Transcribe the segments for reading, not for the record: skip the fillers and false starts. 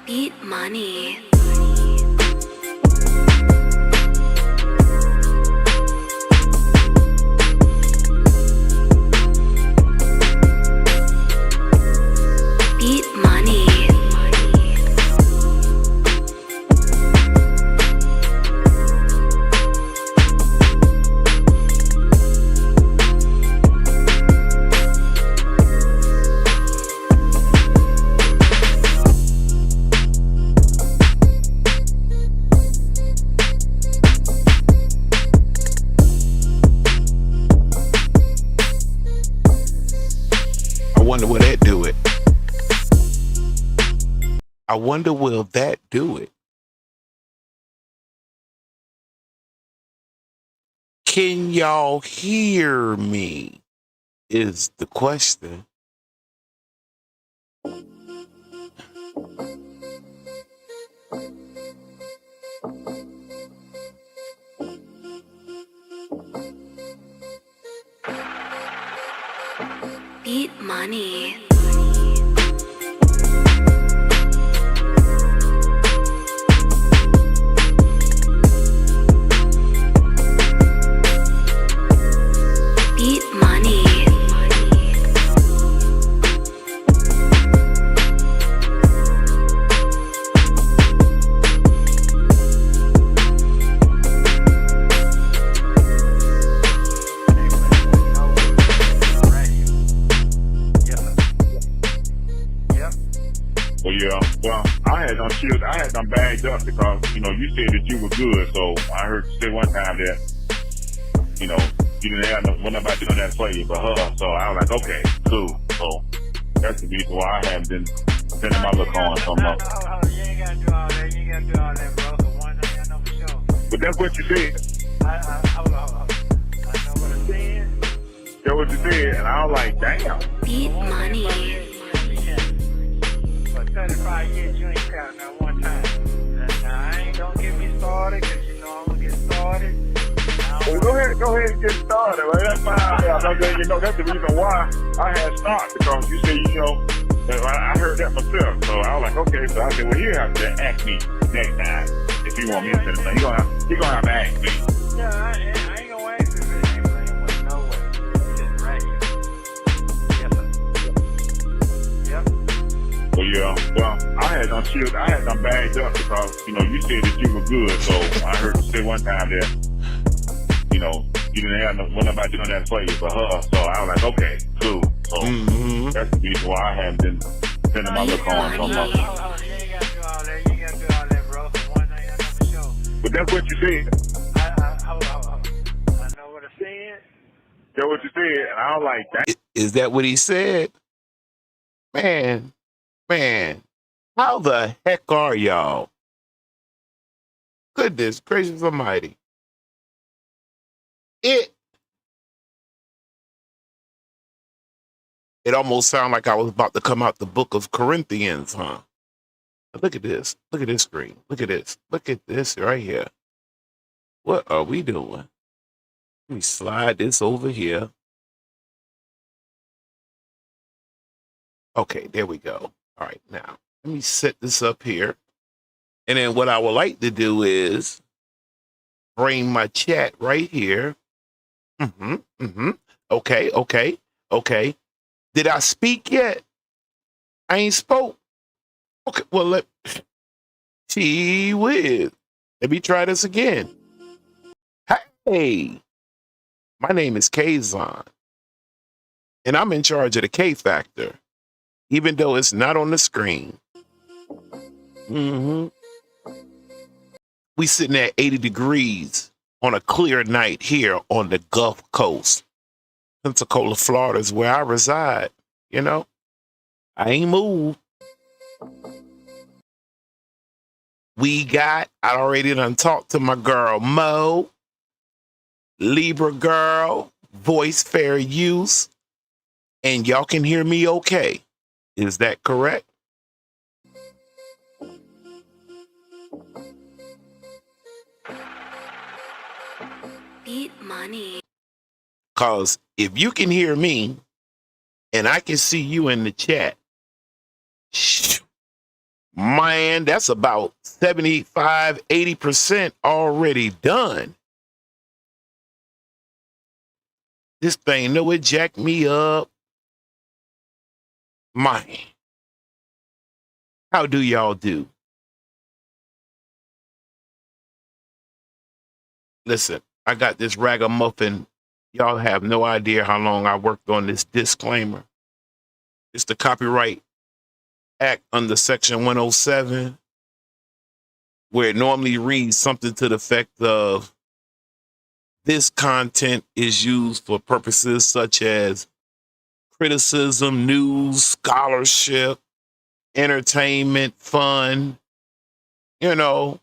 Beat money. Beat money. Wonder will that do it? I wonder will that do it? Can y'all hear me? Is the question. Beat money. Beat money. Well, I had them bagged up because, you said that you were good. So I heard you say one time that, you didn't have nobody doing that for you but her. So I was like, okay, cool. So that's the reason why I haven't been sending my little coins from up. You ain't gotta do all that. You ain't gotta do all that, bro. The one thing I know for sure. But that's what you said. I know what I'm saying. That's what you said. And I was like, damn. Beat money. For 35 years, you ain't counting that one time. Now, I ain't gonna get me started, cause I'm gonna get started. Well, go ahead and get started. Well, that's fine. That's the reason why I had started, because you said, I heard that myself. So I was like, okay. So I said, well, he'll have to ask me next time if you want me to send something. He gonna have to ask me. No, I ain't gonna ask you if it ain't playing with no way. It's just right here. Yes, sir. Yep. Well, I had them bagged up because, you said that you were good. So I heard you say one time that, you didn't have nobody doing that for you but her. So I was like, okay, cool. So that's the reason why I haven't been sending my little coins from up. You ain't gotta do all that. You ain't gotta do all that, bro. The one thing I know for sure. But that's what you said. I know what I said. That's what you said. And I was like, damn. Is that what he said? Man, how the heck are y'all? Goodness gracious almighty. It almost sounded like I was about to come out the book of Corinthians, huh? But look at this. Look at this screen. Look at this. Look at this right here. What are we doing? Let me slide this over here. Okay, there we go. All right, now let me set this up here. And then what I would like to do is bring my chat right here. Okay. Did I speak yet? I ain't spoke. Okay, well, gee whiz. Let me try this again. Hey, my name is Kaazon, and I'm in charge of the K factor, even though it's not on the screen. We sitting at 80 degrees on a clear night here on the Gulf Coast. Pensacola, Florida is where I reside. I ain't moved. we got, I already done talked to my girl Mo, Libra girl, voice fair use, and y'all can hear me okay. Is that correct? Beat money. Cause if you can hear me and I can see you in the chat, man, that's about 75, 80% already done. This thing, no, it jacked me up. Man, how do y'all do? Listen, I got this ragamuffin. Y'all have no idea how long I worked on this disclaimer. It's the Copyright Act under Section 107, where it normally reads something to the effect of, this content is used for purposes such as criticism, news, scholarship, entertainment, fun. You know,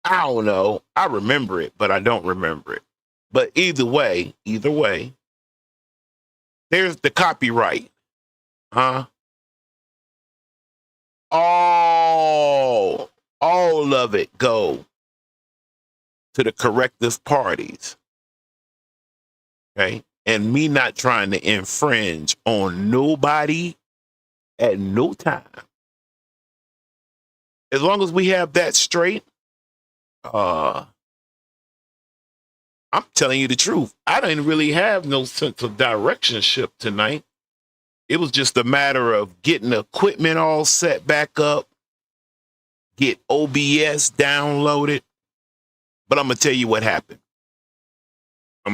I don't know. I remember it, but I don't remember it. But either way, there's the copyright. Huh? All of it go to the corrective parties. Okay? And me not trying to infringe on nobody at no time. As long as we have that straight, I'm telling you the truth. I didn't really have no sense of directionship tonight. It was just a matter of getting the equipment all set back up, get OBS downloaded. But I'm going to tell you what happened. I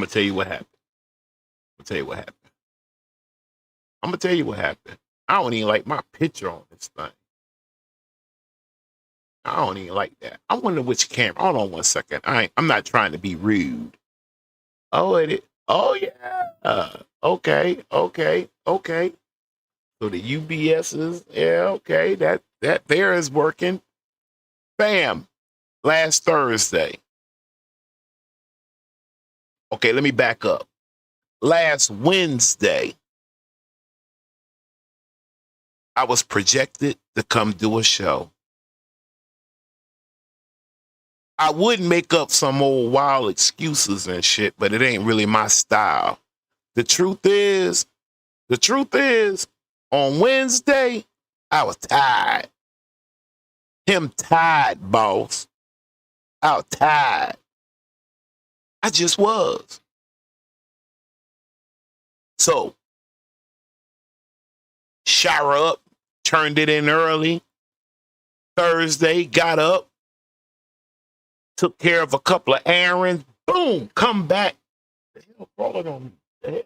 don't even like my picture on this thing. I don't even like that. I wonder which camera. Hold on 1 second. I'm not trying to be rude. Oh, yeah. Okay. So the UBSs, yeah, okay. That there is working. Bam. Last Thursday. Okay, let me back up. Last Wednesday, I was projected to come do a show. I would make up some old wild excuses and shit, but it ain't really my style. The truth is, on Wednesday, I was tired. Tired, boss. I was tired. I just was. So, shower up, turned it in early. Thursday, got up, took care of a couple of errands. Boom, come back. The hell crawling on me? The hell?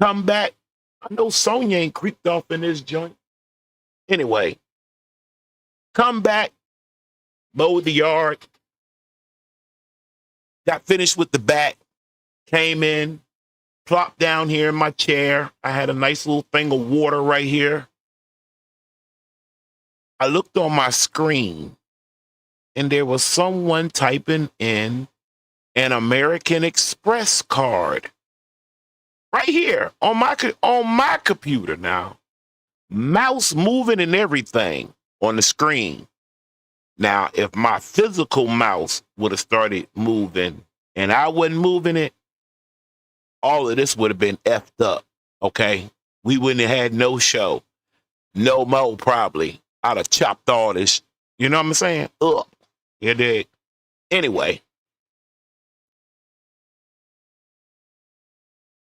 Come back. I know Sonya ain't creeped off in this joint. Anyway, come back, mowed the yard, got finished with the back, came in, plopped down here in my chair. I had a nice little thing of water right here. I looked on my screen, and there was someone typing in an American Express card right here on my computer now. Mouse moving and everything on the screen. Now, if my physical mouse would have started moving and I wasn't moving it, all of this would have been effed up, okay? We wouldn't have had no show. No more, probably. I'd have chopped all this, you know what I'm saying? Ugh. You dig? Anyway,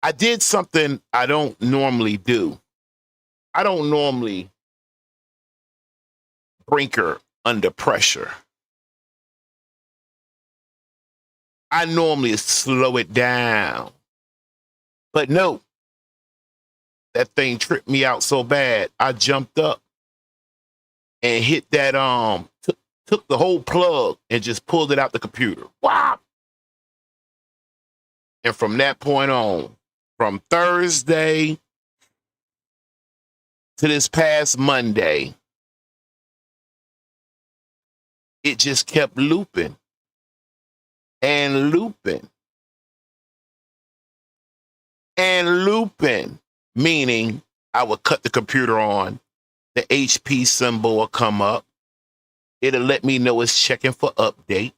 I did something I don't normally do. I don't normally brinker under pressure. I normally slow it down. But no, that thing tripped me out so bad. I jumped up and hit that, took the whole plug and just pulled it out the computer. Wow. And from that point on, from Thursday to this past Monday, it just kept looping and looping and looping, meaning I would cut the computer on, the HP symbol will come up. It'll let me know it's checking for update.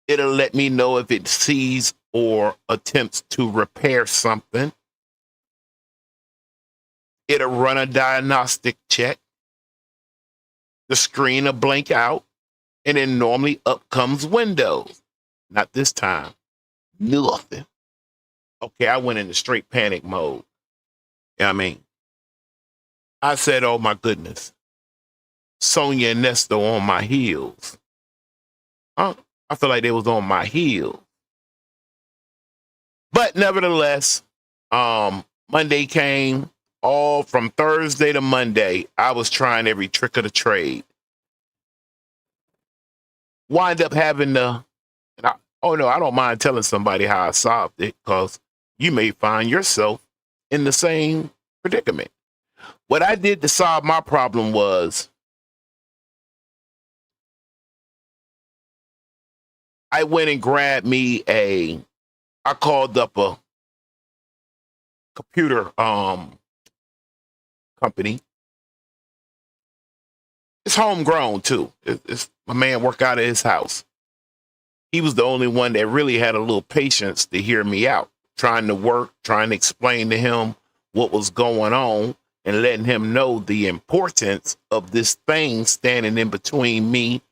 It'll let me know if it sees or attempts to repair something. It'll run a diagnostic check. The screen will blink out, and then normally up comes Windows. Not this time. Nothing. Okay, I went into straight panic mode. You know what I mean? I said, oh my goodness. Sonya and Nesto on my heels. Huh? I feel like they was on my heels. But nevertheless, Monday came. All from Thursday to Monday, I was trying every trick of the trade. Wind up having to, oh no, I don't mind telling somebody how I solved it, because you may find yourself in the same predicament. What I did to solve my problem was I went and grabbed me I called up a computer company. It's homegrown too. It's a man work out of his house. He was the only one that really had a little patience to hear me out, trying to work, trying to explain to him what was going on and letting him know the importance of this thing standing in between me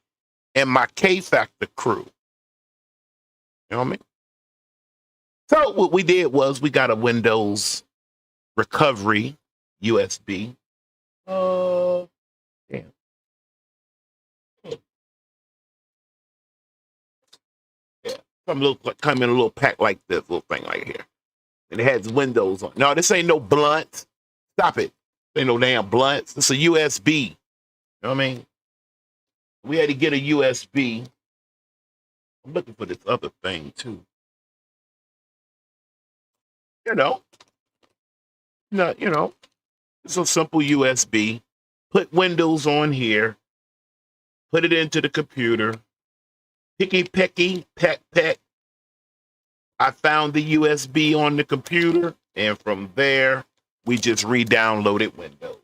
and my K-Factor crew. You know what I mean? So what we did was we got a Windows recovery USB. Damn. Yeah. Come in a little pack like this, little thing right here. And it has windows on. No, this ain't no blunt. Stop it. This ain't no damn blunts. It's a USB. You know what I mean? We had to get a USB. I'm looking for this other thing too. You know, it's a simple USB. Put Windows on here. Put it into the computer. Picky, pecky, peck, peck. I found the USB on the computer, and from there, we just re-downloaded Windows.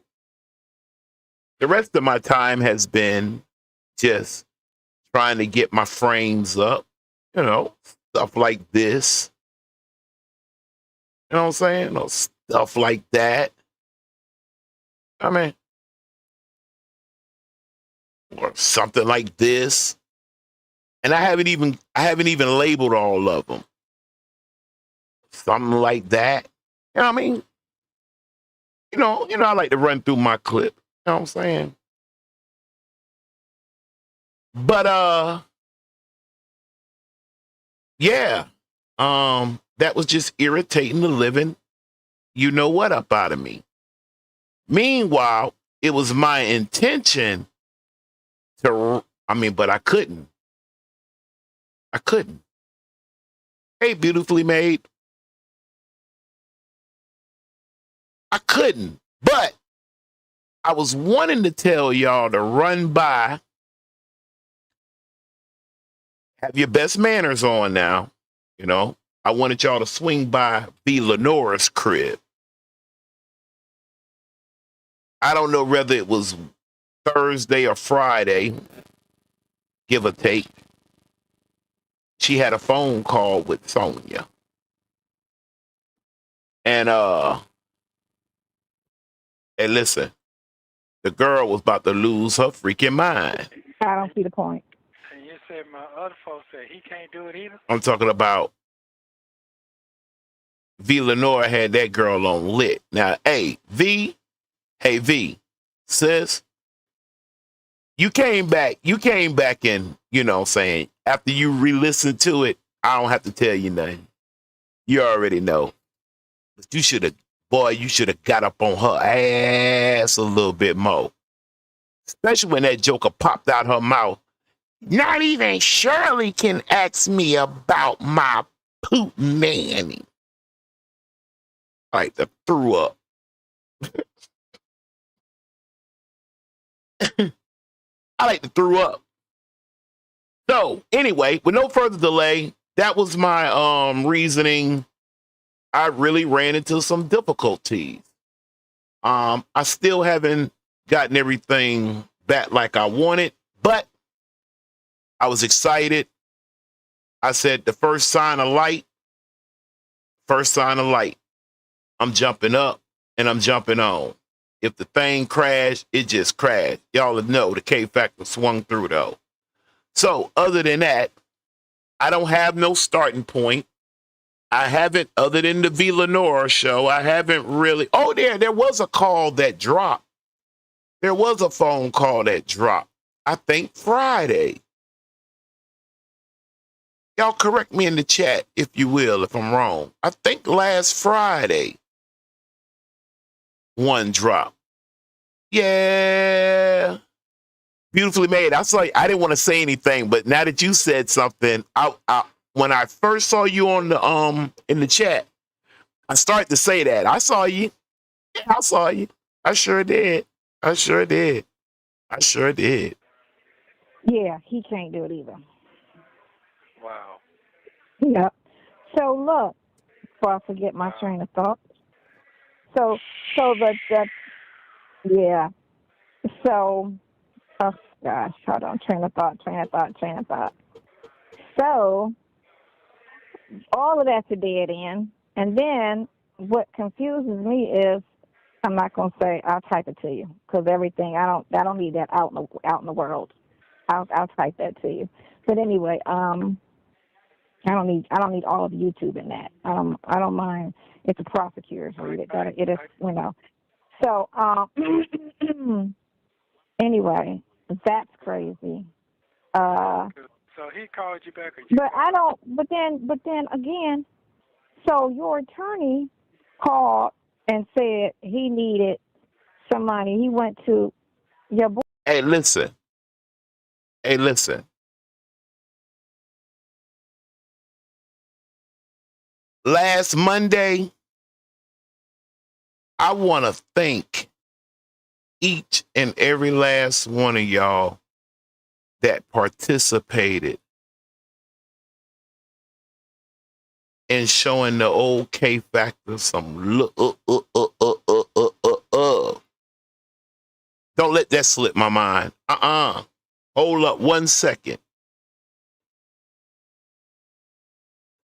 The rest of my time has been just trying to get my frames up, stuff like this. You know what I'm saying? Or stuff like that. I mean, or something like this. And I haven't even labeled all of them. Something like that. You know what I mean? I like to run through my clip. You know what I'm saying? But yeah. That was just irritating the living up out of me. Meanwhile, it was my intention but I couldn't. Hey, beautifully made. I couldn't, but I was wanting to tell y'all to run by, have your best manners on now, I wanted y'all to swing by V. Lenora's crib. I don't know whether it was Thursday or Friday, give or take. She had a phone call with Sonya. And listen, the girl was about to lose her freaking mind. I don't see the point. And you said my other folks said he can't do it either? I'm talking about V. Lenora had that girl on lit. Now, hey, V, sis, you came back and, saying, after you re-listened to it, I don't have to tell you nothing. You already know. But you should have got up on her ass a little bit more. Especially when that joker popped out her mouth. Not even Shirley can ask me about my poop nanny. Like, that threw up. I like to throw up. So anyway, with no further delay, that was my reasoning. I really ran into some difficulties. I still haven't gotten everything back like I wanted, but I was excited. I said the first sign of light, I'm jumping up and I'm jumping on. If the thing crashed, it just crashed. Y'all know the K factor swung through though. So other than that, I don't have no starting point. I haven't, other than the Villanora show, I haven't really. Oh, there was a call that dropped. There was a phone call that dropped. I think Friday. Y'all correct me in the chat, if you will, if I'm wrong. I think last Friday, one dropped. Yeah. Beautifully made. I didn't want to say anything, but now that you said something, when I first saw you on the in the chat, I started to say that. I saw you. Yeah, I saw you. I sure did. I sure did. I sure did. Yeah, he can't do it either. Wow. Yep. So look, before I forget my train of thought. So yeah. So, oh gosh, hold on, train of thought. So, all of that's a dead end. And then what confuses me is, I'm not gonna say I'll type it to you because everything I don't need that out in the world. I'll type that to you. But anyway, I don't need all of YouTube in that. I don't mind if the prosecutors read it. That it is, you know. So anyway, that's crazy. So he called you back, or you But I don't. But then again, so your attorney called and said he needed some money. He went to your boy. Hey, listen. Last Monday, I want to thank each and every last one of y'all that participated in showing the old K Factor some look. Don't let that slip my mind. Hold up 1 second.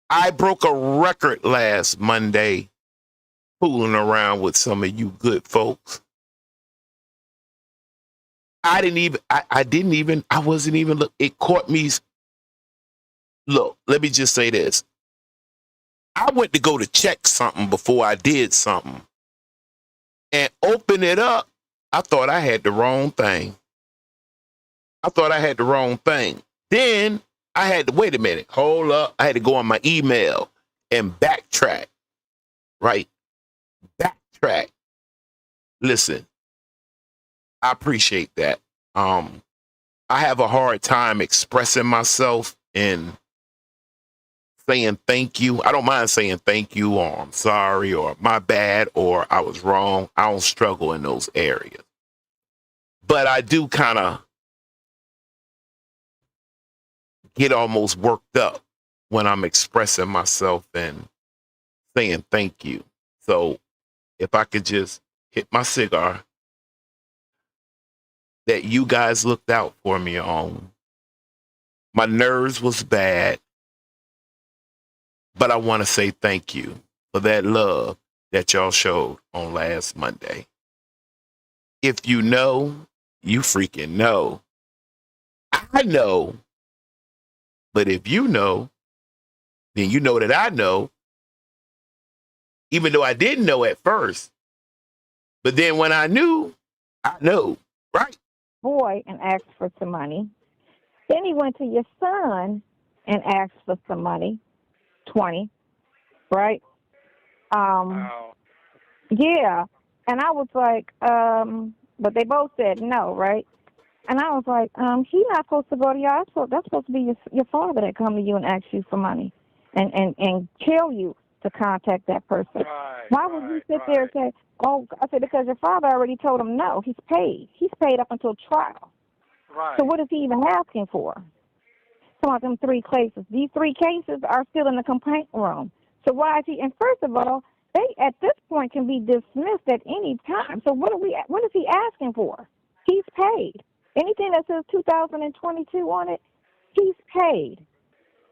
I broke a record last Monday fooling around with some of you good folks. I wasn't even look. It caught me. Look, let me just say this. I went to go to check something before I did something and open it up. I thought I had the wrong thing. Then I had to, wait a minute, hold up. I had to go on my email and backtrack, right? Backtrack. Listen, I appreciate that. I have a hard time expressing myself and saying thank you. I don't mind saying thank you or I'm sorry or my bad or I was wrong. I don't struggle in those areas. But I do kind of get almost worked up when I'm expressing myself and saying thank you. So if I could just hit my cigar, that you guys looked out for me on. My nerves was bad, but I want to say thank you for that love that y'all showed on last Monday. If you know, you freaking know. I know. But if you know, then you know that I know, even though I didn't know at first. But then when I knew, I know, right? Boy and asked for some money. Then he went to your son and asked for some money, 20, right? Wow. Yeah. And I was like, but they both said no, right? And I was like, he's not supposed to go to y'all. That's supposed to be your father that come to you and ask you for money and tell you to contact that person. Right, Why would you sit there and say, oh, I said, because your father already told him no. He's paid. He's paid up until trial. Right. So what is he even asking for? Some of them 3 cases. These 3 cases are still in the complaint room. So why is he? And first of all, they at this point can be dismissed at any time. So what is he asking for? He's paid. Anything that says 2022 on it, he's paid.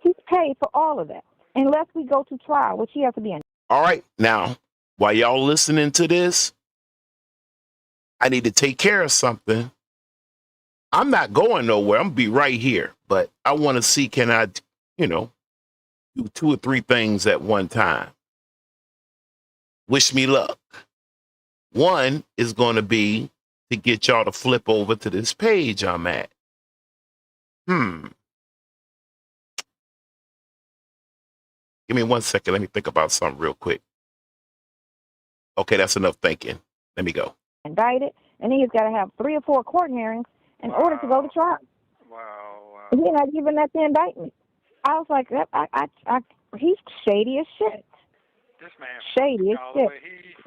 He's paid for all of that, unless we go to trial, which he has to be in. All right. Now, while y'all listening to this, I need to take care of something. I'm not going nowhere. I'm going to be right here. But I want to see, can I, do 2 or 3 things at one time? Wish me luck. One is going to be to get y'all to flip over to this page I'm at. Give me 1 second. Let me think about something real quick. Okay, that's enough thinking. Let me go. Indicted, and then he's got to have 3 or 4 court hearings in order to go to trial. Wow. He's not even at the indictment. I was like, he's shady as shit. This man. Shady as shit.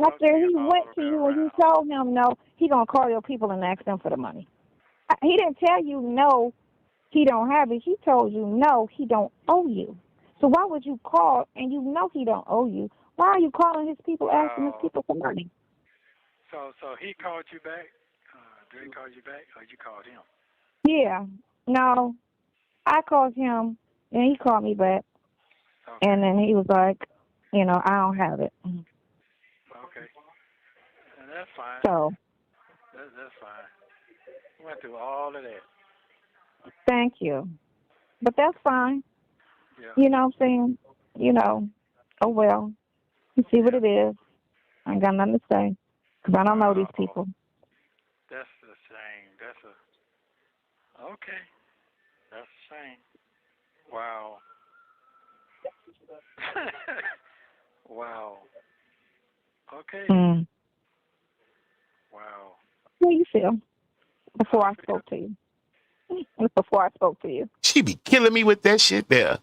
After he went to you and you told him no, he gonna call your people and ask them for the money. He didn't tell you no, he don't have it. He told you no, he don't owe you. So why would you call and you know he don't owe you? Why are you calling his people, asking his people for money? So he called you back? Did he call you back, or you called him? Yeah. No. I called him, and he called me back. Okay. And then he was like, I don't have it. Okay. And that's fine. So. That's fine. We went through all of that. Thank you. But that's fine. Yeah. You know what I'm saying? Oh well. You see what it is. I ain't got nothing to say. Because I don't know these people. That's a shame. Okay. That's a shame. Wow. Wow. Okay. Wow. How you feel? Before I spoke to you. She be killing me with that shit there.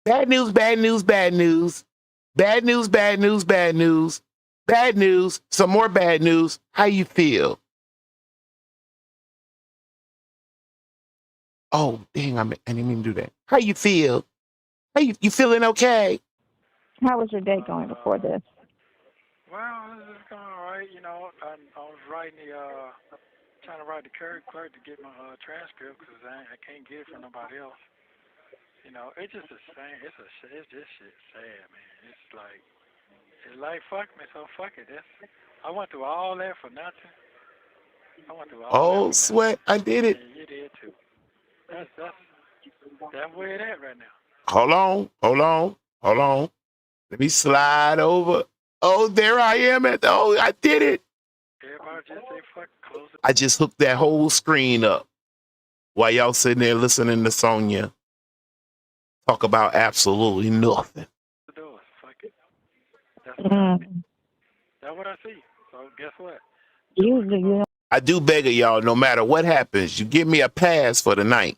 Bad news, bad news, bad news. Bad news, bad news, bad news. Bad news, some more bad news. How you feel? Oh, dang, I didn't mean to do that. How you feel? You feeling okay? How was your day going before this? Well, this is going all right. I was writing trying to write the clerk to get my transcript because I can't get it from nobody else. It's just the same. It's just shit sad, man. It's like fuck me, so fuck it. I went through all that for nothing. Sweat, I did it. Yeah, you did too. That's where it at right now. Hold on. Let me slide over. Oh, there I am I did it. Everybody just say fuck, close it. I just hooked that whole screen up while y'all sitting there listening to Sonya talk about absolutely nothing. The doors, fuck it. That's what I see. So guess what? I do beg of y'all, no matter what happens, you give me a pass for the night.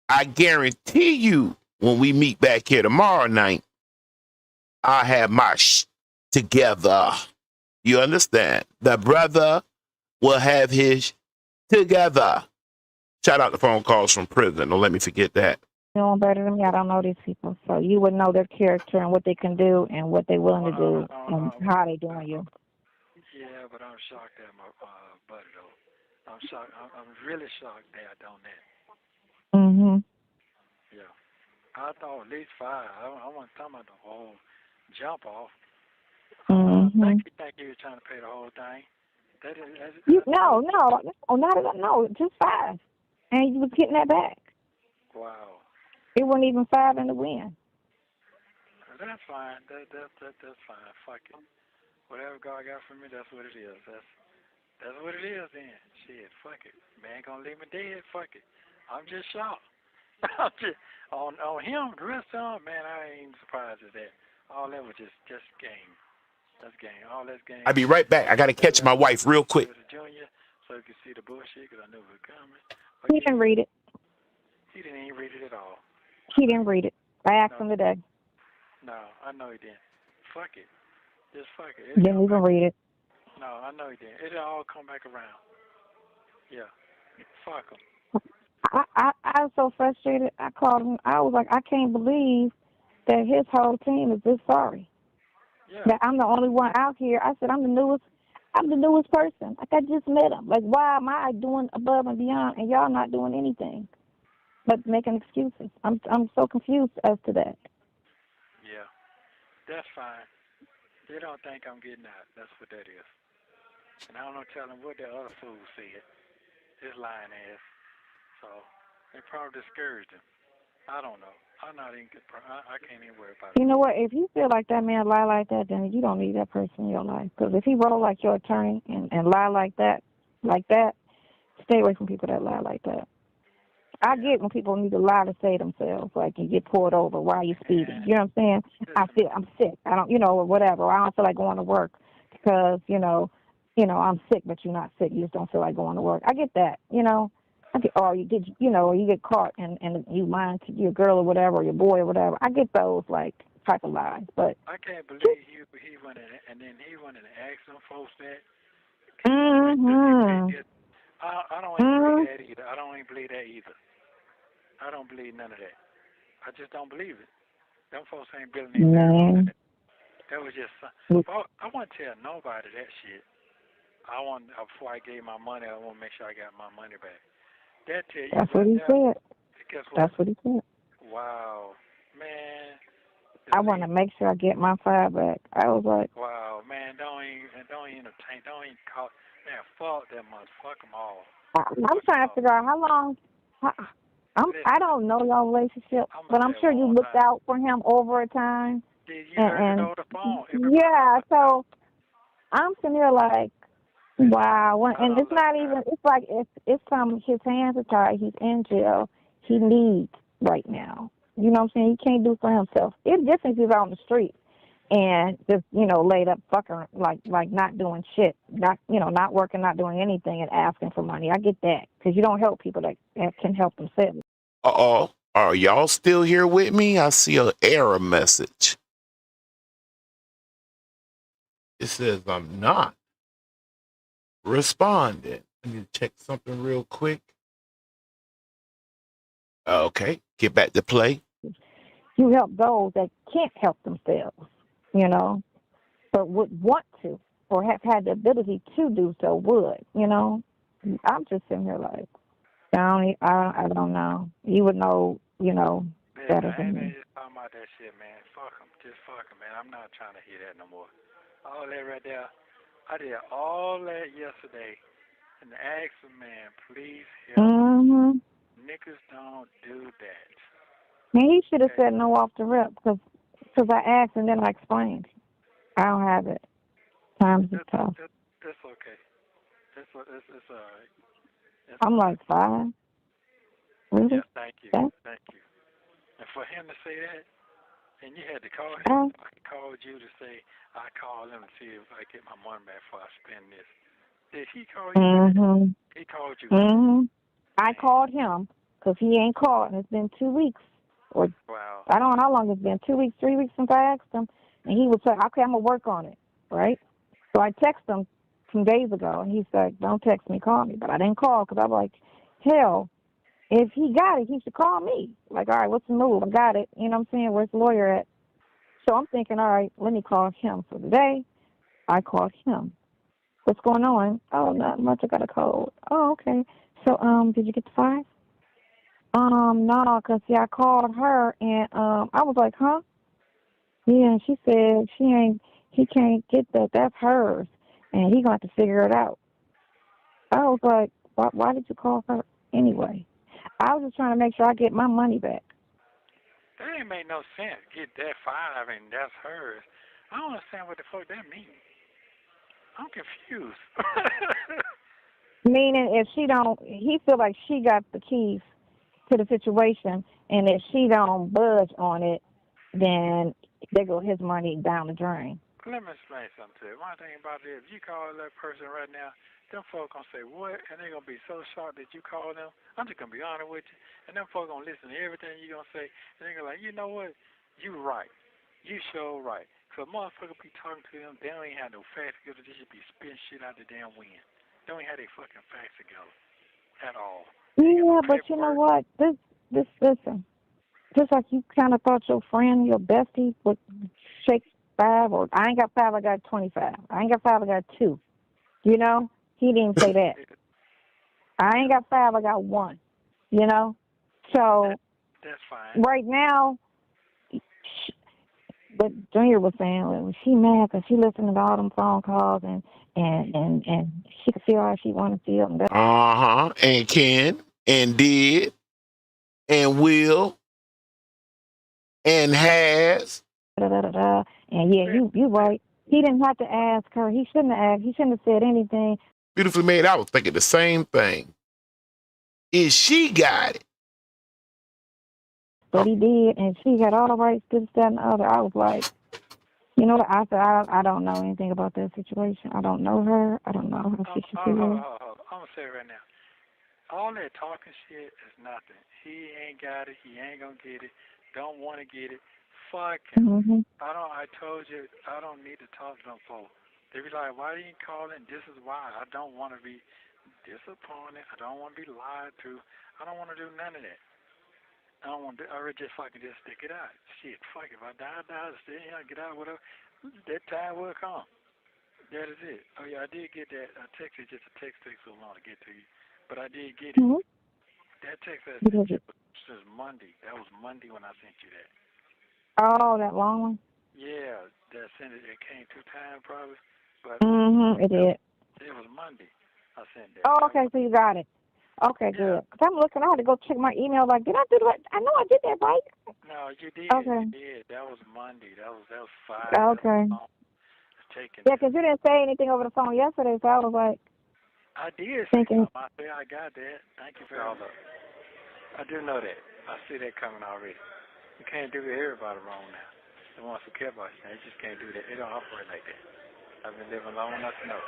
I guarantee you, when we meet back here tomorrow night, I'll have my together. You understand? The brother will have his together. Shout out to phone calls from prison. Don't let me forget that. You know better than me. I don't know these people. So you would know their character and what they can do and what they're willing to do and how they doing you. Yeah, but I'm shocked at my buddy, though. I'm shocked. I'm really shocked that I don't that. Mhm. Yeah. I thought at least 5. I wasn't talking about the whole jump off. Mhm. I think you were trying to pay the whole thing. No, not at all. No, just 5. And you was getting that back. Wow. It wasn't even 5 in the win. That's fine. That's fine. Fuck it. Whatever God got for me, that's what it is. That's what it is then. Shit, fuck it. Man gonna leave me dead, fuck it. I'm just shocked. I'm just, on him, the rest of them, man, I ain't surprised at that. All that was just game. That's game. All that's game. I'll be right back. I got to catch my wife real quick. Junior, so you can see the bullshit, because I knew it was coming. He didn't read it. He didn't even read it at all. He didn't read it. I asked him today. No, I know he didn't. Fuck it. Just fuck it. Didn't even read it. No, I know he didn't. It'll all come back around. Yeah. Fuck him. I was so frustrated. I called him. I was like, I can't believe that his whole team is this sorry. Yeah. That I'm the only one out here. I said I'm the newest person. Like I just met him. Like why am I doing above and beyond and y'all not doing anything but making excuses? I'm so confused as to that. Yeah. That's fine. They don't think I'm getting out. That's what that is. And I don't know tell them what the other fool said. His lying ass. So they probably discouraged him. I don't know. I'm not even. I can't even worry about it. You know what? If you feel like that man lie like that, then you don't need that person in your life. Because if he roll like your attorney and lie like that, stay away from people that lie like that. I get when people need to lie to save themselves, like you get pulled over while you're speeding. You know what I'm saying? I'm sick. I don't, or whatever. I don't feel like going to work because, I'm sick, but you're not sick. You just don't feel like going to work. I get that, or you get, or you get caught and you lying to your girl or whatever, or your boy or whatever. I get those like type of lies, but I can't believe he went in and then he went and asked them folks that. mhm, I don't even believe that either. I don't even believe that either. I don't believe none of that. I just don't believe it. Them folks ain't building anything on that. That was just. I wouldn't tell nobody that shit. Before I gave my money, I want to make sure I got my money back. That tell you That's what he said. Guess what? That's what he said. Wow, man. I want to make sure I get my $5 back. I was like, wow, man. Don't even entertain. Don't even call. Man, fuck that motherfucker. Fuck them all. I'm trying to figure out how long. I don't know your relationship, but I'm sure you looked out for him over a time. Did you heard it over the phone? Yeah, so I'm sitting here like, wow. And it's not even. It's like it's from his hands are tied. He's in jail. He needs right now. You know what I'm saying? He can't do for himself. It's different if he's out on the street and just laid up fucking like not doing shit, not working, not doing anything, and asking for money. I get that because you don't help people that can help themselves. Are y'all still here with me? I see an error message. It says I'm not responding. I need to check something real quick. Okay, get back to play. You help those that can't help themselves, but would want to or have had the ability to do so would, I'm just sitting here like, I don't know. You would know, better than me. I ain't just talking about that shit, man. Fuck him. Just fuck him, man. I'm not trying to hear that no more. All that right there. I did all that yesterday and asked him, man, please help. Mm-hmm. Niggas don't do that. Man, he should have said no off the rip because I asked and then I explained. I don't have it. Times is tough. That's okay. It's all right. I'm like 5. Really? Yeah, thank you. Thank you. And for him to say that, and you had to call him, I called you to say, I called him to see if I get my money back before I spend this. Did he call you? Mm-hmm. He called you. Mm-hmm. I called him because he ain't called, and it's been 2 weeks. Or wow. I don't know how long it's been, 2 weeks, 3 weeks since I asked him. And he was like, okay, I'm going to work on it, right? So I texted him some days ago, and he said, don't text me, call me. But I didn't call because I was like, hell, if he got it, he should call me. Like, all right, what's the move? I got it. You know what I'm saying? Where's the lawyer at? So I'm thinking, all right, let me call him. So today, I called him. What's going on? Oh, not much. I got a cold. Oh, okay. So, did you get the 5? No, because, I called her, and I was like, huh? Yeah, and she said he can't get that. That's hers, and he going to have to figure it out. I was like, why did you call her anyway? I was just trying to make sure I get my money back. That ain't make no sense. Get that 5 and that's hers. I don't understand what the fuck that means. I'm confused. Meaning, if he feel like she got the keys to the situation, and if she don't budge on it, then they go his money down the drain. Let me explain something to you. One thing about it, if you call that person right now, them folks gonna say what, and they gonna be so shocked that you call them. I'm just gonna be honest with you, and them folks gonna listen to everything you gonna say, and they gonna like, you know what, you right, you sure right. Cause motherfucker be talking to them, they don't even have no facts together. They should be spitting shit out the damn wind. They don't even have their fucking facts together. at all. Yeah, but you know what? This listen. Just like you kind of thought your friend, your bestie, would shake 5, or I ain't got 5, I got 25. I ain't got 5, I got 2. You know, he didn't say that. I ain't got 5, I got 1. You know, so that's fine. Right now, what Junior was saying, was she mad because she listened to all them phone calls and she could feel how she want to feel. And can and did and will and has. And yeah, you right. He didn't have to ask her. He shouldn't have asked. He shouldn't have said anything. Beautifully made. I was thinking the same thing. Is she got it? But he did, and she had all the rights, this, that, and the other. I was like, you know what? I said, I don't know anything about that situation. I don't know her. I don't know how she should feel. I'm going to say it right now. All that talking shit is nothing. He ain't got it. He ain't going to get it. Don't want to get it. Fuck him. Mm-hmm. I told you, I don't need to talk to them folks. They be like, why you ain't calling? This is why. I don't want to be disappointed. I don't want to be lied to. I don't want to do none of that. I don't want to. I would just fucking just stick it out. Shit, fuck it. If I die, stay here, get out, whatever. That time will come. That is it. Oh yeah, I did get that. I texted just a text takes so long to get to you, but I did get it. Mm-hmm. That text I sent you was Monday. That was Monday when I sent you that. Oh, that long one. Yeah, that sent it. It came 2 times probably, but it did. It was Monday. I sent that. Oh, okay, so you got it. Okay, good. Because I'm looking, I had to go check my email. Like, did I do that? I know I did that, right? No, you did. Okay. You did. That was Monday. That was 5. Okay. Yeah, because you didn't say anything over the phone yesterday, so I was like, I did thinking. I got that. Thank you for all that. I do know that. I see that coming already. You can't do everybody wrong now. The ones who care about you, they just can't do that. They don't operate like that. I've been living long enough to know.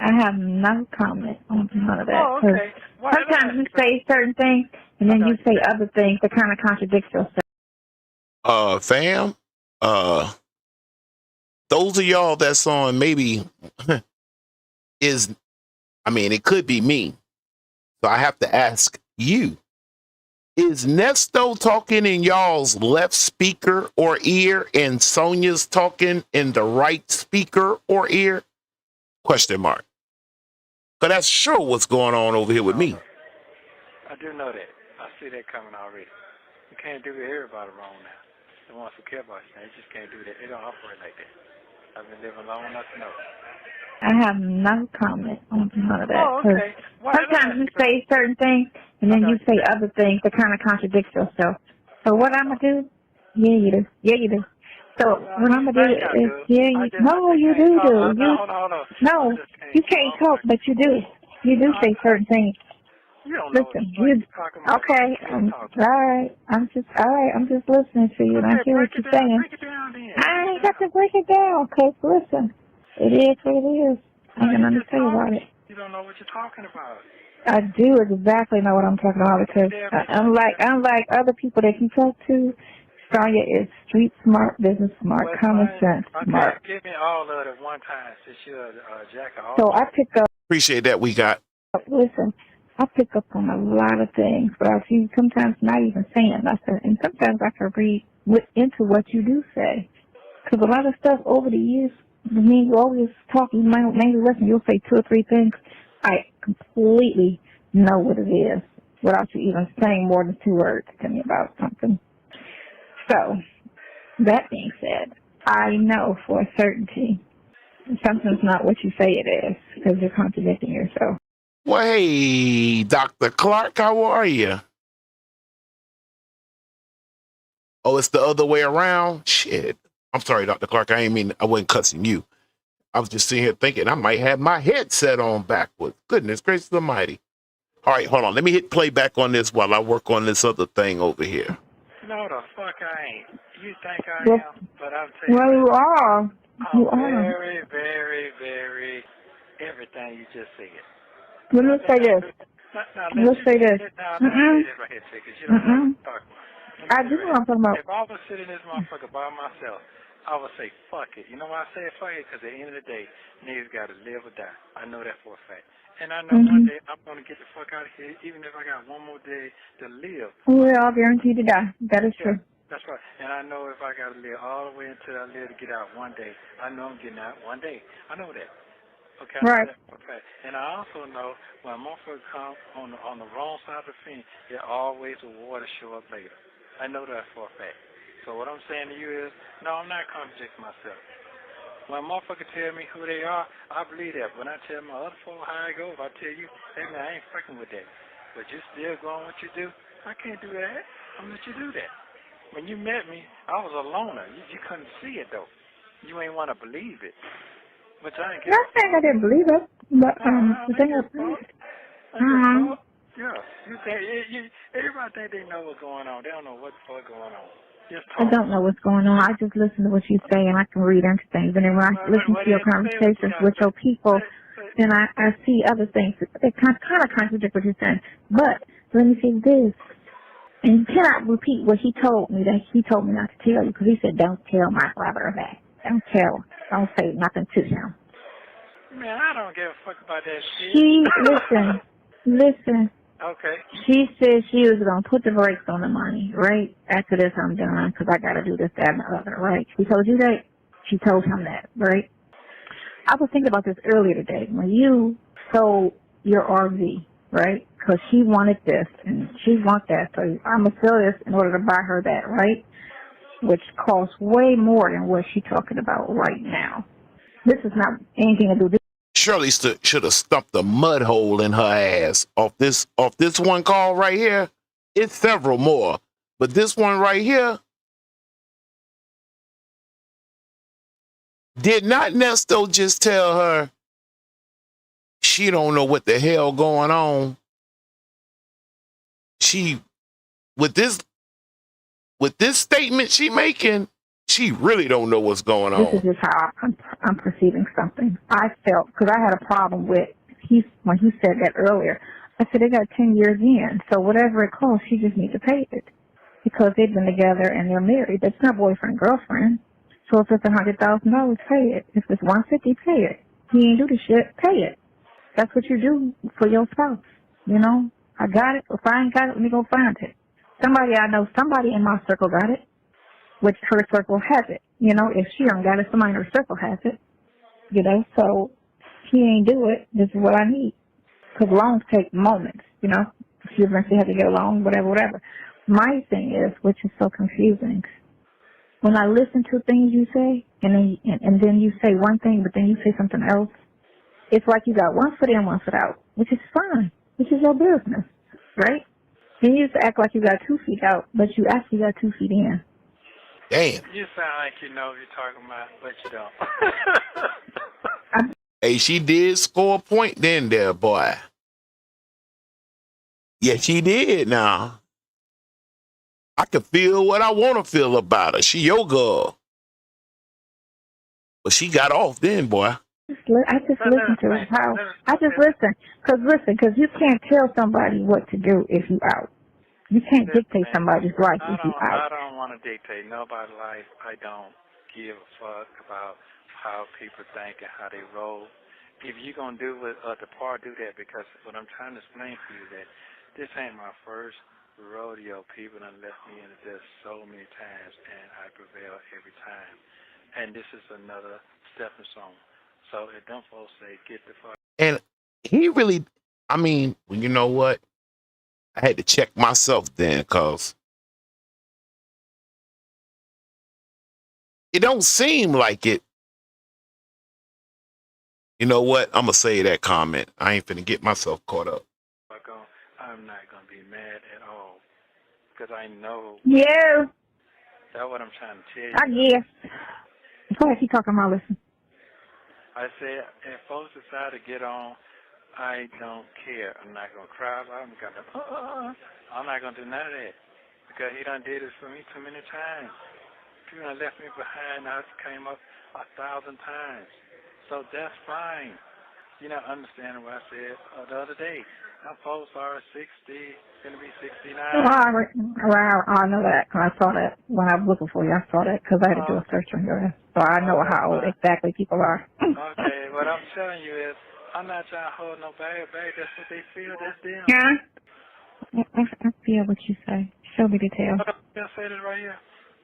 I have no comment on none of that. Oh, okay. Sometimes you say certain things, and then you say other things that kind of contradict yourself. Fam, those of y'all that's on maybe it could be me. So I have to ask you, is Nesto talking in y'all's left speaker or ear and Sonya's talking in the right speaker or ear? Question mark. Because that's sure what's going on over here with me. I do know that. I see that coming already. You can't do everybody wrong now. The ones who care about you, they just can't do that. They don't operate like that. I've been living long enough to know. I have no comment on none of that. Oh, okay. Sometimes you say certain things, and then you say other things that kind of contradict yourself. So what I'm going to do? Yeah, you do. Yeah, you do. So what I'm going to do is, you do. No, you can't talk, but you do. You do say certain things. You don't know Listen, what you're talking about. Okay, all right. I'm just listening to you, and I hear what you're saying. Break it down then. I ain't got to break it down, because listen, it is what it is. I can understand about it. You don't know what you're talking about. I do exactly know what I'm talking about, because unlike other people that you talk to, Sonya is street smart, business smart, common sense smart. Give me all of it one time, since you're Jack. So I pick up. Appreciate that. We got. Listen, I pick up on a lot of things, but I see sometimes not even saying nothing, and sometimes I can read into what you do say. Because a lot of stuff over the years, when you always talk, you might maybe listen, you'll say 2 or 3 things. I completely know what it is without you even saying more than 2 words to me about something. So, that being said, I know for a certainty something's not what you say it is, because you're contradicting yourself. Well, hey, Dr. Clark, how are you? Oh, it's the other way around? Shit. I'm sorry, Dr. Clark. I wasn't cussing you. I was just sitting here thinking I might have my headset on backwards. Goodness gracious almighty. All right, hold on. Let me hit play back on this while I work on this other thing over here. No, the fuck I ain't. You think I am, but I'm telling you. Well, you are. You are. Very, very, very everything you just said. Let me say this. Let's say this. I do know what I'm talking about. If I was sitting in this motherfucker by myself, I would say fuck it. You know why I say fuck it? Because at the end of the day, niggas got to live or die. I know that for a fact. And I know one day I'm going to get the fuck out of here, even if I got one more day to live. We're all guaranteed to die. That is true. That's right. And I know if I got to live all the way until I live to get out one day, I know I'm getting out one day. I know that. Okay, I know that for a fact. And I also know when a motherfucker come on the wrong side of the fence, there always a water show up later. I know that for a fact. So what I'm saying to you is, no, I'm not contradicting myself. When a motherfucker tell me who they are, I believe that. When I tell my other folk how I go, if I tell you, hey man, I ain't fucking with that, but you still going what you do, I can't do that. I'm gonna let you do that. When you met me, I was a loner. You couldn't see it though. You ain't want to believe it. Which I ain't Not saying I didn't believe it, but the thing is, yeah, you think everybody think they know what's going on. They don't know what the fuck going on. I don't know what's going on. I just listen to what you say, and I can read into things. And then when I listen to your conversations with your people, then I see other things that kind of contradict what you're saying. But let me say this. And you cannot repeat what he told me, that he told me not to tell you, because he said, don't tell my brother that. Don't say nothing to him. Man, I don't give a fuck about that shit. Listen. Okay. She said she was going to put the brakes on the money, right? After this, I'm done, because I got to do this, that, and the other, right? She told you that? She told him that, right? I was thinking about this earlier today. When you sold your RV, right? Because she wanted this, and she wants that, so I'm going to sell this in order to buy her that, right? Which costs way more than what she's talking about right now. This is not anything to do with this. Shirley should have stumped a mud hole in her ass off this one call right here. It's several more, but this one right here, did not Nesto just tell her she don't know what the hell going on? She, with this statement she making, she really don't know what's going on. This is just how I'm perceiving something. I felt, because I had a problem with, when he said that earlier, I said they got 10 years in, so whatever it costs, she just needs to pay it. Because they've been together and they're married. That's not boyfriend, girlfriend. So if it's $100,000, pay it. If it's $150,000, pay it. He ain't do the shit, pay it. That's what you do for your spouse. You know, I got it. If I ain't got it, let me go find it. Somebody I know, somebody in my circle got it. Which her circle has it. You know, if she don't got it, somebody in her circle has it. You know, so he ain't do it. This is what I need. Because loans take moments, you know. You eventually have to get a loan, whatever. My thing is, which is so confusing, when I listen to things you say, and then you say one thing, but then you say something else, it's like you got one foot in, one foot out, which is fine. This is your business, right? Then you used to act like you got 2 feet out, but you actually got 2 feet in. Damn. You sound like you know what you're talking about, but you don't. Hey, she did score a point then there, boy. Yeah, she did now. I can feel what I want to feel about her. She your girl. But she got off then, boy. I just listen to how, I just listen. Because you can't tell somebody what to do if you out. You can't dictate somebody's life if you out. I don't want to dictate nobody's life. I don't give a fuck about how people think and how they roll. If you're going to do what the part, do that, because what I'm trying to explain to you that this ain't my first rodeo. People done left me into this so many times, and I prevail every time. And this is another stepping stone. So if them folks say, get the fuck. And he really, I mean, you know what? I had to check myself then, because it don't seem like it. You know what? I'm going to say that comment. I ain't finna get myself caught up. I'm not going to be mad at all, because I know. Yeah. That's what I'm trying to tell you. I guess. Go ahead, keep talking about listen. I said, if folks decide to get on, I don't care. I'm not going to cry about it. I'm not going to do none of that, because he done did it for me too many times. He done left me behind. I came up 1,000 times. So that's fine. you're not understanding what I said the other day. I'm supposed to are 60, going to be 69. I know that 'cause I saw that when I was looking for you. I saw that because I had to do a search on your ass. So I know how old exactly people are. Okay, what I'm telling you is, I'm not trying to hold no bag. That's what they feel. That's them. Yeah. I feel what you say. Show me details. I say this right here.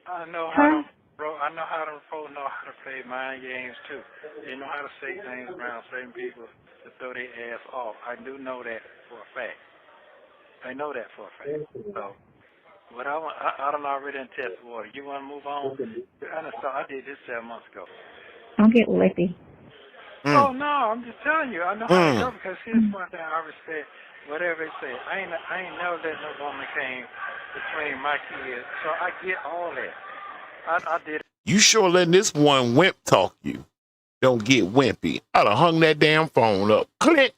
I know Huh? I know how to know how to play mind games too. They know how to say things around certain people to throw their ass off. I do know that for a fact. I know that for a fact. So, what I don't already in test water. You want to move on? I did this 7 months ago. Don't get lippy. Oh no, I'm just telling you. I know how to go because here's one thing I respect. Whatever they say, I ain't never let no woman came between my kids. So I get all that. I did. You sure letting this one wimp talk you. Don't get wimpy. I'd have hung that damn phone up. Click.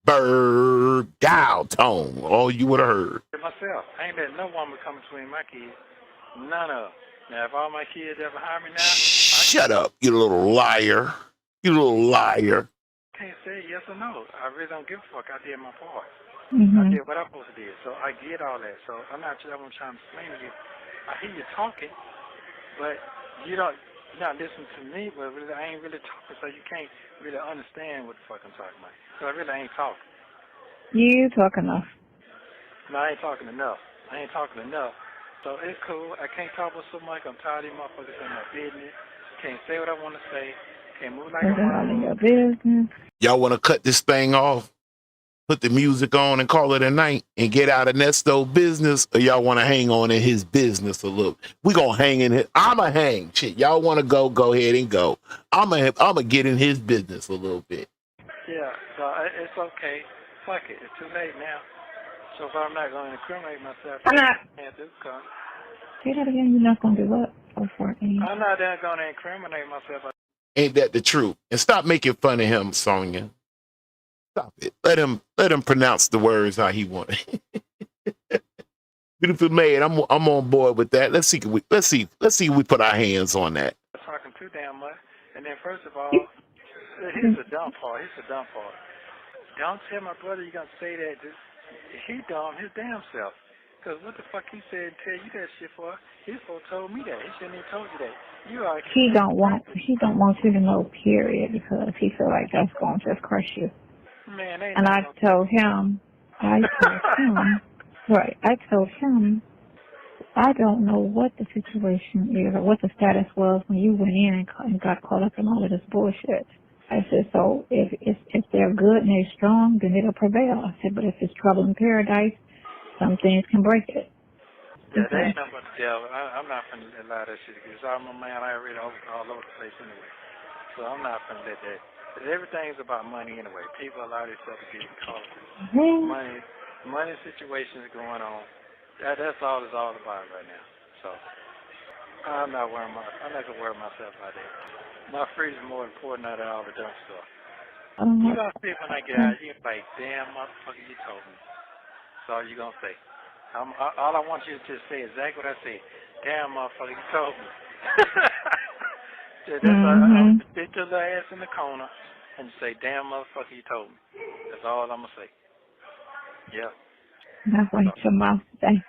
Bird. Dial tone. All you would have heard. Myself. I ain't letting no woman come between my kids. None of them. Now, if all my kids ever hire me now, Shut up, you little liar. You little liar. I can't say yes or no. I really don't give a fuck. I did my part. Mm-hmm. I did what I'm supposed to do. So I get all that. So I'm not trying to explain to you. I hear you talking, but you're not listening to me, but really, I ain't really talking, so you can't really understand what the fuck I'm talking about. So I really ain't talking. You talk enough. No, I ain't talking enough. So it's cool. I can't talk about so much. I'm tired of these motherfuckers in my business. Can't say what I want to say. Can't move like I want to move. Your business. Y'all want to cut this thing off? Put the music on and call it a night and get out of Nesto's business, or y'all want to hang on in his business a little? We gonna hang in it. I'ma hang. Shit, y'all want to go ahead and go. I'ma get in his business a little bit. Yeah, so it's okay. Fuck it. It's too late now. So if I'm not going to incriminate myself, I'm not. can't do come. Say that again. You're not gonna do what? I'm not going to incriminate myself. Ain't that the truth? And stop making fun of him, Sonya. Stop it. Let him pronounce the words how he wanted. Beautiful maid, I'm on board with that. Let's see if we put our hands on that. I'm talking too damn much. And then first of all, here's the dumb part. Don't tell my brother you're gonna say that. He dumb his damn self. Cause what the fuck he said and tell you that shit for? He's supposed to told me that. He shouldn't have told you that. You are. He don't want you to know, period, because he feel like that's gonna just crush you. Man, ain't and I told him, right, I told him, I don't know what the situation is or what the status was when you went in and got caught up in all of this bullshit. I said, so if they're good and they're strong, then it'll prevail. I said, but if it's trouble in paradise, some things can break it. Yeah, they ain't nothing but the devil. I'm not finna allow that shit because I'm a man. I already all over the place anyway. So I'm not finna let that. Everything's about money anyway. People allow themselves to get caught up in money situations going on. That's all it's all about right now. So I'm not gonna worry myself about that. My freedom's more important than all the dumb stuff. You gonna see when I get out, you're like, damn motherfucker, you told me. That's all you gonna say. All I want you to say is exactly what I said. Damn motherfucker, you told me. That's all. Stick your little ass in the corner and say, damn motherfucker, you told me. That's all I'm gonna say. Yeah. That's what your mouth say.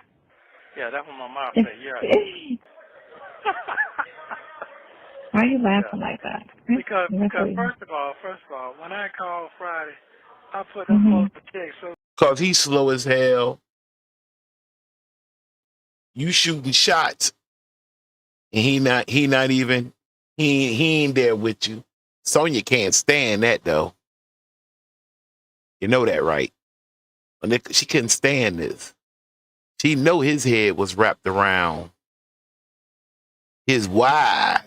Yeah, that's what my mouth say. Yeah. Why are you laughing like that? Because first of all, when I called Friday, I put them folks to check. So Cause he's slow as hell. You shooting shots, and he ain't there with you. Sonya can't stand that though. You know that, right? She couldn't stand this. She know his head was wrapped around his wife.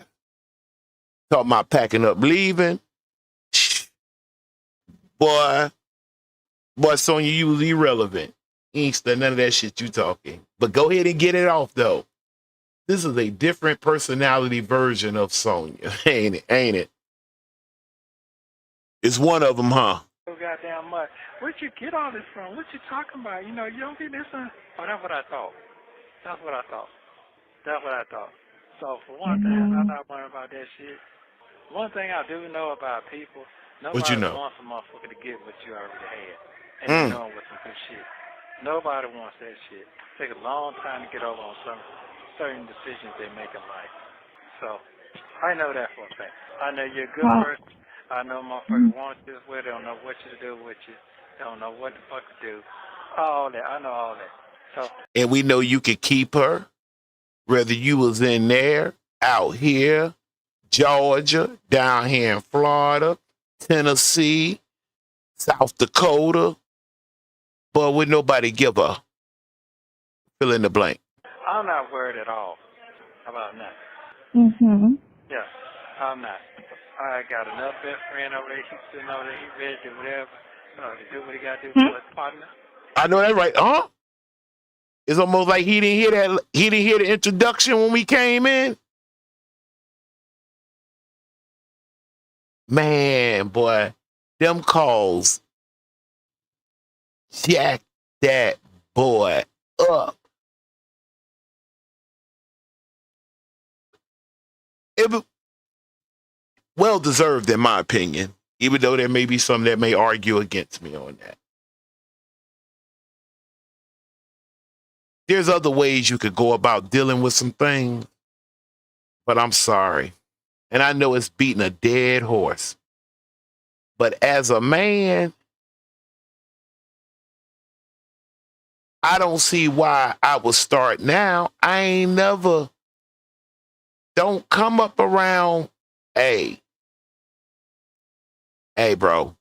Talking about packing up, leaving. Boy, Sonya, you was irrelevant. You ain't done none of that shit you talking. But go ahead and get it off, though. This is a different personality version of Sonya. Ain't it? It's one of them, huh? So goddamn much. Where'd you get all this from? What you talking about? You don't be listening. Oh, that's what I thought. So for one thing, I'm not worried about that shit. One thing I do know about people, What you Nobody know? wants a motherfucker to get what you already had. And Mm. you know with some good shit. Nobody wants that shit. Take a long time to get over on some certain decisions they make in life. So, I know that for a fact. I know you're a good person. I know motherfuckers want you this way. They don't know what to do with you. They don't know what the fuck to do. All that. I know all that. So, And we know you could keep her, whether you was in there, out here, Georgia, down here in Florida, Tennessee, South Dakota, but would nobody give a fill in the blank? I'm not worried at all about nothing. Mhm. Yeah, I'm not. I got another best friend over there. He's sitting over there. He's ready to do whatever. To do what he got to do for his partner. I know that right, huh? It's almost like he didn't hear that. He didn't hear the introduction when we came in. Man, boy, them calls jack that boy up. It was well deserved, in my opinion, even though there may be some that may argue against me on that. There's other ways you could go about dealing with some things, but I'm sorry. And I know it's beating a dead horse. But as a man, I don't see why I would start now. I ain't never, don't come up around, hey, bro,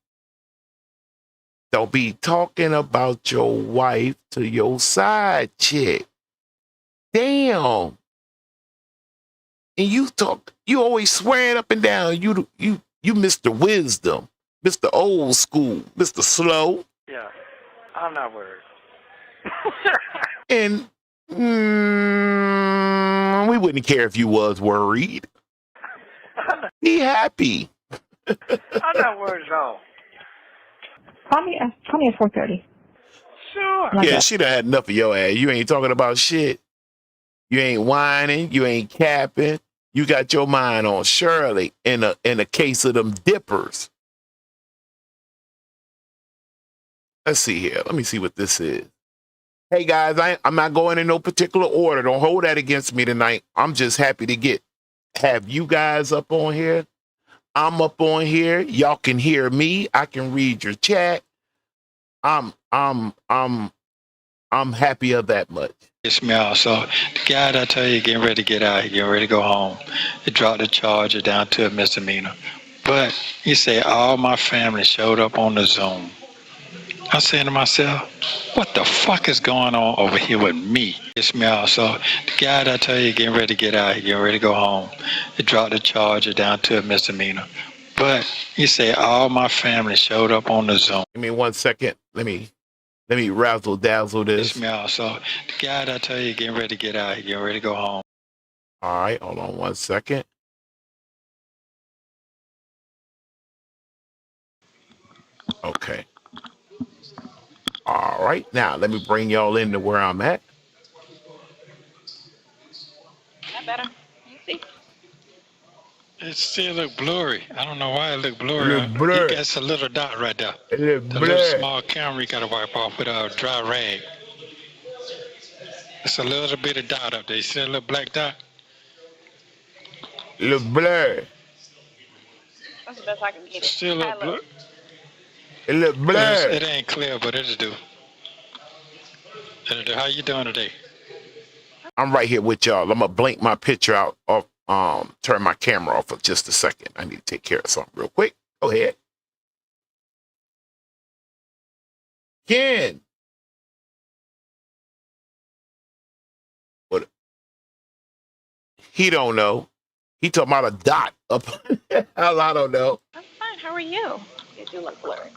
don't be talking about your wife to your side chick. Damn. And you always swearing up and down. You Mr. Wisdom, Mr. Old School, Mr. Slow. Yeah, I'm not worried. And we wouldn't care if you was worried. Be happy. I'm not worried at all. Call me at 4:30. Sure. Yeah, she done had enough of your ass. You ain't talking about shit. You ain't whining. You ain't capping. You got your mind on Shirley in a case of them dippers. Let's see here. Let me see what this is. Hey guys, I'm not going in no particular order. Don't hold that against me tonight. I'm just happy to have you guys up on here. I'm up on here. Y'all can hear me. I can read your chat. I'm happy of that much. It's me out. So the guy that I tell you getting ready to get out, getting ready to go home, they dropped the charger down to a misdemeanor. But he said all my family showed up on the Zoom. I'm saying to myself, what the fuck is going on over here with me? It's me out. So the guy that I tell you getting ready to get out, getting ready to go home, they dropped the charger down to a misdemeanor. But he said all my family showed up on the Zoom. Give me 1 second. Let me razzle dazzle this. It's me out. So the guy that I tell you getting ready to get out, getting ready to go home. All right, hold on 1 second. Okay. All right, now let me bring y'all into where I'm at. That better? You see? It still look blurry. I don't know why it look blurry. It look blurry. He got a little dot right there. It look The blurry. little small camera you gotta wipe off with a dry rag. It's a little bit of dot up there. You see that little black dot? It look blurry. That's the best I can get it. Still look blurry. It look blurry. It ain't clear, but it'll do. It'll do. How you doing today? I'm right here with y'all. I'm gonna blink my picture out of turn my camera off for just a second. I need to take care of something real quick. Go ahead. Ken. What? He don't know. He talking about a dot up. Hell, I don't know. I'm fine. How are you? You do look blurry.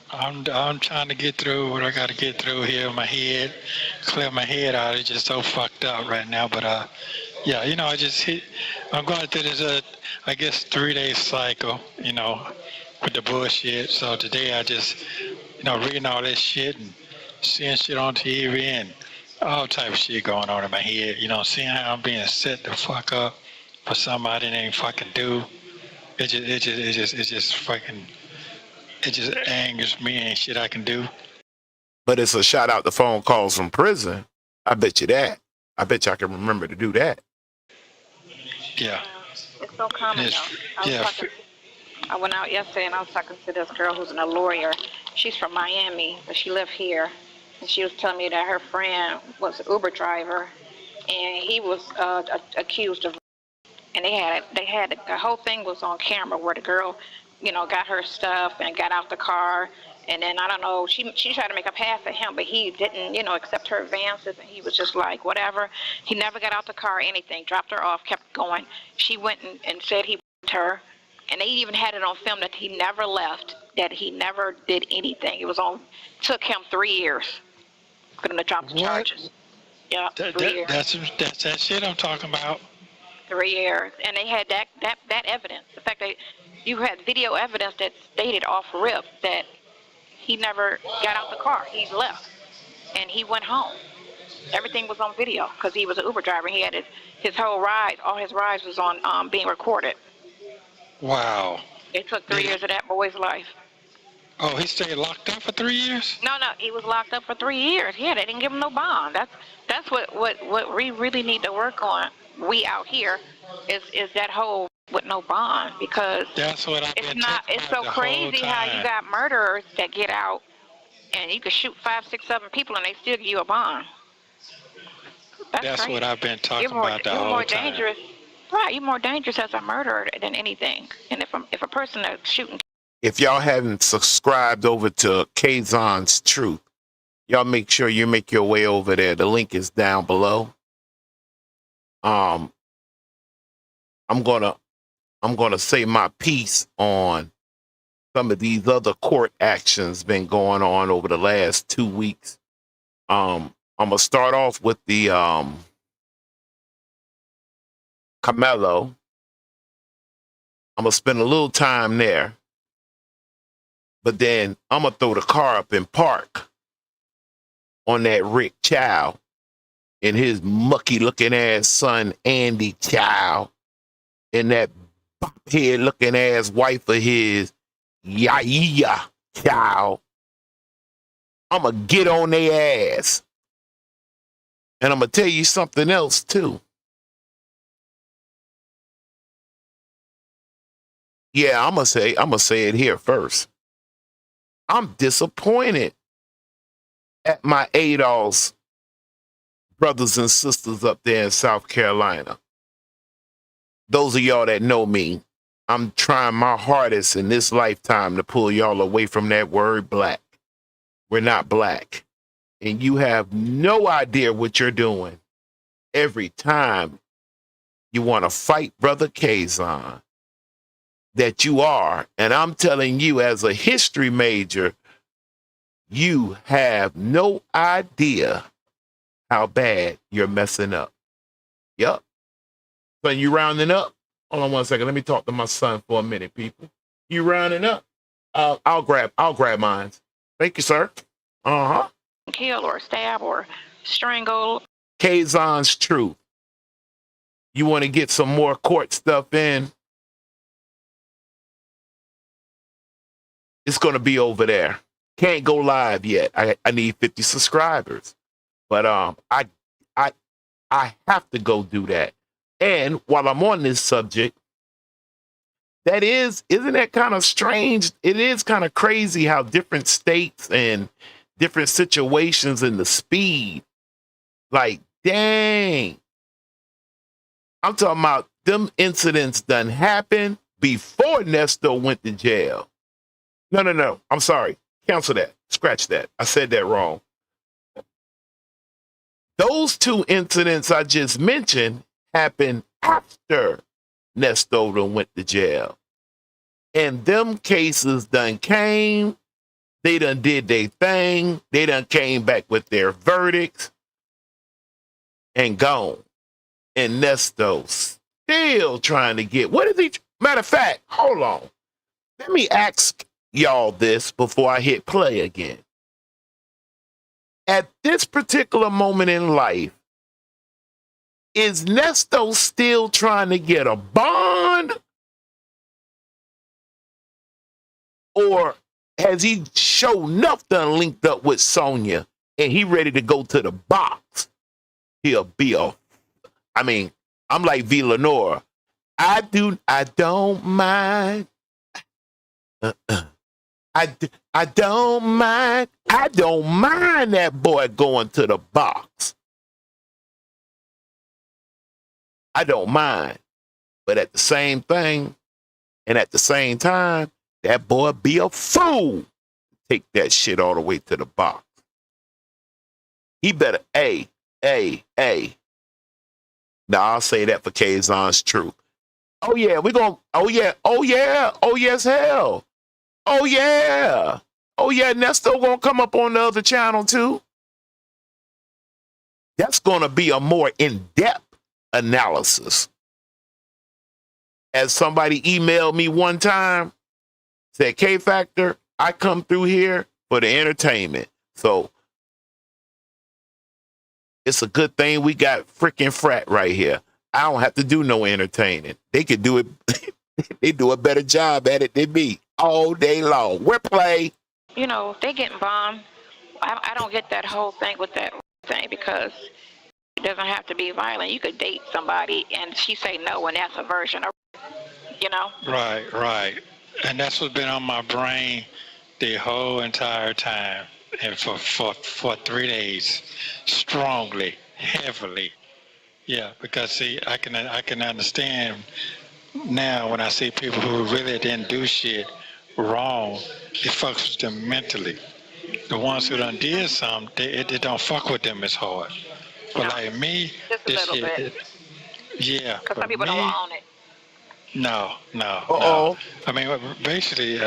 I'm trying to get through what I gotta get through here in my head, clear my head out. It's just so fucked up right now. But yeah, you know, I'm going through this I guess 3-day cycle, you know, with the bullshit. So today I just, you know, reading all this shit and seeing shit on TV and all type of shit going on in my head. You know, seeing how I'm being set the fuck up for somebody I didn't fucking do. It just fucking, it just angers me. Ain't shit I can do. But it's a shout out to phone calls from prison. I bet you that. I bet you I can remember to do that. Yeah. It's so common It's, though. yeah. I went out yesterday and I was talking to this girl who's a lawyer. She's from Miami, but she lived here. And she was telling me that her friend was an Uber driver, and he was accused of. And they had the whole thing was on camera where the girl, got her stuff and got out the car. And then I don't know, she tried to make a pass at him, but he didn't, accept her advances, and he was just like whatever. He never got out the car or anything. Dropped her off, kept going. She went and said he raped her, and they even had it on film that he never left, that he never did anything. Took him 3 years for them to drop the What? charges. Yeah, 3 years. That's that shit I'm talking about. 3 years, and they had that evidence. The fact that you had video evidence that stated off rip that he never got out the car. He left, and he went home. Everything was on video because he was an Uber driver. He had his whole ride, all his rides was on being recorded. Wow. It took 3 years of that boy's life. Oh, he stayed locked up for 3 years? No, he was locked up for 3 years. Yeah, they didn't give him no bond. That's what we really need to work on. We out here is that whole with no bond, because That's what I've been it's so crazy how you got murderers that get out and you can shoot 5, 6, 7 people and they still give you a bond. That's crazy. what I've been talking about the You're whole more time. dangerous. Right, you're more dangerous as a murderer than anything. And if a person is shooting. If y'all haven't subscribed over to Kaazon's Truth, y'all make sure you make your way over there. The link is down below. I'm gonna say my piece on some of these other court actions been going on over the last 2 weeks. I'm gonna start off with the Camelo. I'm gonna spend a little time there, but then I'm gonna throw the car up in park on that Rick Chow and his mucky looking ass son Andy Chow and that head looking ass wife of his Yaya Chow. I'm gonna get on their ass, and I'm gonna tell you something else too. Yeah, I'm gonna say it here first. I'm disappointed at my ADOS brothers and sisters up there in South Carolina. Those of y'all that know me, I'm trying my hardest in this lifetime to pull y'all away from that word black. We're not black. And you have no idea what you're doing every time you want to fight Brother Kaazon. That you are, and I'm telling you as a history major, you have no idea how bad you're messing up. Yup. So you rounding up? Hold on 1 second. Let me talk to my son for a minute, people. You rounding up? I'll grab mine. Thank you, sir. Uh-huh. Kill or stab or strangle. Kaazon's Truth. You want to get some more court stuff in? It's going to be over there. Can't go live yet. I need 50 subscribers. But I have to go do that. And while I'm on this subject, isn't that kind of strange? It is kind of crazy how different states and different situations and the speed, like, dang. I'm talking about them incidents done happened before Nesto went to jail. No. I'm sorry. Cancel that. Scratch that. I said that wrong. Those 2 incidents I just mentioned happened after Nesto done went to jail. And them cases done came. They done did their thing. They done came back with their verdicts and gone. And Nesto still trying to get, what is he? Matter of fact, hold on. Let me ask y'all this before I hit play again. At this particular moment in life, is Nesto still trying to get a bond? Or has he shown enough done linked up with Sonya and he ready to go to the box? He'll be I'm like Villanora. I don't mind. I don't mind. I don't mind that boy going to the box. I don't mind. But at the same thing, and at the same time, that boy be a fool. Take that shit all the way to the box. He better, hey. Now I'll say that for Kaazon's truth. Oh yeah, oh yes, hell. Oh yeah, Nesto gonna come up on the other channel too. That's gonna be a more in-depth analysis. As somebody emailed me one time, said, K-Factor, I come through here for the entertainment. So it's a good thing we got freaking frat right here. I don't have to do no entertaining. They could do it. They do a better job at it than me all day long. We're play. You know, they getting bombed. I don't get that whole thing with that thing because it doesn't have to be violent. You could date somebody and she say no, and that's a version of, you know? Right. And that's what's been on my brain the whole entire time. And for 3 days, strongly, heavily. Yeah, because see, I can understand now when I see people who really didn't do shit wrong, it fucks with them mentally. The ones who done did something, it don't fuck with them as hard. But like me, just a little bit. Yeah. Because some people don't own it. No. I mean, basically,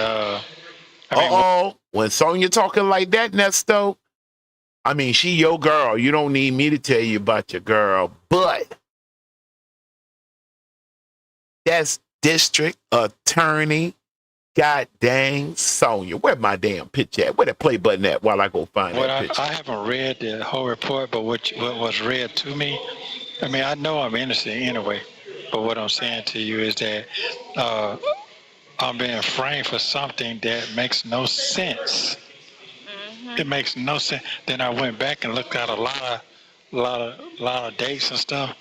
when Sonya talking like that, Nesto, I mean, she your girl. You don't need me to tell you about your girl, but that's District Attorney God dang Sonya. Where my damn picture at? Where the play button at while I go find that picture? I haven't read the whole report, but what was read to me, I mean, I know I'm innocent anyway, but what I'm saying to you is that I'm being framed for something that makes no sense. It makes no sense. Then I went back and looked at a lot of dates and stuff.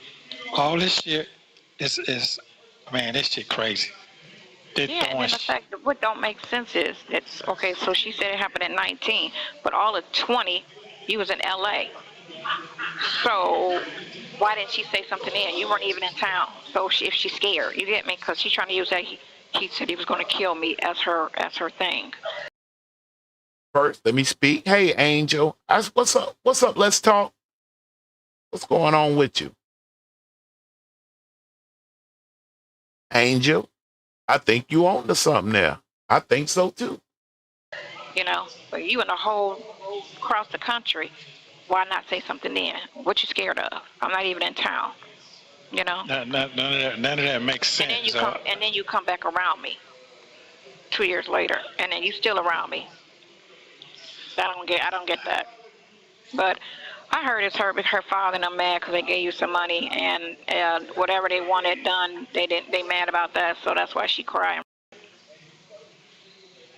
All this shit is man, this shit crazy. And then the fact that what don't make sense is it's okay. So she said it happened at 19, but all of 20, you was in LA. So why didn't she say something then? You weren't even in town. So if she's scared, you get me? Because she's trying to use that. He said he was going to kill me as her thing. First, let me speak. Hey, Angel. What's up? Let's talk. What's going on with you? Angel, I think you on to something there. I think so, too. You know, but you in the whole across the country, why not say something then? What you scared of? I'm not even in town. You know? None of that makes sense. And then you come back around me 2 years later, and then you still around me. I don't get that. But I heard it's her father and them mad because they gave you some money and whatever they wanted done, they mad about that, so that's why she crying.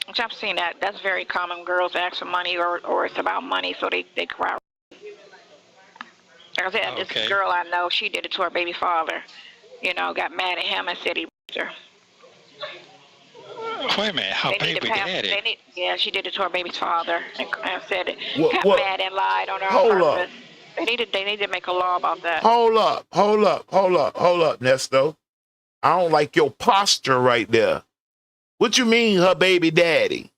Which I've seen that. That's very common. Girls ask for money or it's about money, so they cry. Like I said, this girl I know, she did it to her baby father. You know, got mad at him and said he raped her. Wait a minute, her baby daddy? Yeah, she did it to her baby's father and said it. Got mad and lied on her purpose. They need to make a law about that. Hold up, Nesto. I don't like your posture right there. What you mean, her baby daddy?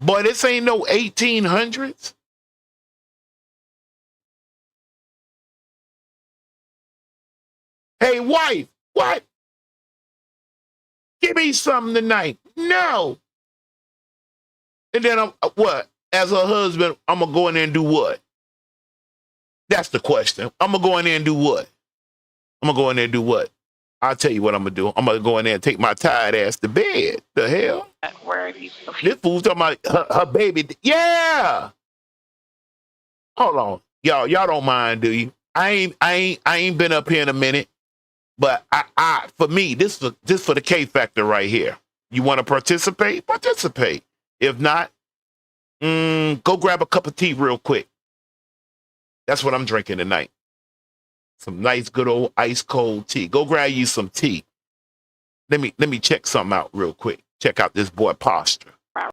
Boy, this ain't no 1800s. Hey, wife, what? Give me something tonight. No. And then what? As a husband, I'm going to go in there and do what? That's the question. I'm going to go in there and do what? I'll tell you what I'm going to do. I'm going to go in there and take my tired ass to bed. The hell? This fool's talking about her baby. Yeah. Hold on. Y'all don't mind, do you? I ain't been up here in a minute. But for me, this for the K factor right here. You want to participate? Participate. If not, go grab a cup of tea real quick. That's what I'm drinking tonight. Some nice, good old ice cold tea. Go grab you some tea. Let me check something out real quick. Check out this boy posture. Like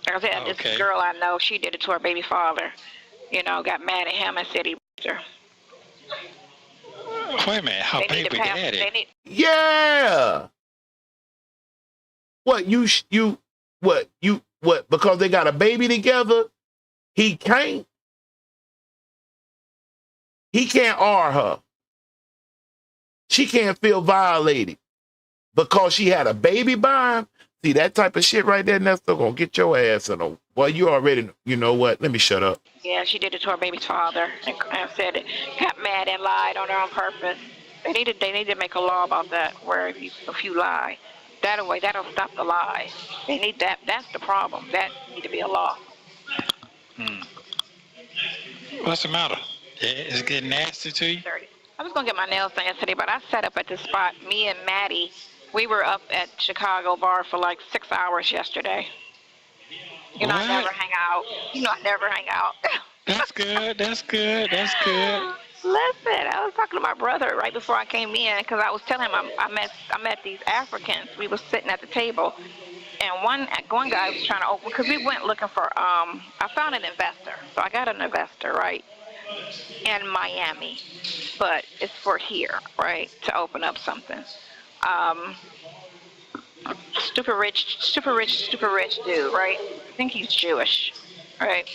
I said, this girl I know, she did it to her baby father. You know, got mad at him and said he raped her. Wait a minute, her baby daddy? Yeah. What because they got a baby together, he can't R her. She can't feel violated because she had a baby by him. See, that type of shit right there, Nesto, gonna get your ass in a... Well, you already... You know what? Let me shut up. Yeah, she did it to her baby's father and said it. Got mad and lied on her on purpose. They need to make a law about that, where if you lie, that'll stop the lies. They need that. That's the problem. That need to be a law. What's the matter? Is it getting nasty to you? I was going to get my nails done yesterday, but I sat up at this spot. Me and Maddie, we were up at Chicago bar for like 6 hours yesterday. You know, I never hang out. That's good. That's good. That's good. Listen, I was talking to my brother right before I came in because I was telling him I met these Africans. We were sitting at the table, and one guy was trying to open, because we went looking for, I found an investor. So I got an investor, right, in Miami, but it's for here, right, to open up something. Super rich dude, right? I think he's Jewish, right?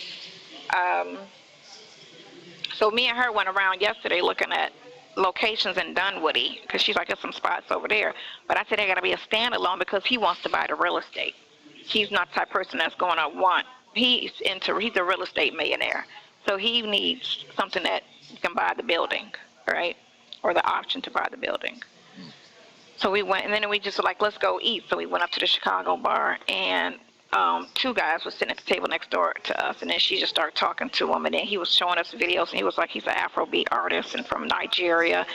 So me and her went around yesterday looking at locations in Dunwoody, because she's like, there's some spots over there. But I said they got to be a standalone because he wants to buy the real estate. He's not the type of person that's going to want. He's a real estate millionaire. So he needs something that can buy the building, right? Or the option to buy the building. So we went, and then we just were like, let's go eat. So we went up to the Chicago bar, and two guys were sitting at the table next door to us, and then she just started talking to him, and then he was showing us videos, and he was like, he's an Afrobeat artist and from Nigeria,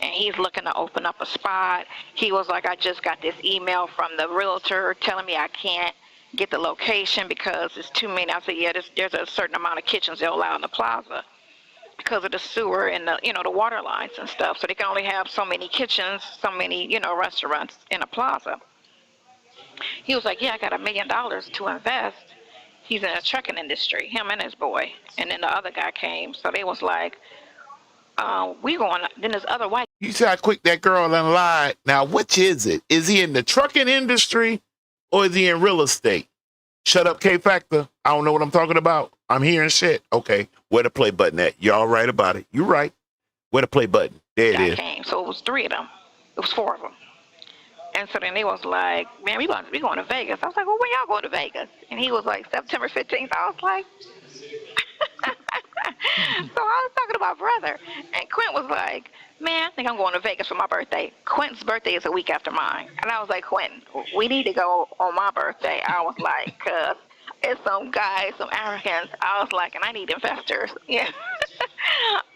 and he's looking to open up a spot. He was like, I just got this email from the realtor telling me I can't get the location because it's too many. I said, yeah, there's a certain amount of kitchens they'll allow in the plaza because of the sewer and the water lines and stuff. So they can only have so many kitchens, so many, restaurants in a plaza. He was like, yeah, I got $1 million to invest. He's in the trucking industry, him and his boy. And then the other guy came. So they was like, then this other white. You see how quick that girl done lied. Now, which is it? Is he in the trucking industry or is he in real estate? Shut up, K Factor. I don't know what I'm talking about. I'm hearing shit. Okay, where the play button at? Y'all right about it. You right. Where the play button? There it is. Came. So it was 3 of them. It was 4 of them. And so then they was like, man, we going to Vegas. I was like, well, when y'all going to Vegas? And he was like, September 15th. I was like, so I was talking to my brother. And Quint was like, man, I think I'm going to Vegas for my birthday. Quentin's birthday is a week after mine. And I was like, Quentin, we need to go on my birthday. I was like, cuz it's some guys, some Africans. I was like, and I need investors. Yeah.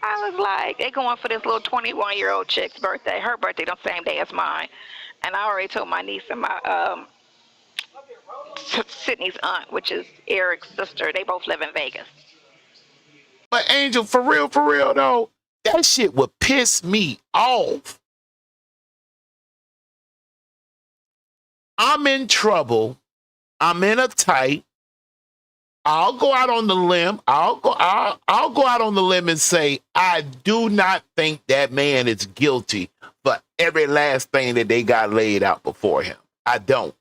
I was like, they going for this little 21-year-old chick's birthday. Her birthday the same day as mine. And I already told my niece and my Sydney's aunt, which is Eric's sister, they both live in Vegas. But Angel, for real though, that shit would piss me off. I'm in trouble. I'm in a tight. I'll go out on the limb. I'll go out on the limb and say, I do not think that man is guilty for every last thing that they got laid out before him. I don't.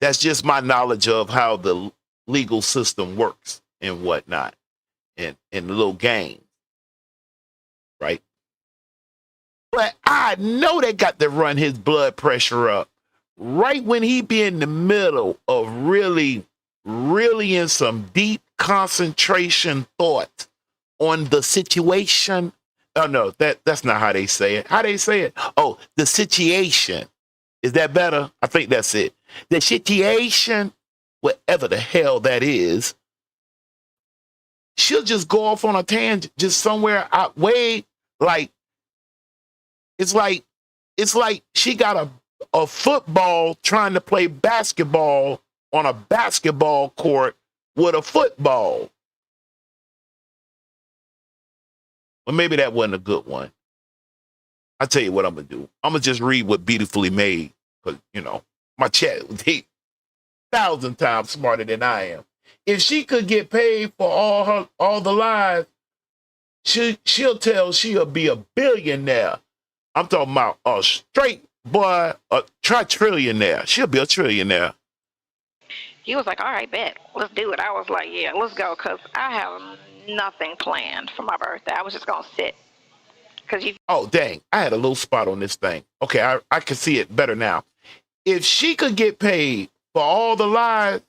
That's just my knowledge of how the legal system works and whatnot, and the little game, right? But I know they got to run his blood pressure up right when he be in the middle of really in some deep concentration thought on the situation. Oh no, that's not how they say it. How they say it? Oh, the situation. Is that better? I think that's it. The situation, whatever the hell that is, she'll just go off on a tangent, just somewhere out way, like It's like she got a football trying to play basketball on a basketball court with a football. Well, maybe that wasn't a good one. I'll tell you what I'm going to do. I'm going to just read what Beautifully Made. Because, you know, my chat, he 1,000 times smarter than I am. If she could get paid for all the lies, she'll tell she'll be a billionaire. I'm talking about a straight boy, a trillionaire. She'll be a trillionaire. He was like, all right, bet. Let's do it. I was like, yeah, let's go, because I have nothing planned for my birthday. I was just going to sit. Oh, dang. I had a little spot on this thing. Okay, I can see it better now. If she could get paid for all the lies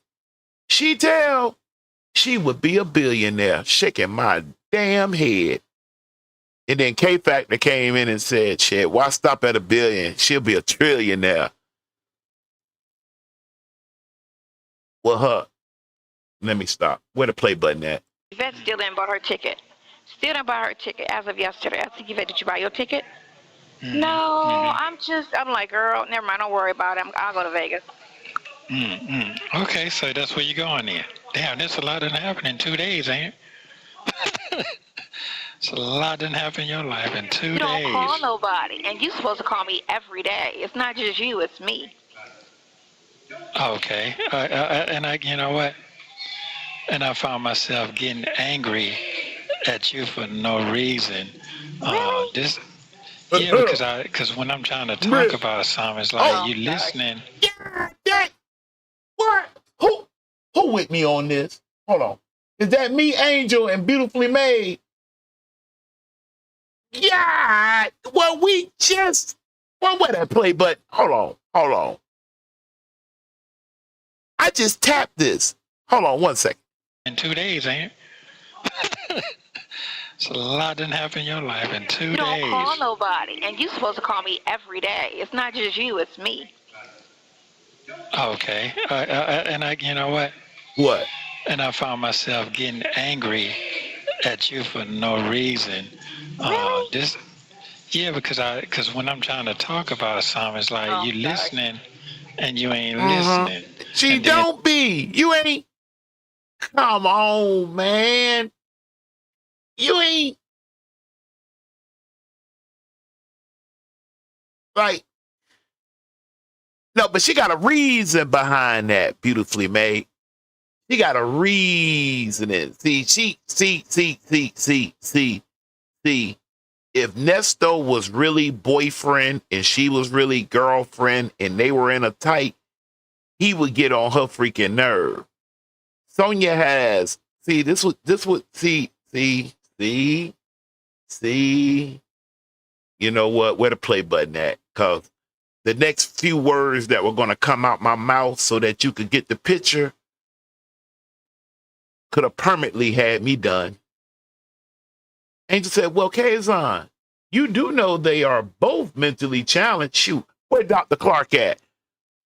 she tell, she would be a billionaire. Shaking my damn head. And then K-Factor came in and said, shit, why stop at $1 billion? She'll be a trillionaire. Well, let me stop. Where the play button at? Yvette still didn't buy her ticket. Still didn't buy her ticket as of yesterday. I said, Yvette, did you buy your ticket? Mm-hmm. No, I'm like, girl, never mind. Don't worry about it. I'll go to Vegas. Mm-hmm. Okay, so that's where you're going then. Damn, there's a lot that happened in 2 days, ain't it? It's a lot that happened in your life in 2 days. You don't call nobody, and you're supposed to call me every day. It's not just you, it's me. Okay, and you know what? And I found myself getting angry at you for no reason. Really? Because when I'm trying to talk about something, it's like you listening. Yeah, what? Who with me on this? Hold on. Is that me, Angel, and Beautifully Made? Yeah. Well, where that play button? Hold on. I just tapped this. Hold on 1 second. In 2 days, ain't it? It's a lot that happened in your life in 2 days. You don't call nobody, and you're supposed to call me every day. It's not just you, it's me. Okay, and you know what? What? And I found myself getting angry at you for no reason. Really? Because when I'm trying to talk about something, it's like you listening and you ain't listening. She don't be. You ain't. Come on, man. You ain't. Like. No, but she got a reason behind that, Beautifully Made. She got a reason. See. If Nesto was really boyfriend and she was really girlfriend and they were in a tight, he would get on her freaking nerve. Sonya has, see, you know what? Where the play button at? Because the next few words that were going to come out my mouth so that you could get the picture could have permanently had me done. Angel said, well, Kaazon, you do know they are both mentally challenged. Shoot, where Dr. Clark at?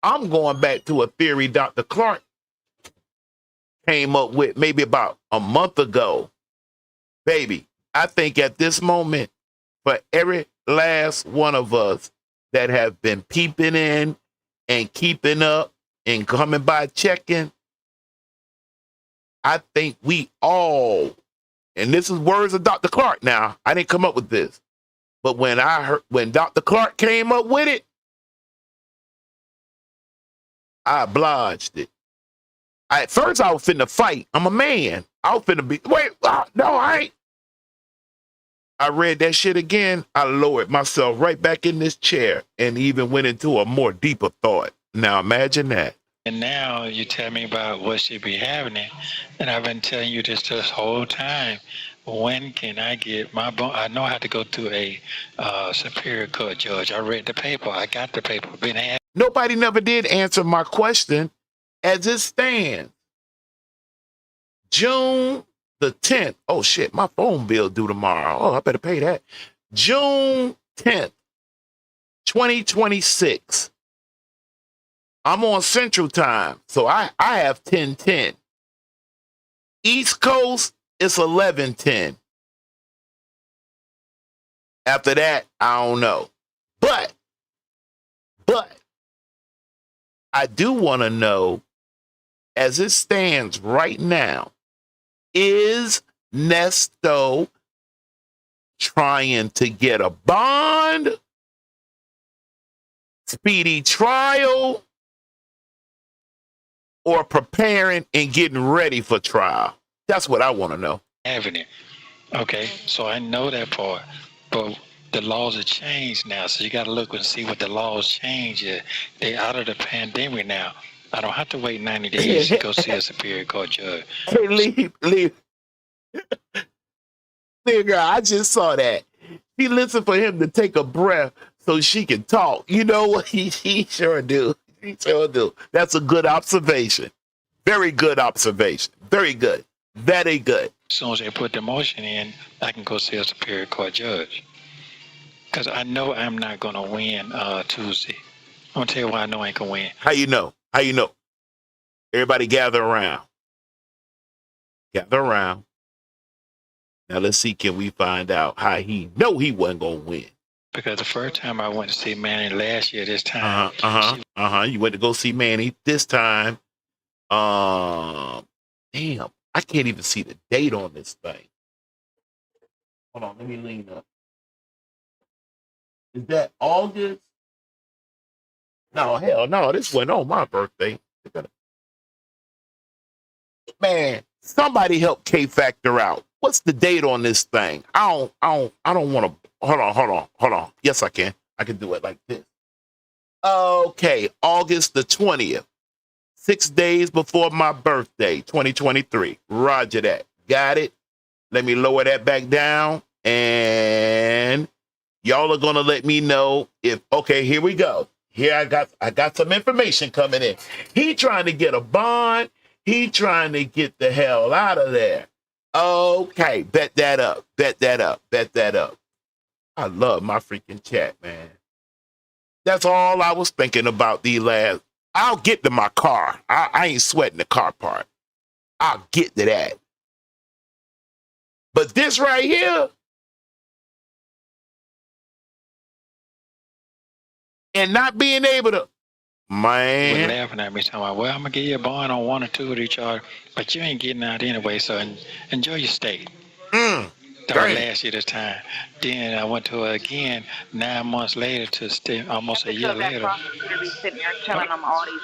I'm going back to a theory Dr. Clark came up with maybe about a month ago. Baby, I think at this moment, for every last one of us that have been peeping in and keeping up and coming by checking, I think we all, and this is words of Dr. Clark now, I didn't come up with this, but when Dr. Clark came up with it, I obliged it. At first, I was finna fight. I'm a man. I was finna be, no, I ain't. I read that shit again. I lowered myself right back in this chair and even went into a more deeper thought. Now, imagine that. And now you tell me about what should be happening. And I've been telling you this whole time. When can I get my bone? I know I have to go to a superior court judge. I read the paper. I got the paper. Nobody never did answer my question as it stands. June the 10th. Oh, shit. My phone bill due tomorrow. Oh, I better pay that. June 10th, 2026. I'm on Central Time, so I have 10:10. East Coast, it's 11:10. After that, I don't know. But I do want to know, as it stands right now, is Nesto trying to get a bond, speedy trial, or preparing and getting ready for trial? That's what I want to know. Avenue. Okay, so I know that part, but the laws have changed now, so you got to look and see what the laws change. They out of the pandemic now. I don't have to wait 90 days to go see a Superior Court judge. Hey, leave. Nigga, I just saw that. He listened for him to take a breath so she can talk. You know what? He sure do. He sure do. That's a good observation. Very good observation. Very good. Very good. As soon as they put the motion in, I can go see a Superior Court judge. Because I know I'm not going to win Tuesday. I'm going to tell you why I know I ain't going to win. How you know? How you know? Everybody gather around. Gather around. Now let's see, can we find out how he know he wasn't going to win? Because the first time I went to see Manny last year, this time. You went to go see Manny this time. Damn. I can't even see the date on this thing. Hold on, let me lean up. Is that August? No, hell no. This wasn't on my birthday. Man, somebody help K Factor out. What's the date on this thing? I don't want to. Hold on. Yes, I can. I can do it like this. Okay, August the 20th. 6 days before my birthday, 2023. Roger that. Got it. Let me lower that back down. And y'all are gonna let me know if, okay, here we go. Here I got some information coming in. He trying to get a bond. He trying to get the hell out of there. Okay, bet that up. I love my freaking chat, man. That's all I was thinking about the last. I'll get to my car. I ain't sweating the car part. I'll get to that. But this right here, and not being able to, man. You're laughing at me, talking about, well, I'm going to give you a bond on one or two of each other, but you ain't getting out anyway, so enjoy your stay. That was last year this time. Then I went to her again 9 months later to stay almost a year later.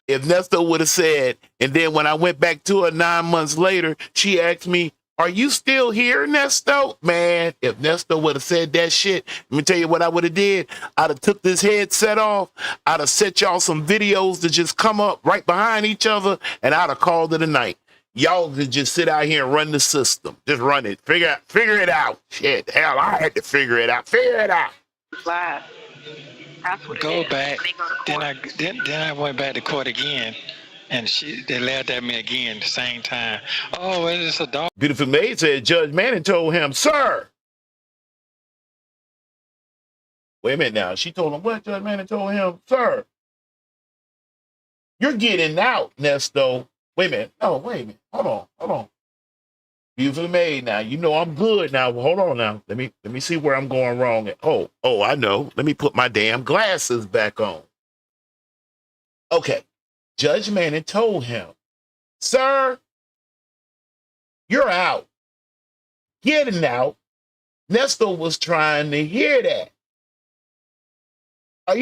If Nesto would have said, and then when I went back to her 9 months later, she asked me, are you still here, Nesto? Man, if Nesto would have said that shit, let me tell you what I would have did. I'd have took this headset off. I'd have set y'all some videos to just come up right behind each other, and I'd have called it a night. Y'all could just sit out here and run the system. Just run it. Figure it out. Shit, hell, I had to figure it out. Figure it out. Live. That's what Go it is. back. Then I went back to court again, and they laughed at me again the same time. Oh, it's a dog. Beautiful Maid said Judge Manning told him, sir. Wait a minute now. She told him what? Judge Manning told him, sir. You're getting out, Nesto. Wait a minute. No, wait a minute. Hold on. Beautiful Maid now. You know I'm good now. Hold on now. Let me see where I'm going wrong. Oh, I know. Let me put my damn glasses back on. Okay. Judge Manning told him, sir, you're out. Getting out. Nesto was trying to hear that. Are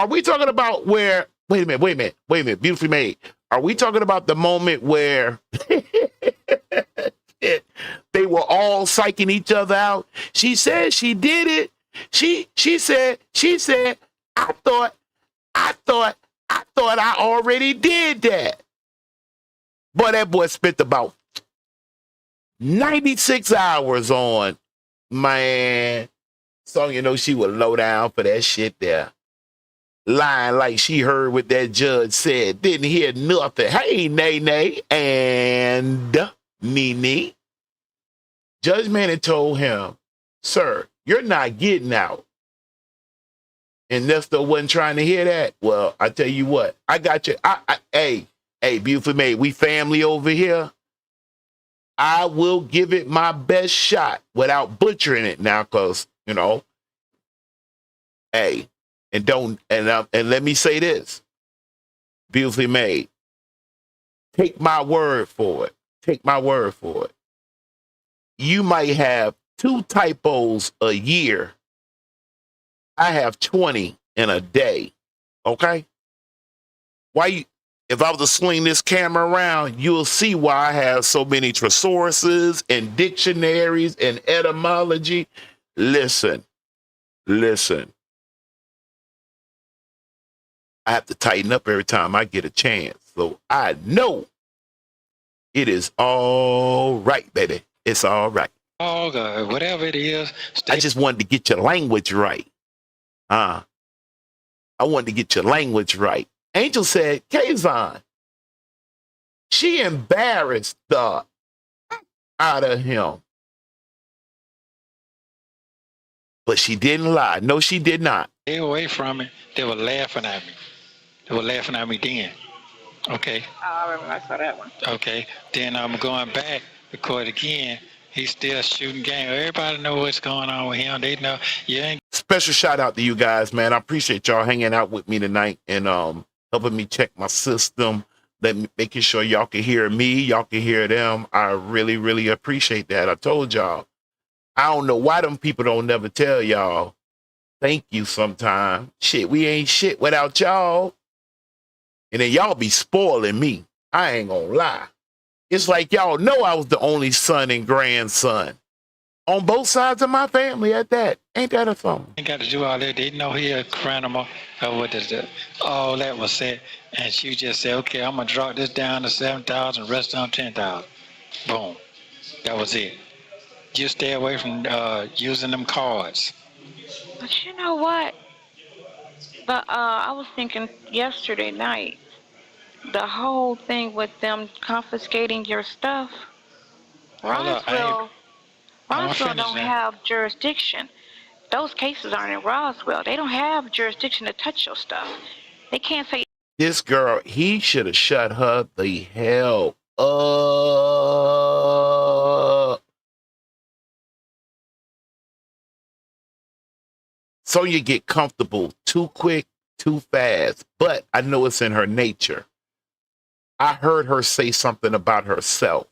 we talking about where, wait a minute, Beautiful Maid. Are we talking about the moment where they were all psyching each other out? She said she did it. She said, I thought I already did that. Boy, that boy spent about 96 hours on, man. Sonya know she was low down for that shit there. Lying like she heard what that judge said. Didn't hear nothing. Hey, Nay and Nene. Judge Manning told him, sir, you're not getting out. And Nesto wasn't trying to hear that. Well, I tell you what, I got you. Hey, Beautiful Maid, we family over here. I will give it my best shot without butchering it now, because, hey, And let me say this, beautifully made. Take my word for it. Take my word for it. You might have 2 typos a year. I have 20 in a day. Okay? If I was to sling this camera around, you'll see why I have so many thesauruses and dictionaries and etymology. Listen. I have to tighten up every time I get a chance. So I know it is all right, baby. It's all right. Oh, God, whatever it is. I just wanted to get your language right. I wanted to get your language right. Angel said, Kaazon, she embarrassed the out of him. But she didn't lie. No, she did not. Stay away from it. They were laughing at me. They were laughing at me then. Okay. I remember I saw that one. Okay. Then I'm going back, record again. He's still shooting game. Everybody know what's going on with him. They know you ain't. Special shout out to you guys, man. I appreciate y'all hanging out with me tonight and helping me check my system, making sure y'all can hear me, y'all can hear them. I really, really appreciate that. I told y'all, I don't know why them people don't never tell y'all thank you sometime. Shit, we ain't shit without y'all. And then y'all be spoiling me. I ain't gonna lie. It's like y'all know I was the only son and grandson on both sides of my family at that. Ain't that a something? Ain't got to do all that. They know he a cranimal. All that was said. And she just said, okay, I'm going to drop this down to 7,000, rest on 10,000. Boom. That was it. Just stay away from using them cards. But you know what? I was thinking yesterday night, the whole thing with them confiscating your stuff, Roswell don't have jurisdiction. Those cases aren't in Roswell. They don't have jurisdiction to touch your stuff. They can't say. This girl, he should have shut her the hell up. Sonya get comfortable too quick, too fast, but I know it's in her nature. I heard her say something about herself.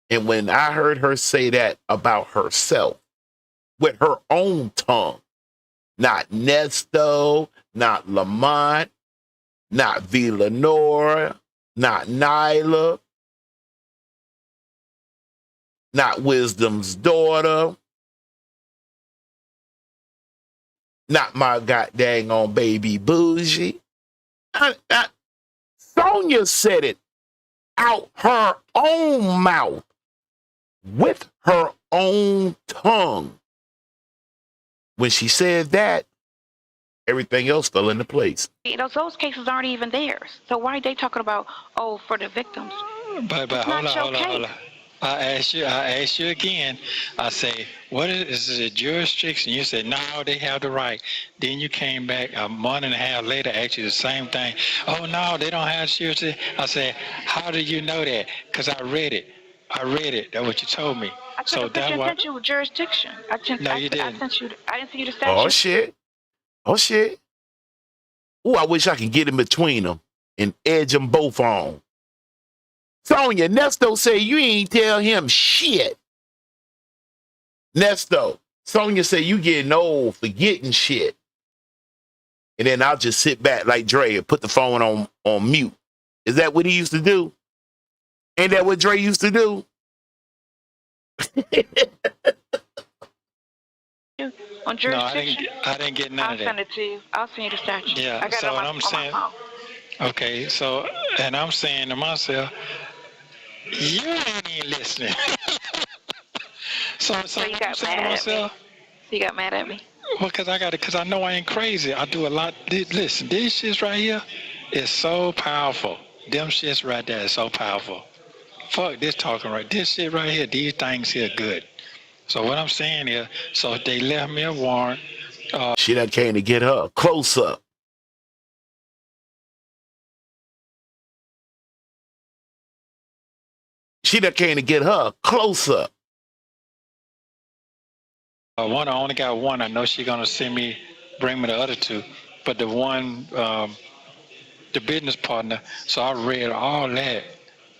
And when I heard her say that about herself, with her own tongue, not Nesto, not Lamont, not Villanora, not Nyla, not Wisdom's daughter, not my goddamn on baby Bougie. Sonya said it out her own mouth with her own tongue. When she said that, everything else fell into place. Those cases aren't even theirs. So why are they talking about, for the victims? But hold on. I asked you again. I say, what is the jurisdiction? You said, no, they have the right. Then you came back a month and a half later, asked you the same thing. Oh, no, they don't have jurisdiction. I said, how do you know that? Because I read it. That's what you told me. I took a picture and sent you jurisdiction. No, you didn't. I didn't send you the statute. Oh, shit. Ooh, I wish I could get in between them and edge them both on. Sonya, Nesto say you ain't tell him shit. Nesto, Sonya say you getting old, forgetting shit. And then I'll just sit back like Dre and put the phone on mute. Is that what he used to do? Ain't that what Dre used to do? On jurisdiction? No, I didn't get none of that. I'll send it to you. I'll send you the statute. Yeah, I got so it on I'm my saying, phone. okay, so, and I'm saying to myself, you ain't even listening. so you got mad at me. So you got mad at me? Well, because I know I ain't crazy. I do a lot. Listen, this shit right here is so powerful. Them shits right there is so powerful. Fuck this talking right. This shit right here, these things here good. So what I'm saying is, so they left me a warrant. She done came to get her close up. She done came to get her close up. I only got one. I know she's gonna send me bring me the other two, but the one, the business partner. So I read all that,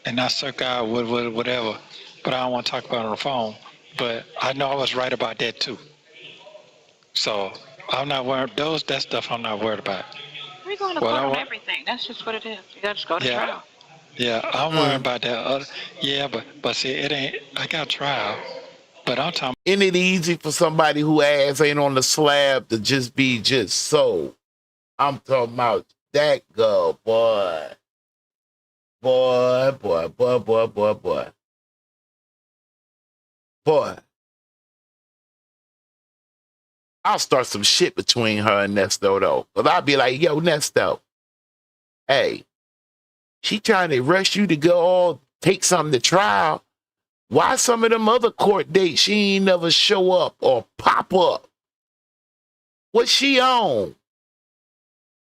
and I circle out whatever, but I don't want to talk about it on the phone. But I know I was right about that too. So I'm not worried. That stuff I'm not worried about. We're going to What court I on want, everything. That's just what it is. You got to just go to yeah, trial. yeah, I'm worried Mm. about that other. Yeah, but see, it ain't. I got trial, but I'm talking. Isn't it easy for somebody who ass ain't on the slab to just be just so? I'm talking about that girl, boy. Boy, boy, boy, boy, boy, boy. Boy. I'll start some shit between her and Nesto, though. Because I'll be like, yo, Nesto, hey, she trying to rush you to go all take something to trial. Why some of them other court dates she ain't never show up or pop up? What's she on?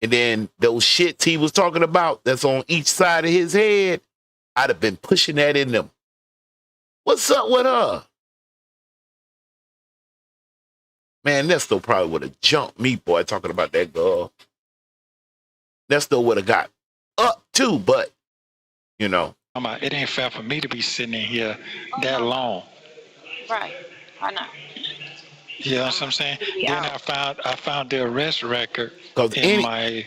And then those shits he was talking about that's on each side of his head, I'd have been pushing that in them. What's up with her? Man, Nesto probably would have jumped me, boy, talking about that girl. Nesto would have got up too, but, you know. It ain't fair for me to be sitting in here that long. Right. I know. You know what I'm saying? Then I found the arrest record Because in my.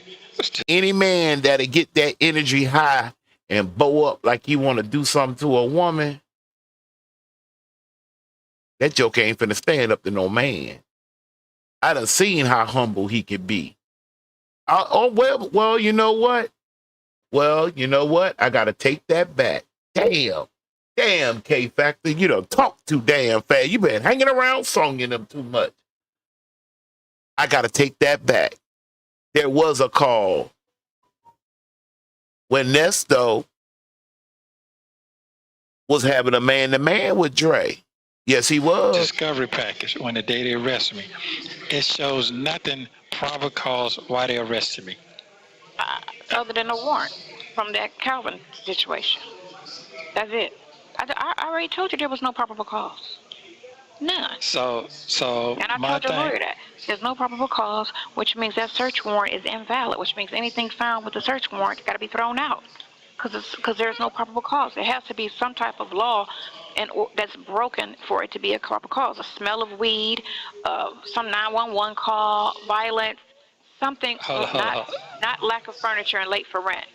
any man that'll get that energy high and bow up like he want to do something to a woman, that joke ain't finna stand up to no man. I done seen how humble he can be. Well, you know what? Well, you know what? I gotta take that back. Damn, K Factor, you don't talk too damn fast. You been hanging around Sonya them too much. I gotta take that back. There was a call when Nesto was having a man-to-man with Dre. Yes, he was. Discovery package when the day they arrested me. It shows nothing probable cause why they arrested me. Other than a warrant from that Calvin situation. That's it. I already told you there was no probable cause. None. So and I told your lawyer that. There's no probable cause, which means that search warrant is invalid, which means anything found with the search warrant got to be thrown out. Because there's no probable cause. It has to be some type of law that's broken for it to be a probable cause. A smell of weed, some 911 call, violence, something, not lack of furniture and late for rent.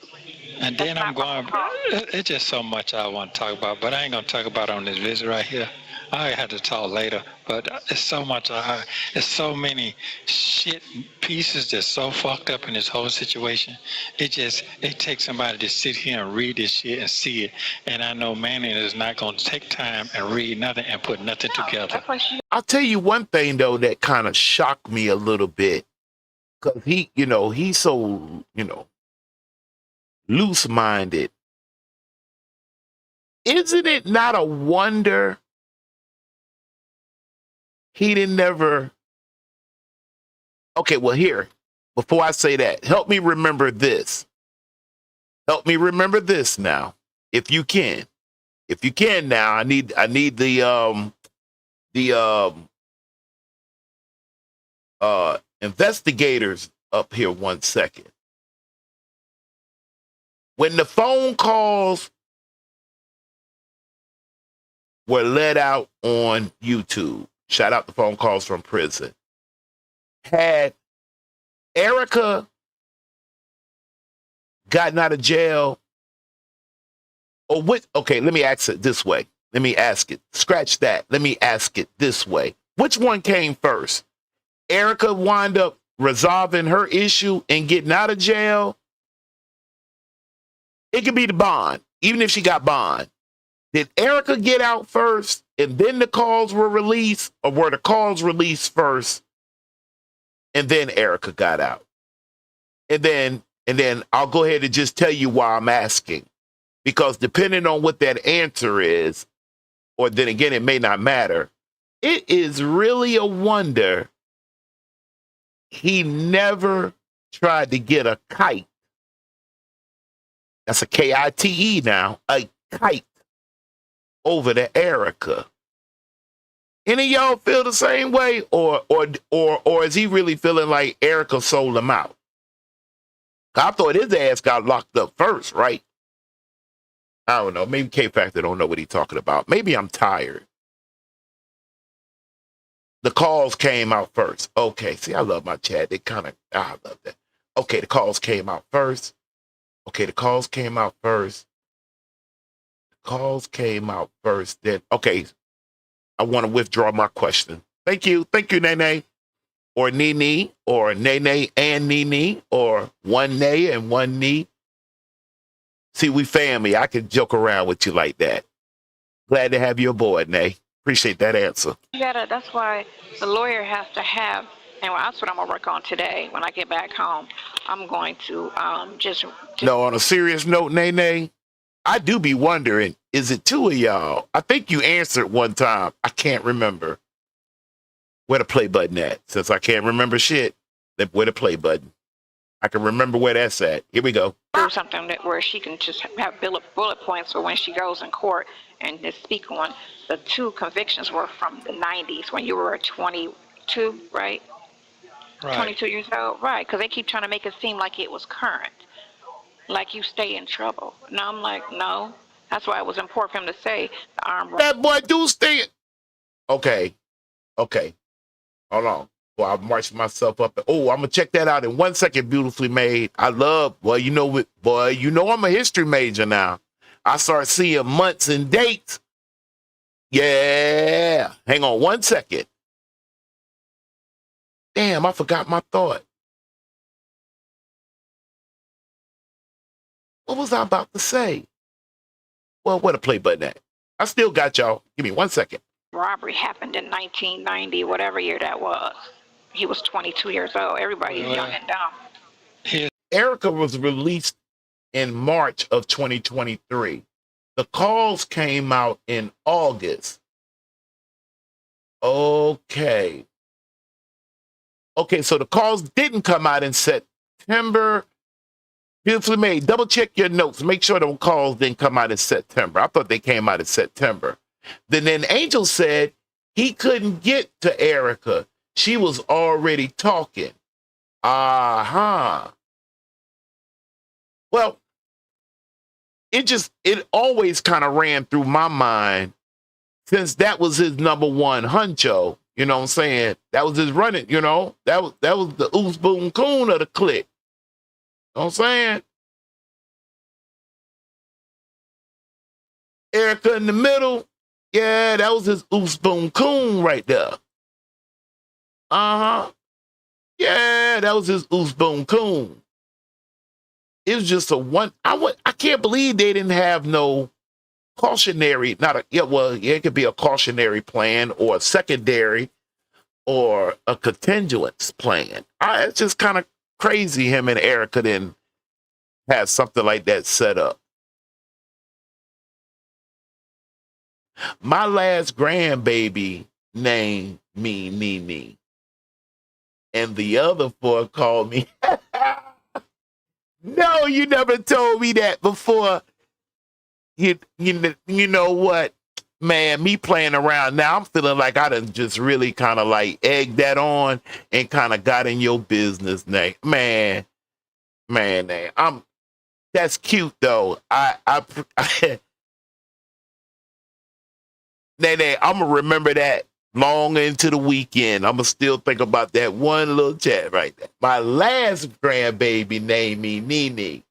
And then I'm going, it's just so much I want to talk about, but I ain't going to talk about it on this visit right here. I have to talk later, but it's so much, it's so many shit pieces that's so fucked up in this whole situation. It takes somebody to sit here and read this shit and see it. And I know Manny is not going to take time and read nothing and put nothing together. I'll tell you one thing, though, that kind of shocked me a little bit. Because he's so, loose-minded. Isn't it not a wonder he didn't never... Okay, well, here, before I say that, help me remember this. Help me remember this now, if you can. If you can now, I need the investigators up here 1 second. When the phone calls were let out on YouTube, shout out the phone calls from prison, had Erica gotten out of jail? Or what? Okay, let me ask it this way. Let me ask it. Scratch that. Let me ask it this way. Which one came first? Erica wound up resolving her issue and getting out of jail? It could be the bond, even if she got bond. Did Erica get out first and then the calls were released, or were the calls released first and then Erica got out? And then I'll go ahead and just tell you why I'm asking. Because depending on what that answer is, or then again, it may not matter, it is really a wonder he never tried to get a kite. That's a K-I-T-E now, a kite over to Erica Any of y'all feel the same way, or is he really feeling like Erica sold him out? I thought his ass got locked up first, right? I don't know. Maybe K Factor don't know what he's talking about. Maybe I'm tired. The calls came out first. Okay, see, I love my chat. I love that. Okay, the calls came out first. Okay, the calls came out first. Calls came out first. Then, okay, I want to withdraw my question. Thank you. Thank you, Nene. Or Nene, or Nene and Nene, or one Nay and one Nee. See, we family. I can joke around with you like that. Glad to have you aboard, Nay. Appreciate that answer. That's why the lawyer has to have, and that's what I'm gonna work on today when I get back home. I'm going to just. No, on a serious note, Nene, I do be wondering, is it two of y'all? I think you answered one time. I can't remember. Where the play button at? Since I can't remember shit, where the play button? I can remember where that's at. Here we go. Do something where she can just have bullet points for when she goes in court and just speak on. The two convictions were from the 90s when you were 22, right? Right. 22 years old, right? Because they keep trying to make it seem like it was current, like you stay in trouble. And I'm like, no. That's why it was important for him to say the arm. That boy do stay. Okay. Hold on. Well, I'll march myself up. Oh, I'm gonna check that out in 1 second. Beautifully made. I love. Boy, you know what? Boy, you know I'm a history major now. I start seeing months and dates. Yeah. Hang on 1 second. Damn, I forgot my thought. What was I about to say? Well, where the play button at? I still got y'all. Give me 1 second. Robbery happened in 1990, whatever year that was. He was 22 years old. Everybody's young and dumb. Erica was released in March of 2023. The calls came out in August. Okay, so the calls didn't come out in September. Beautifully made. Double check your notes. Make sure the calls didn't come out in September. I thought they came out in September. Then Angel said he couldn't get to Erica. She was already talking. Well, it always kind of ran through my mind since that was his number one huncho. You know what I'm saying? That was his running, that was the Oos Boom Coon of the clique. You know what I'm saying? Erica in the middle. Yeah, that was his Oos Boom Coon right there. Yeah, that was his Oos Boom Coon. It was just I can't believe they didn't have no cautionary, it could be a cautionary plan or a secondary or a continuance plan. It's just kind of crazy him and Erica didn't have something like that set up. My last grandbaby named me Nene. And the other four called me. No, you never told me that before. You know what? Man, me playing around now, I'm feeling like I done just really kind of like egged that on and kind of got in your business, Nate. Man, that's cute though. Nene, I'm gonna remember that long into the weekend. I'm gonna still think about that one little chat right there. My last grandbaby named me Nene,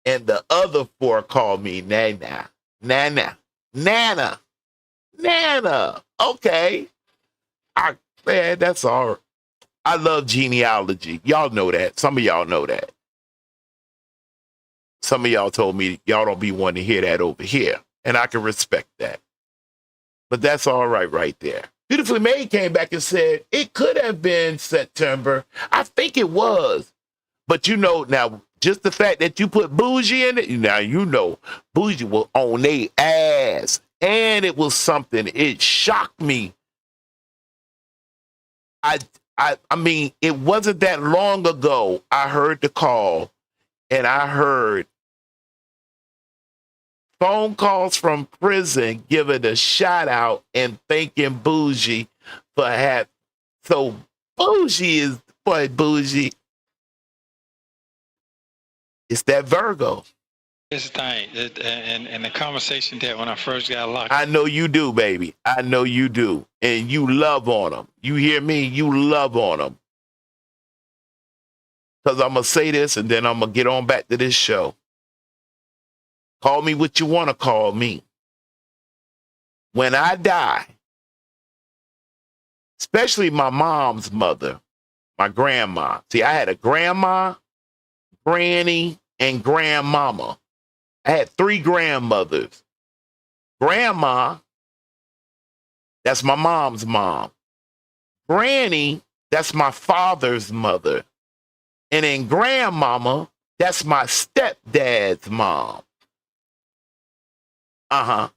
and the other four called me Nana. Okay, man, that's all. I love genealogy. Y'all know that. Some of y'all know that. Some of y'all told me y'all don't be wanting to hear that over here, and I can respect that. But that's all right there. Beautifully Made came back and said, it could have been September. I think it was. But now, just the fact that you put Bougie in it, now Bougie was on their ass. And it was something. It shocked me. I mean, it wasn't that long ago I heard the call and I heard phone calls from prison giving a shout out and thanking Bougie for having. So Bougie is, boy, Bougie. It's that Virgo. This thing, and the conversation that when I first got locked. I know you do, baby. I know you do. And you love on them. You hear me? You love on them. Because I'm going to say this and then I'm going to get on back to this show. Call me what you want to call me. When I die, especially my mom's mother, my grandma. See, I had a grandma, granny, and grandmama. I had 3 grandmothers. Grandma, that's my mom's mom. Granny, that's my father's mother. And then grandmama, that's my stepdad's mom. Uh-huh.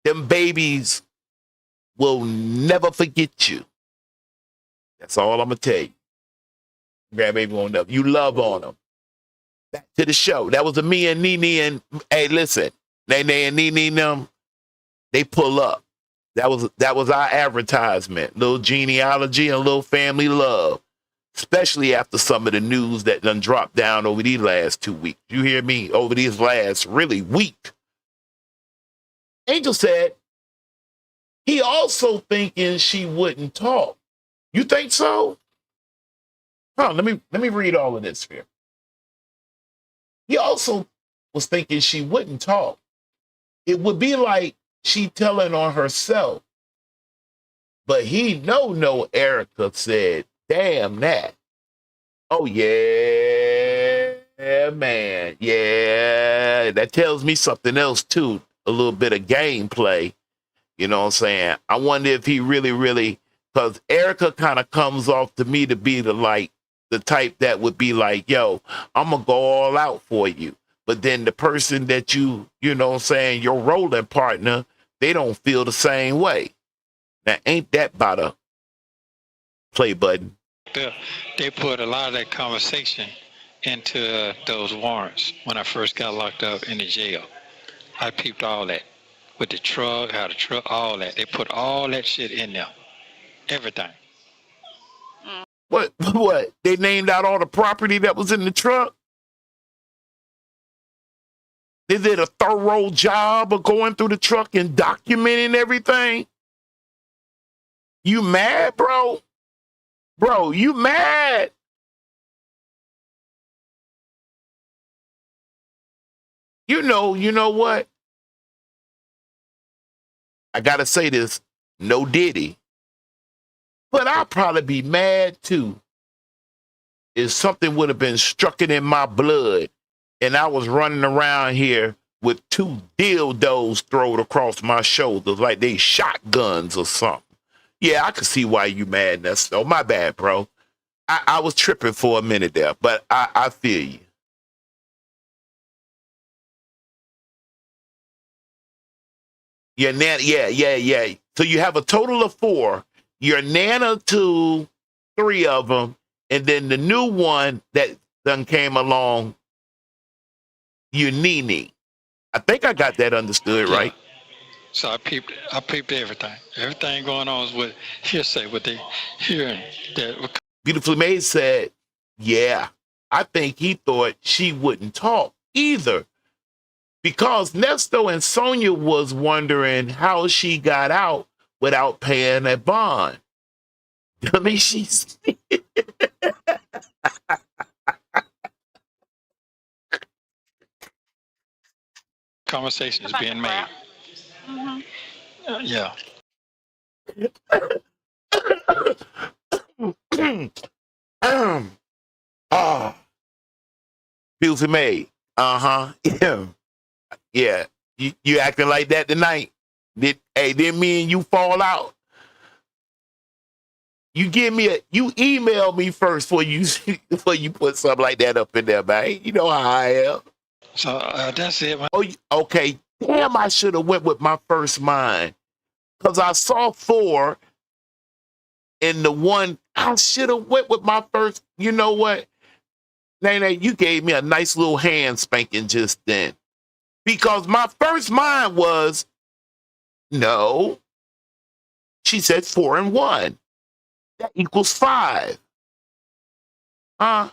Them babies will never forget you. That's all I'm going to tell you. Grandbaby won't never. You love on them. Back to the show. That was a me and Nene and, hey, listen, Nene and Nene them, they pull up. That was our advertisement. Little genealogy and a little family love. Especially after some of the news that done dropped down over these last 2 weeks. You hear me? Over these last really week. Angel said he also thinking she wouldn't talk. You think so? Huh, let me read all of this here. He also was thinking she wouldn't talk. It would be like she telling on herself. But he no Erica said, damn that. Oh yeah, man. Yeah, that tells me something else too. A little bit of gameplay. You know what I'm saying? I wonder if he really, because Erica kind of comes off to me to be the type that would be like, yo, I'm going to go all out for you. But then the person that you know what I'm saying, your rolling partner, they don't feel the same way. Now, ain't that about a play button? They put a lot of that conversation into those warrants when I first got locked up in the jail. I peeped all that. With the truck, how the truck, all that. They put all that shit in there. Everything. What? They named out all the property that was in the truck? They did a thorough job of going through the truck and documenting everything? You mad, bro? Bro, you mad? You know what? I gotta say this, no Diddy. But I'd probably be mad too if something would have been struck in my blood and I was running around here with 2 dildos thrown across my shoulders like they shotguns or something. Yeah, I can see why you mad, Nesto. My bad, bro. I was tripping for a minute there, but I feel you. Your nana, yeah. So you have a total of 4. Your nana 2, 3 of them, and then the new one that done came along, your Nene. I think I got that understood, right? So I peeped everything. Everything going on is with hearsay, what they hearing. Beautifully Made said, yeah, I think he thought she wouldn't talk either. Because Nesto and Sonya was wondering how she got out without paying a bond. I mean, she's... Conversation is being made. Mm-hmm. Yeah. Beautifully Made. Uh-huh. Yeah. You acting like that tonight? Did me and you fall out? You email me first before you put something like that up in there, man. You know how I am. So that's it, man. Oh, okay. Damn, I should have went with my first mind. Because I saw 4 and the one, I should have went with my first, you know what? Nene, you gave me a nice little hand spanking just then. Because my first mind was, no. She said 4 and 1. That equals 5. That's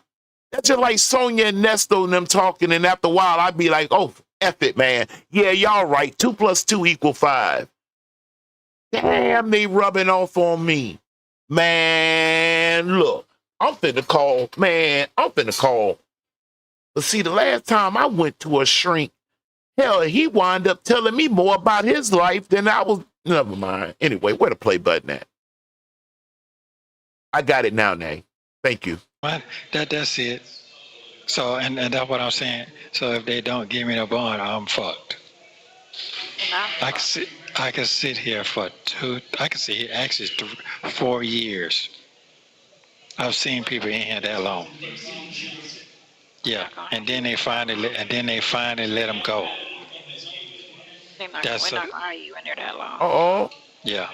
just like Sonya and Nesto and them talking, and after a while, I'd be like, oh, F it, man. Yeah, y'all right. 2 plus 2 equal 5. Damn, they rubbing off on me. Man, look, I'm finna call. But see, the last time I went to a shrink, hell, he wound up telling me more about his life than I was. Never mind. Anyway, where the play button at? I got it now, Nay. Thank you. Well, that's it. So, and that's what I'm saying. So if they don't give me the bond, I'm fucked. I can sit here for 4 years. I've seen people in here that long. Yeah, and then they finally let them go. We're not gonna argue in there that long. Uh-oh. Yeah.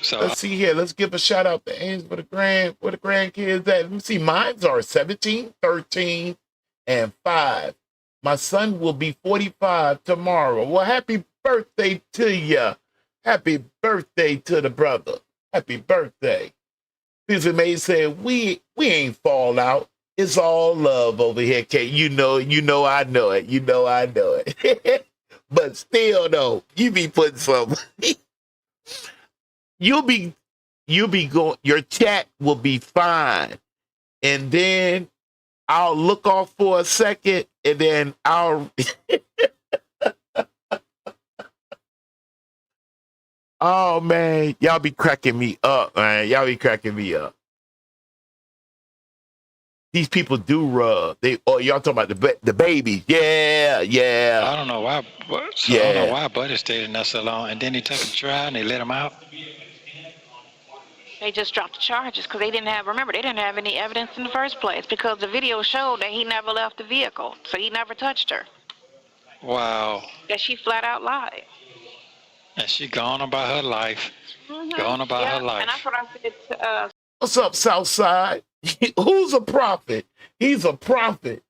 So let's see here. Let's give a shout out to Ames where the grandkids at. Let me see. Mine's are 17, 13, and 5. My son will be 45 tomorrow. Well, happy birthday to ya. Happy birthday to the brother. Happy birthday. Pizza May said, we ain't fall out. It's all love over here, Kate. You know I know it. You know I know it. But still though, you be putting some you'll be going, your chat will be fine. And then I'll look off for a second and then I'll oh man, y'all be cracking me up, man. Y'all be cracking me up. These people do rub. Y'all talking about the baby. Yeah. I don't know why. I don't know why Buddy stayed in there so long, and then he took a trial and they let him out. They just dropped the charges because they didn't have any evidence in the first place because the video showed that he never left the vehicle, so he never touched her. Wow. That she flat out lied. And she gone about her life. Gone about her life. And that's what I said to what's up, Southside? Who's a prophet? He's a prophet.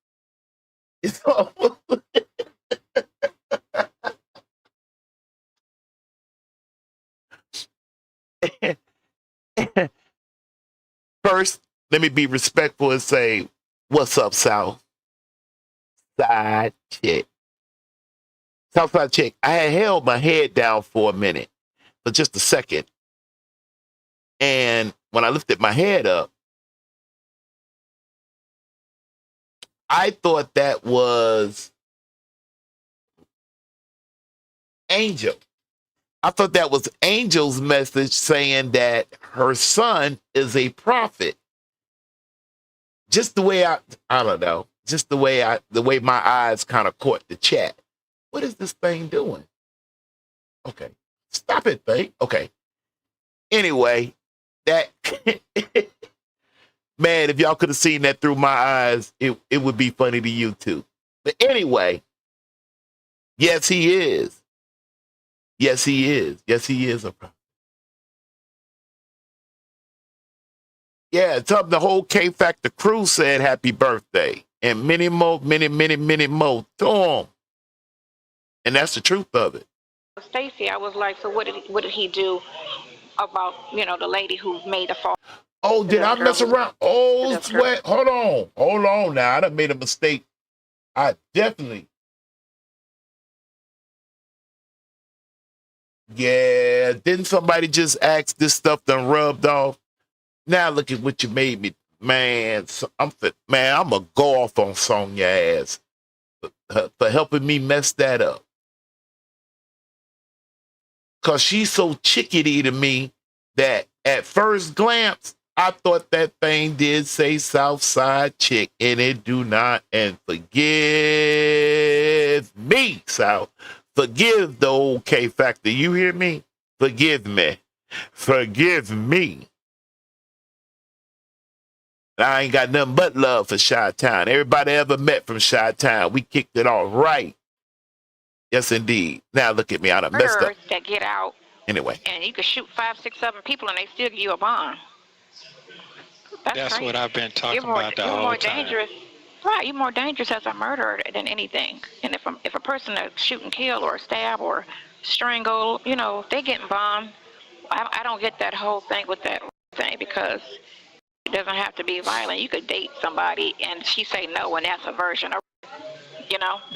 First, let me be respectful and say, what's up, Southside chick? Southside chick, I had held my head down for a minute, for just a second. And when I lifted my head up, I thought that was Angel. I thought that was Angel's message saying that her son is a prophet. Just the way I don't know, just the way my eyes kind of caught the chat. What is this thing doing? Okay. Stop it, thing. Okay. Anyway, that man, if y'all could have seen that through my eyes, it would be funny to you too. But anyway, yes, he is. Yes, he is. Yes, he is a prophet. Yeah, the whole K Factor crew said happy birthday. And many more to him. And that's the truth of it. Stacy, I was like, so what did he do about, the lady who made the fall? Oh, did I mess around? Oh, sweat. Hold on now. I done made a mistake. I definitely. Yeah, didn't somebody just ask this stuff done rubbed off? Now look at what you made me. Man, I'm gonna go off on Sonya ass for helping me mess that up. Cause she's so chickadee to me that at first glance, I thought that thing did say Southside chick, and it do not. And forgive me, South. Forgive the old K Factor. You hear me? Forgive me. Forgive me. I ain't got nothing but love for Chi-Town. Everybody I ever met from Chi-Town, we kicked it off right. Yes, indeed. Now look at me. I done messed up. That get out. Anyway. And you can shoot 5, 6, 7 people and they still give you a bond. That's what I've been talking about the whole time. Right, you're more dangerous as a murderer than anything. And if a person is shoot and kill or stab or strangle, they getting bombed. I don't get that whole thing with that thing because it doesn't have to be violent. You could date somebody and she say no, and that's a version of,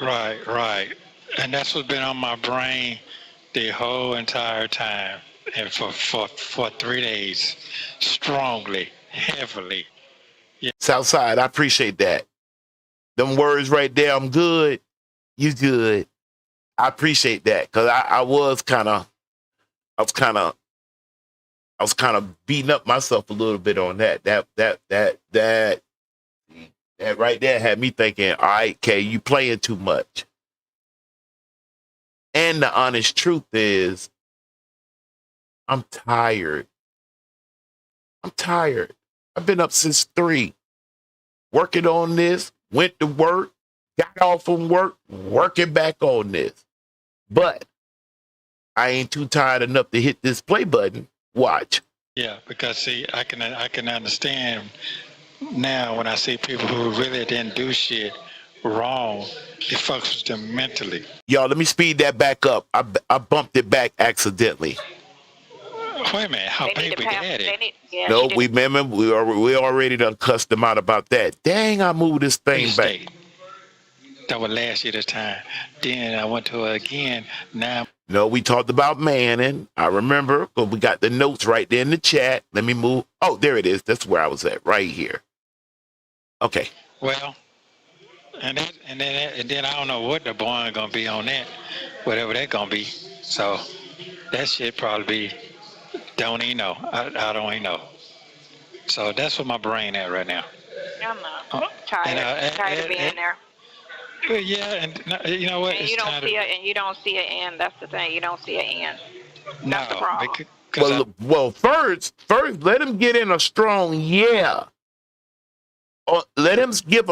Right. And that's what's been on my brain the whole entire time, and for 3 days, strongly, heavily. Yeah. Southside, I appreciate that. Them words right there, I'm good. You good. I appreciate that because I was kind of beating up myself a little bit on that. That right there had me thinking, all right, Kay, you playing too much. And the honest truth is, I'm tired. I've been up since 3, working on this, went to work, got off from work, working back on this. But I ain't too tired enough to hit this play button. Watch. Yeah, because see, I can understand now when I see people who really didn't do shit wrong, it fucks with them mentally. Y'all, let me speed that back up. I bumped it back accidentally. Wait a minute, how big we get it? No, we remember we already done cussed them out about that. Dang, I moved this thing back. That was last year this time. Then I went to it again. Now. No, we talked about Manning. I remember, but we got the notes right there in the chat. Let me move. Oh, there it is. That's where I was at, right here. Okay. Well, and then I don't know what the bond gonna be on that, whatever that gonna be. So that shit probably be. Don't even know. I don't even know. So that's what my brain at right now. I'm not tired of being there. Yeah, and you know what? And you don't see an end. That's the thing. You don't see an end. That's the problem. Well, first, let him get in a strong yeah. Let him give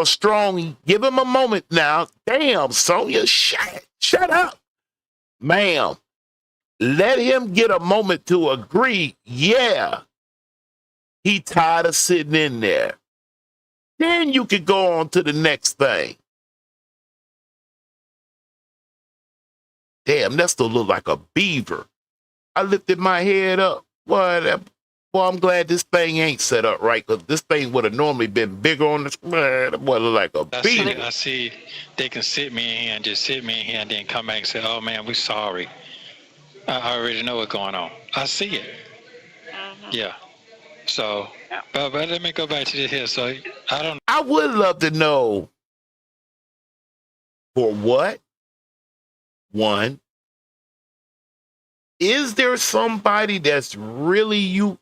him a moment now. Damn, Sonya, shut up, ma'am. Let him get a moment to agree. Yeah, he tired of sitting in there. Then you could go on to the next thing. Damn, that still look like a beaver. I lifted my head up. Well, I'm glad this thing ain't set up right, because this thing would have normally been bigger on the screen. That boy look like a beaver. I see they can sit me in here and just sit me in here and then come back and say, oh man, we're sorry. I already know what's going on. I see it. Mm-hmm. Yeah. So, but let me go back to this here. So, I would love to know for what? One, is there somebody that's really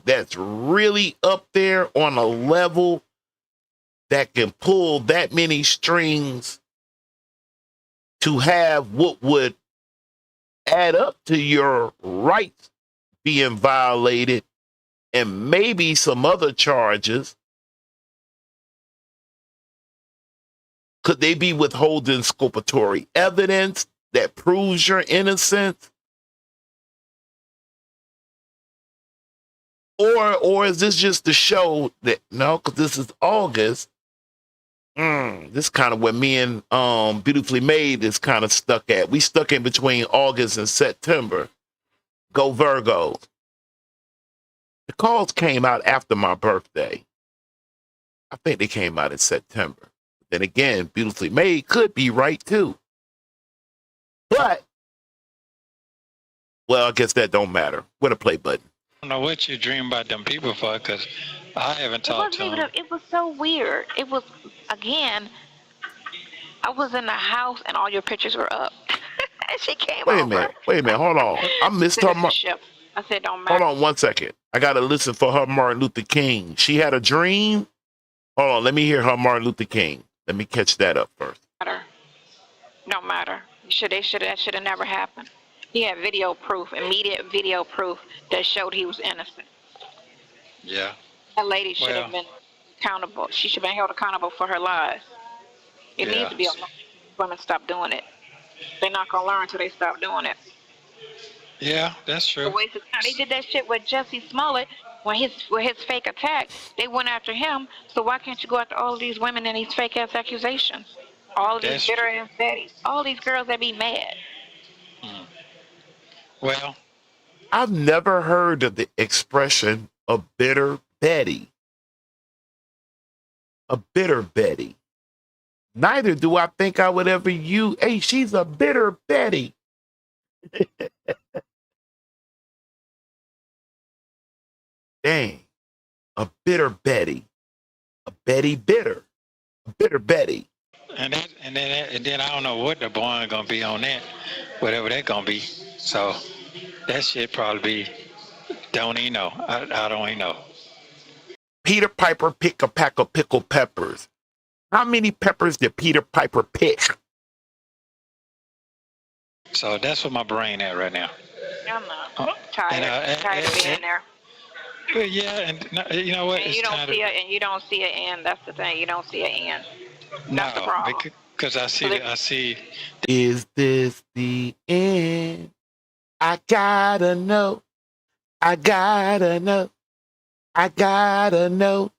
that's really up there on a level that can pull that many strings to have what would add up to your rights being violated and maybe some other charges? Could they be withholding exculpatory evidence that proves your innocence? Or is this just to show that, no, because this is August. This kind of where me and Beautifully Made is kind of stuck at. We stuck in between August and September. Go Virgo. The calls came out after my birthday. I think they came out in September. Then again, Beautifully Made could be right too. But, well, I guess that don't matter. Where the play button? I don't know what you dream about them people for, because I haven't talked to them. It was so weird. It was, again, I was in the house and all your pictures were up. And she came over. Wait a minute, hold on. I missed her. I said, don't matter. Hold on 1 second. I got to listen for her Martin Luther King. She had a dream? Hold on, let me hear her Martin Luther King. Let me catch that up first. Don't matter. That should have never happened. He had video proof, immediate video proof that showed he was innocent. Yeah. That lady should have been accountable. She should have been held accountable for her lies. It needs to be a law. Women stop doing it. They're not going to learn until they stop doing it. Yeah, that's true. The waste of time. They did that shit with Jussie Smollett. when his fake attack, they went after him. So why can't you go after all of these women and these fake ass accusations? All of these That's bitter ass daddies, all these girls that be mad. well. I've never heard of the expression a bitter Betty. A bitter Betty. Neither do I think I would ever use, hey, she's a bitter Betty. Dang. A bitter Betty. A Betty bitter. A bitter Betty. And then I don't know what the boy gonna be on that, whatever that gonna be. So that shit probably be, don't even know. I don't even know. Peter Piper pick a pack of pickled peppers. How many peppers did Peter Piper pick? So that's what my brain at right now. I'm tired of being there. Yeah, and you know what? And you don't see an end. That's the thing. You don't see an end. That's the No, problem. because I see. Is this the end? I gotta know. I gotta know. I gotta know.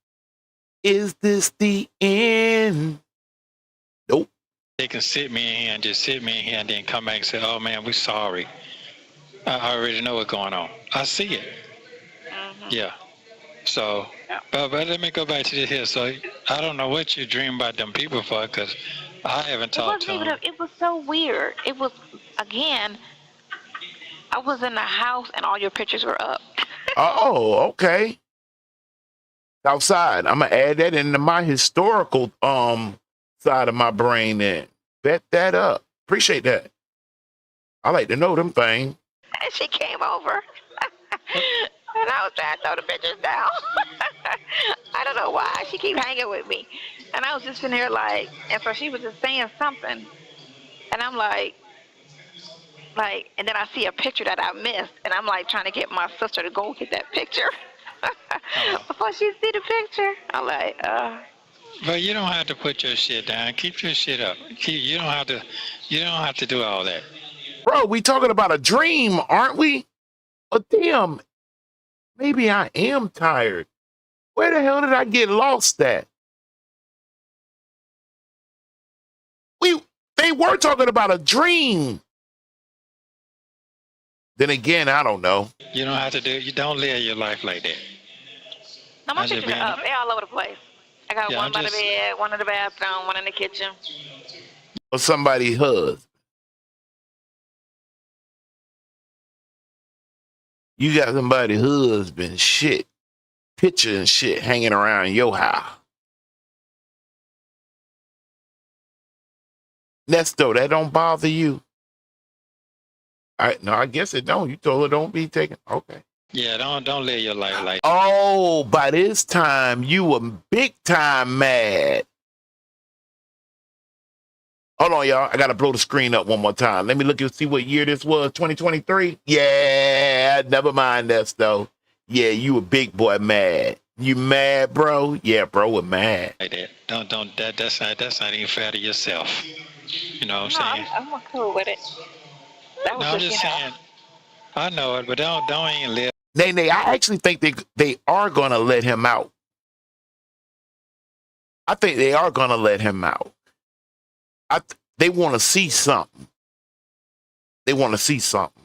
Is this the end? Nope. They can sit me in here and just sit me in here and then come back and say, "Oh man, we're sorry." I already know what's going on. I see it. Mm-hmm. Yeah. So, yeah. But let me go back to this here. So, I don't know what you dream about them people for, because I haven't talked to them. It was so weird. It was, again, I was in the house and all your pictures were up. Oh, okay. Outside. I'm going to add that into my historical side of my brain then. Bet that up. Appreciate that. I like to know them things. And she came over. And I was trying to throw the pictures down. I don't know why. She keep hanging with me. And I was just in here like, and so she was just saying something. And I'm like, and then I see a picture that I missed. And I'm like trying to get my sister to go get that picture. Before she see the picture. I'm like, But you don't have to put your shit down. Keep your shit up. You don't have to do all that. Bro, we talking about a dream, aren't we? Oh, damn. Maybe I am tired. Where the hell did I get lost at? They were talking about a dream. Then again, I don't know. You don't have to do it. You don't live your life like that. No, my pictures are up. They're all over the place. I got one by the bed, one in the bathroom, one in the kitchen. Or somebody's husband. You got somebody's husband shit, picture and shit hanging around your house. Nesto, that don't bother you? No, I guess it don't. You told her don't be taking. Okay. Yeah, don't live your life like. Oh, by this time you were big time mad. Hold on, y'all. I gotta blow the screen up one more time. Let me look and see what year this was. 2023. Yeah, never mind that though. Yeah, you a big boy mad. You mad, bro? Yeah, bro, we're mad. Like that. That's not even fair to yourself. You know what I'm saying? I'm cool with it. That was I'm just saying. I know it, but don't even live. Nay, I actually think they are gonna let him out. I think they are gonna let him out. They want to see something. They want to see something.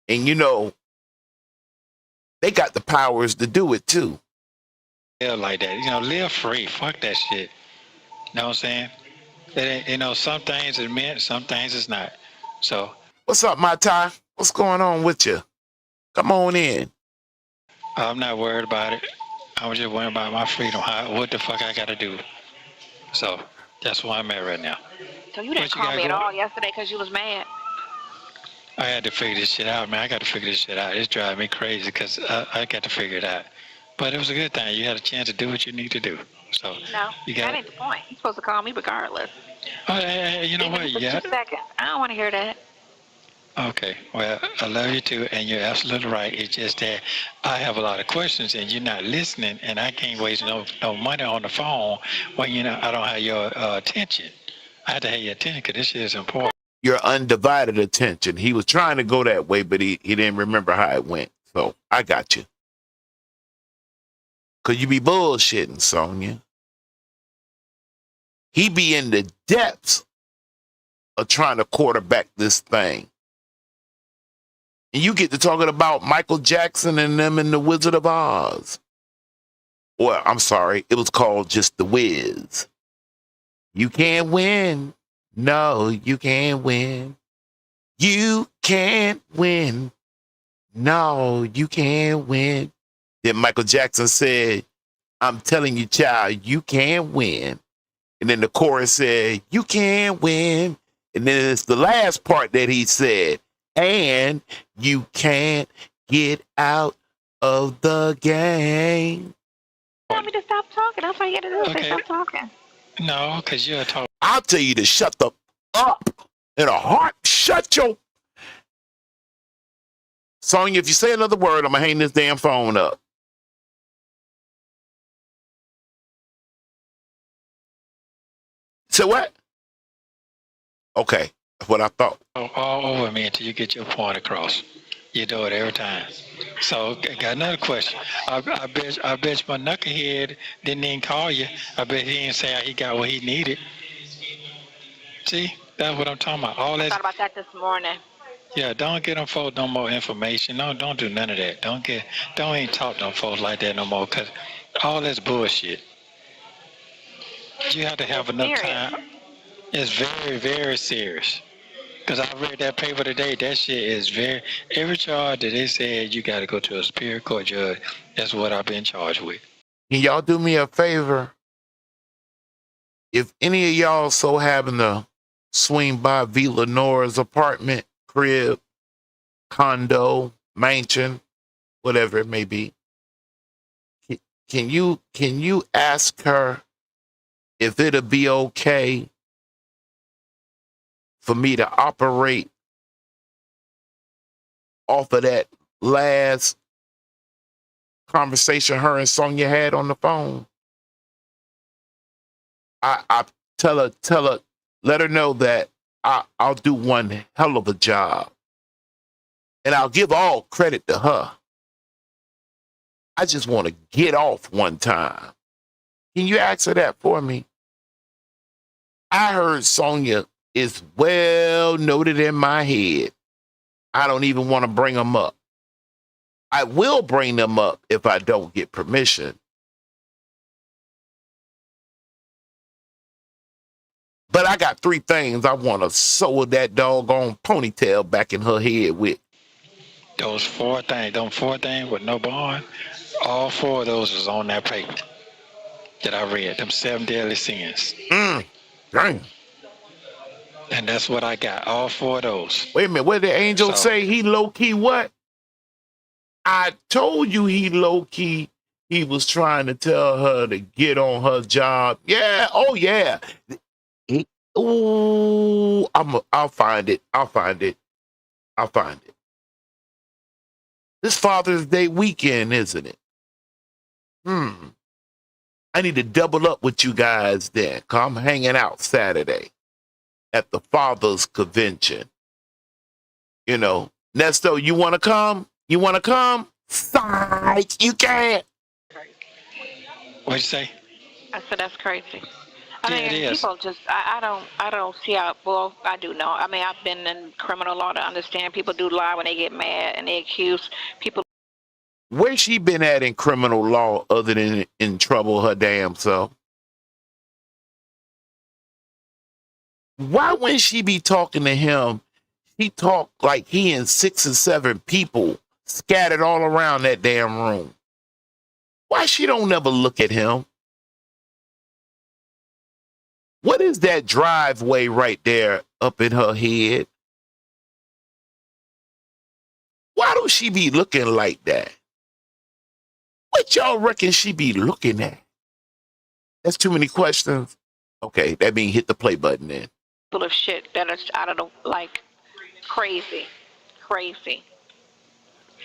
And, you know, they got the powers to do it, too. Yeah, like that. You know, live free. Fuck that shit. You know what I'm saying? You know, some things is meant, some things is not. So. What's up, my Ty? What's going on with you? Come on in. I'm not worried about it. I was just worried about my freedom. What the fuck I got to do? So. That's where I'm at right now. So you didn't call me at all yesterday because you was mad? I had to figure this shit out, man. I got to figure this shit out. It's driving me crazy because I got to figure it out. But it was a good thing. You had a chance to do what you need to do. So no, that ain't the point. You're supposed to call me regardless. Oh, you know what? You got 2 seconds. I don't want to hear that. Okay. Well, I love you too, and you're absolutely right. It's just that I have a lot of questions, and you're not listening, and I can't waste no money on the phone when I don't have your attention. I have to have your attention because this shit is important. Your undivided attention. He was trying to go that way, but he didn't remember how it went. So I got you. Cause you be bullshitting, Sonya. He be in the depths of trying to quarterback this thing. And you get to talking about Michael Jackson and them in The Wizard of Oz. Well, I'm sorry, it was called just The Wiz. You can't win. No, you can't win. You can't win. No, you can't win. Then Michael Jackson said, I'm telling you, child, you can't win. And then the chorus said, you can't win. And then it's the last part that he said, and you can't get out of the game. Tell me to stop talking. That's all you gotta do is say stop talking. No, because you're talking. I'll tell you to shut the up in a heart. Shut your... Sonya, if you say another word, I'm going to hang this damn phone up. So what? Okay, that's what I thought. All over me until you get your point across. You do it every time. So, I got another question. I bet my knucklehead didn't even call you. I bet he didn't say he got what he needed. See, that's what I'm talking about. All I that. thought about that this morning. Yeah, don't get them folks no more information. No, don't do none of that. Don't even talk to them folks like that no more, because all that's bullshit. You have to have enough time. It's very, very serious. Because I read that paper today. That shit is very... Every charge that they said you got to go to a superior court judge, that's what I've been charged with. Can y'all do me a favor? If any of y'all so happen to swing by V. Lenore's apartment, crib, condo, mansion, whatever it may be, can you ask her if it'll be okay for me to operate off of that last conversation her and Sonya had on the phone? I tell her, let her know that I'll do one hell of a job. And I'll give all credit to her. I just want to get off one time. Can you ask her that for me? I heard Sonya is well noted in my head. I don't even want to bring them up. I will bring them up if I don't get permission. But I got 3 things I want to sew that doggone ponytail back in her head with. Those 4 things with no bond, all 4 of those is on that paper that I read, them 7 deadly sins. Dang. And that's what I got, all 4 of those. Wait a minute, what did the angel say? He low-key what? I told you he low-key, he was trying to tell her to get on her job. Yeah, oh yeah. Ooh, I'll find it. This Father's Day weekend, isn't it? I need to double up with you guys then, because I'm hanging out Saturday at the Father's Convention. You know, Nesto, you want to come? You want to come? Psych, you can't. What'd you say? I said that's crazy. I Yeah, it mean, is. people just, I don't see how, well, I do know. I mean, I've been in criminal law to understand people do lie when they get mad and they accuse people. Where she been at in criminal law other than in trouble her damn self? Why when she be talking to him, he talk like he and 6 or 7 people scattered all around that damn room? Why she don't never look at him? What is that driveway right there up in her head? Why don't she be looking like that? What y'all reckon she be looking at? That's too many questions. Okay, that means hit the play button then. Full of shit that is out of the, like, crazy.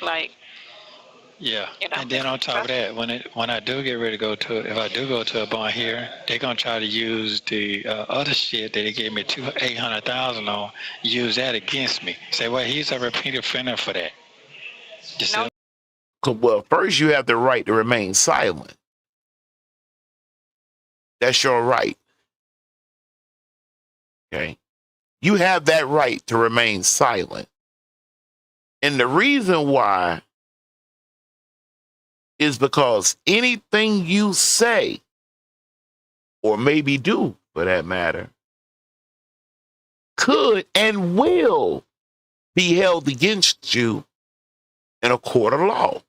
Like, Yeah, you know, and then on top of that, when I do get ready to go to, if I do go to a bond hearing, they're gonna try to use the other shit that they gave me $800,000 on, use that against me. Say, well, he's a repeat offender for that. You see? No. Well, first you have the right to remain silent. That's your right. Okay. You have that right to remain silent. And the reason why is because anything you say, or maybe do for that matter, could and will be held against you in a court of law.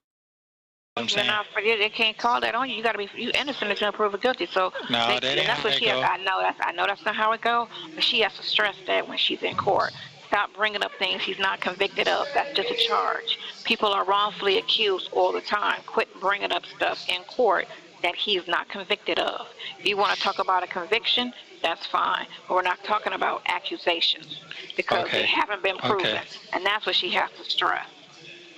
You're not forget they can't call that on you. You got to be innocent until proven guilty. So No, that's what she has. I know that's not how it goes. But she has to stress that when she's in court. Stop bringing up things he's not convicted of. That's just a charge. People are wrongfully accused all the time. Quit bringing up stuff in court that he's not convicted of. If you want to talk about a conviction, that's fine. But we're not talking about accusations because they haven't been proven. And that's what she has to stress.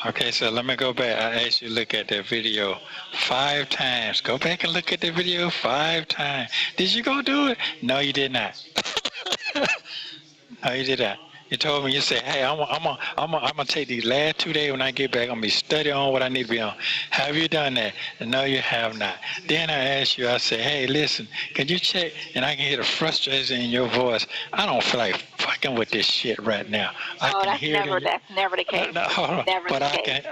Okay, so let me go back. I asked you to look at that video 5 times. Go back and look at the video 5 times. Did you go do it? No, you did not. No, you did not. You told me, you said, hey, I'm gonna take these last 2 days when I get back. I'm gonna be studying on what I need to be on. Have you done that? No, you have not. Then I asked you, I said, hey, listen, can you check? And I can hear the frustration in your voice. I don't feel like fucking with this shit right now. That's never the case. No, hold on. Never But the case.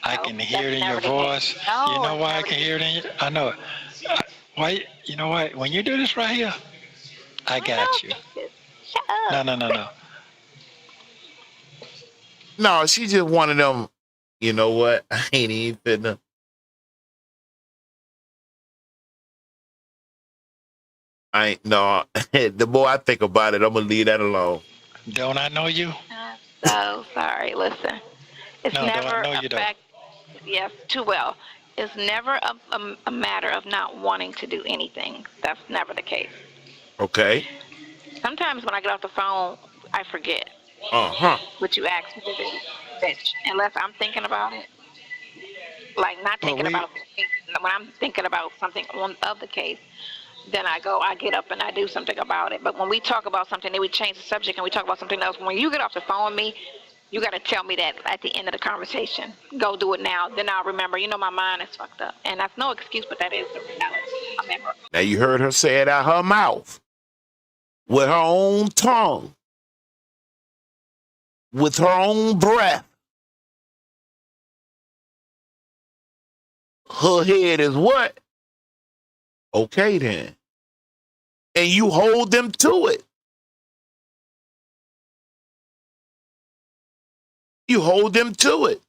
I can hear it in your voice. No, you know why I can hear it in your, I know it. Why, you know what? When you do this right here, I got you. Shut up. No. No, she just one of them, you know what? I ain't even finna. The more I think about it, I'm gonna leave that alone. Don't I know you? I'm so sorry. Listen, it's never a fact. Yes, too well. It's never a matter of not wanting to do anything. That's never the case. Okay. Sometimes when I get off the phone, I forget what you asked me to do, bitch. Unless I'm thinking about it. Like not thinking about it. When I'm thinking about something of the case, then I get up and I do something about it. But when we talk about something, then we change the subject and we talk about something else. When you get off the phone with me, you got to tell me that at the end of the conversation. Go do it now. Then I'll remember. You know, my mind is fucked up. And that's no excuse, but that is the reality. Now you heard her say it out her mouth. With her own tongue. With her own breath. Her head is what? Okay then. And you hold them to it. You hold them to it.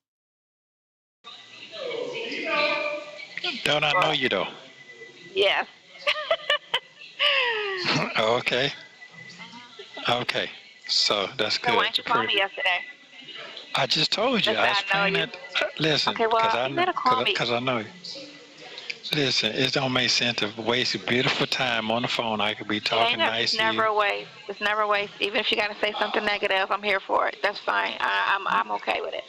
Don't I know you though? Yes. Okay. Okay. So that's good. So why didn't you call me yesterday? I just told you. Listen, I explained it. Listen, okay, well, you better call me. Because I know you. Listen, it don't make sense to waste a beautiful time on the phone. I could be talking nice to you. It's never a waste. It's never a waste. Even if you got to say something negative, I'm here for it. That's fine. I'm okay with it.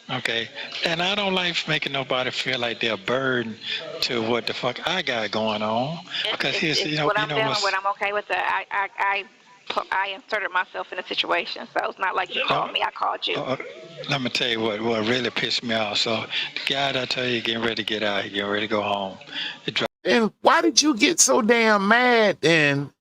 Okay. And I don't like making nobody feel like they're a burden to what the fuck I got going on. Because what I'm dealing with, I'm okay with that. I inserted myself in a situation, so it's not like you called me. I called you. Let me tell you what really pissed me off. So the guy that I tell you getting ready to get out, getting ready to go home. And why did you get so damn mad then?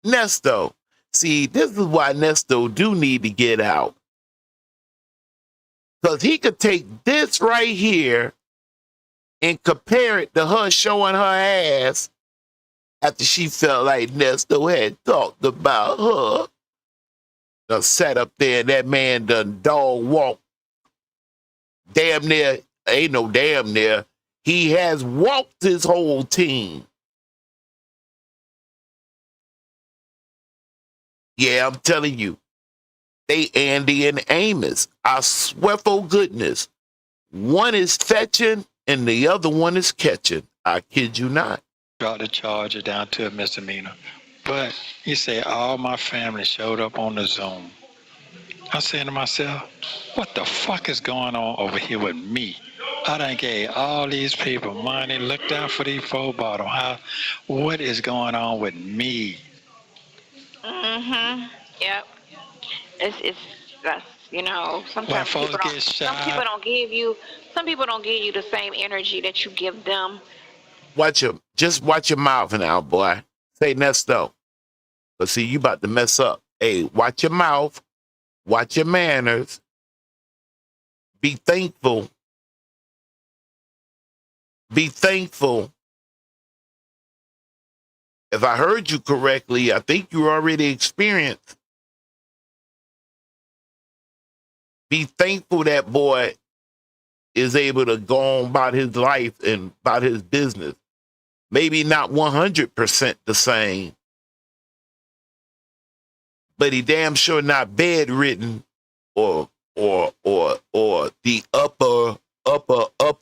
Nesto. See, this is why Nesto do need to get out. Because he could take this right here and compare it to her showing her ass after she felt like Nesto had talked about her. Done sat up there and that man done dog walk. Damn near, ain't no damn near. He has walked his whole team. Yeah, I'm telling you. They Andy and Amos. I swear for goodness. One is fetching and the other one is catching. I kid you not. Brought the charger down to a misdemeanor. But he said all my family showed up on the Zoom. I'm saying to myself, what the fuck is going on over here with me? I done gave all these people money, looked out for these 4 bottom house. What is going on with me? Yep. It's You know, When sometimes folks people don't. get Some people shot, don't give you. Some people don't give you the same energy that you give them. Just watch your mouth now, boy. Say Nesto. But see, you about to mess up. Hey, watch your mouth. Watch your manners. Be thankful. Be thankful. If I heard you correctly, I think you already experienced. Be thankful that boy is able to go on about his life and about his business. Maybe not 100% the same, but he damn sure not bedridden or the upper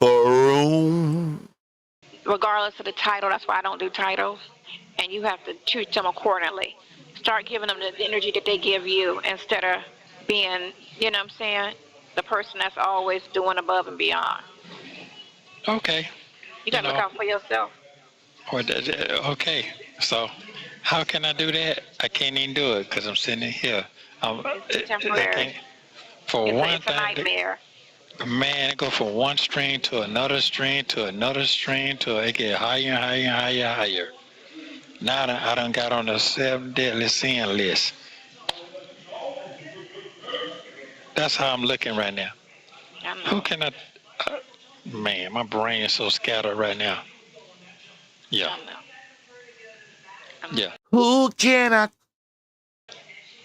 room. Regardless of the title, that's why I don't do titles. And you have to treat them accordingly. Start giving them the energy that they give you instead of being, you know what I'm saying, the person that's always doing above and beyond. okay, You you got to look know, out for yourself. okay. So, how can I do that? I can't even do it because I'm sitting here. It's I can't. temporary. For one It's a thing, nightmare. man, it go from one string to another string to another string to it get higher and higher and higher and higher. Now I done got on the 7 deadly sin list. That's how I'm looking right now. I know. Who can I? Man, my brain is so scattered right now. Yeah, yeah. Who can I?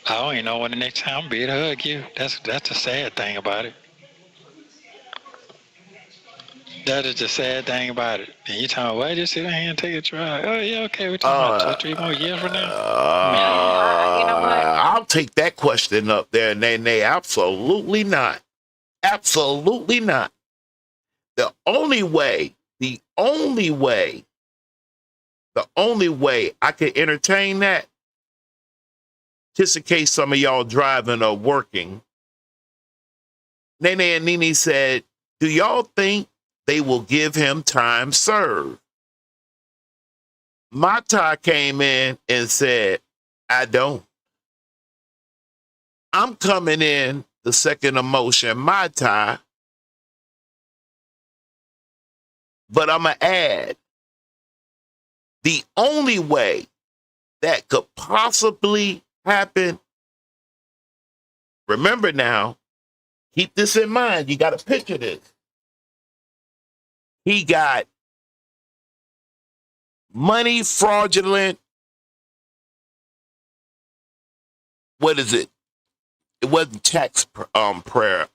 I don't even know when the next time I'll be to hug you. That's the sad thing about it. That is the sad thing about it. And you talking, well, just sit down here and take a try. Oh yeah, okay. We're talking about 2 or 3 more years from now. Man, You know what? I'll take that question up there, Nay. Absolutely not. Absolutely not. The only way I could entertain that, just in case some of y'all driving or working, Nene and Nene said, do y'all think they will give him time served? Mata came in and said, I don't. I'm coming in the second emotion, Mata, but I'm going to add, the only way that could possibly happen, remember now, keep this in mind. You got to picture this. He got money fraudulent. What is it? It wasn't tax prep.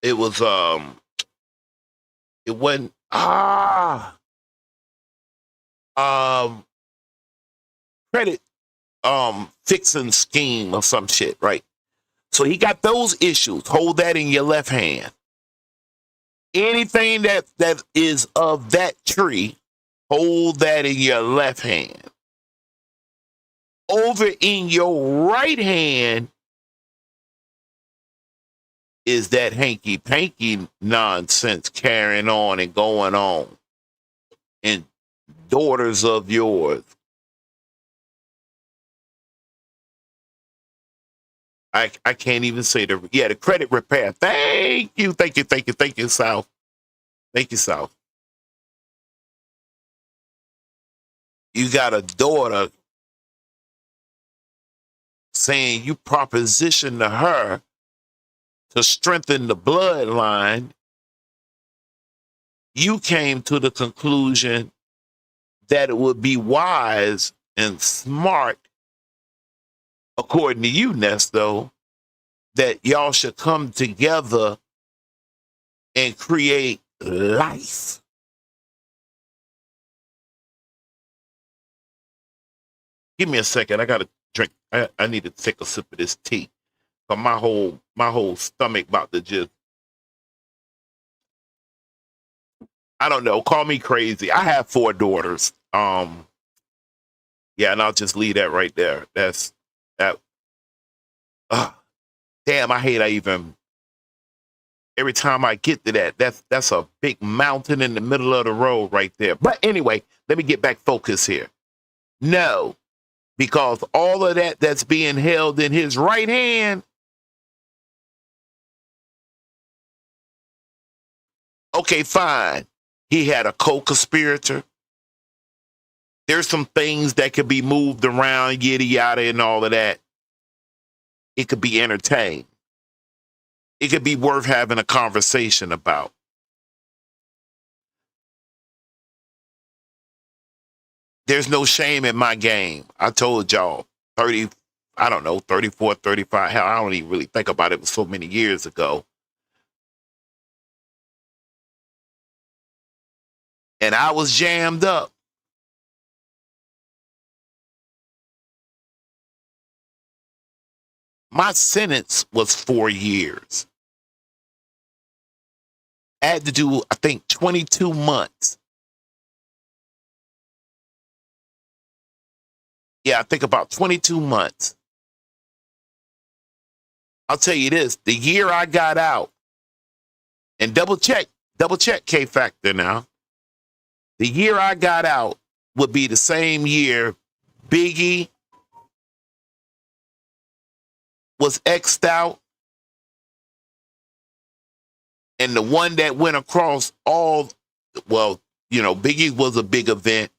It was it wasn't credit fixing scheme or some shit, right? So he got those issues. Hold that in your left hand. Anything that is of that tree, hold that in your left hand. Over in your right hand is that hanky-panky nonsense carrying on and going on. And daughters of yours. I can't even say the credit repair. Thank you, South. Thank you, South. You got a daughter saying you propositioned to her to strengthen the bloodline. You came to the conclusion that it would be wise and smart, according to you, Nesto, that y'all should come together and create life. Give me a second. I gotta drink. I need to take a sip of this tea. But my whole stomach about to just, I don't know, call me crazy. I have 4 daughters. Yeah, and I'll just leave that right there. That's that. Damn, I hate every time I get to that, that's a big mountain in the middle of the road right there. But anyway, let me get back focused here. No, because all of that's being held in his right hand Okay, fine. He had a co-conspirator. There's some things that could be moved around, yada yada, and all of that. It could be entertained. It could be worth having a conversation about. There's no shame in my game. I told y'all 30, I don't know, 34, 35. Hell, I don't even really think about it. It was so many years ago. And I was jammed up. My sentence was 4 years. I had to do, I think, 22 months. Yeah, I think about 22 months. I'll tell you this, the year I got out, and double check K Factor now. The year I got out would be the same year Biggie was X'd out. And the one that went across all, well, you know, Biggie was a big event.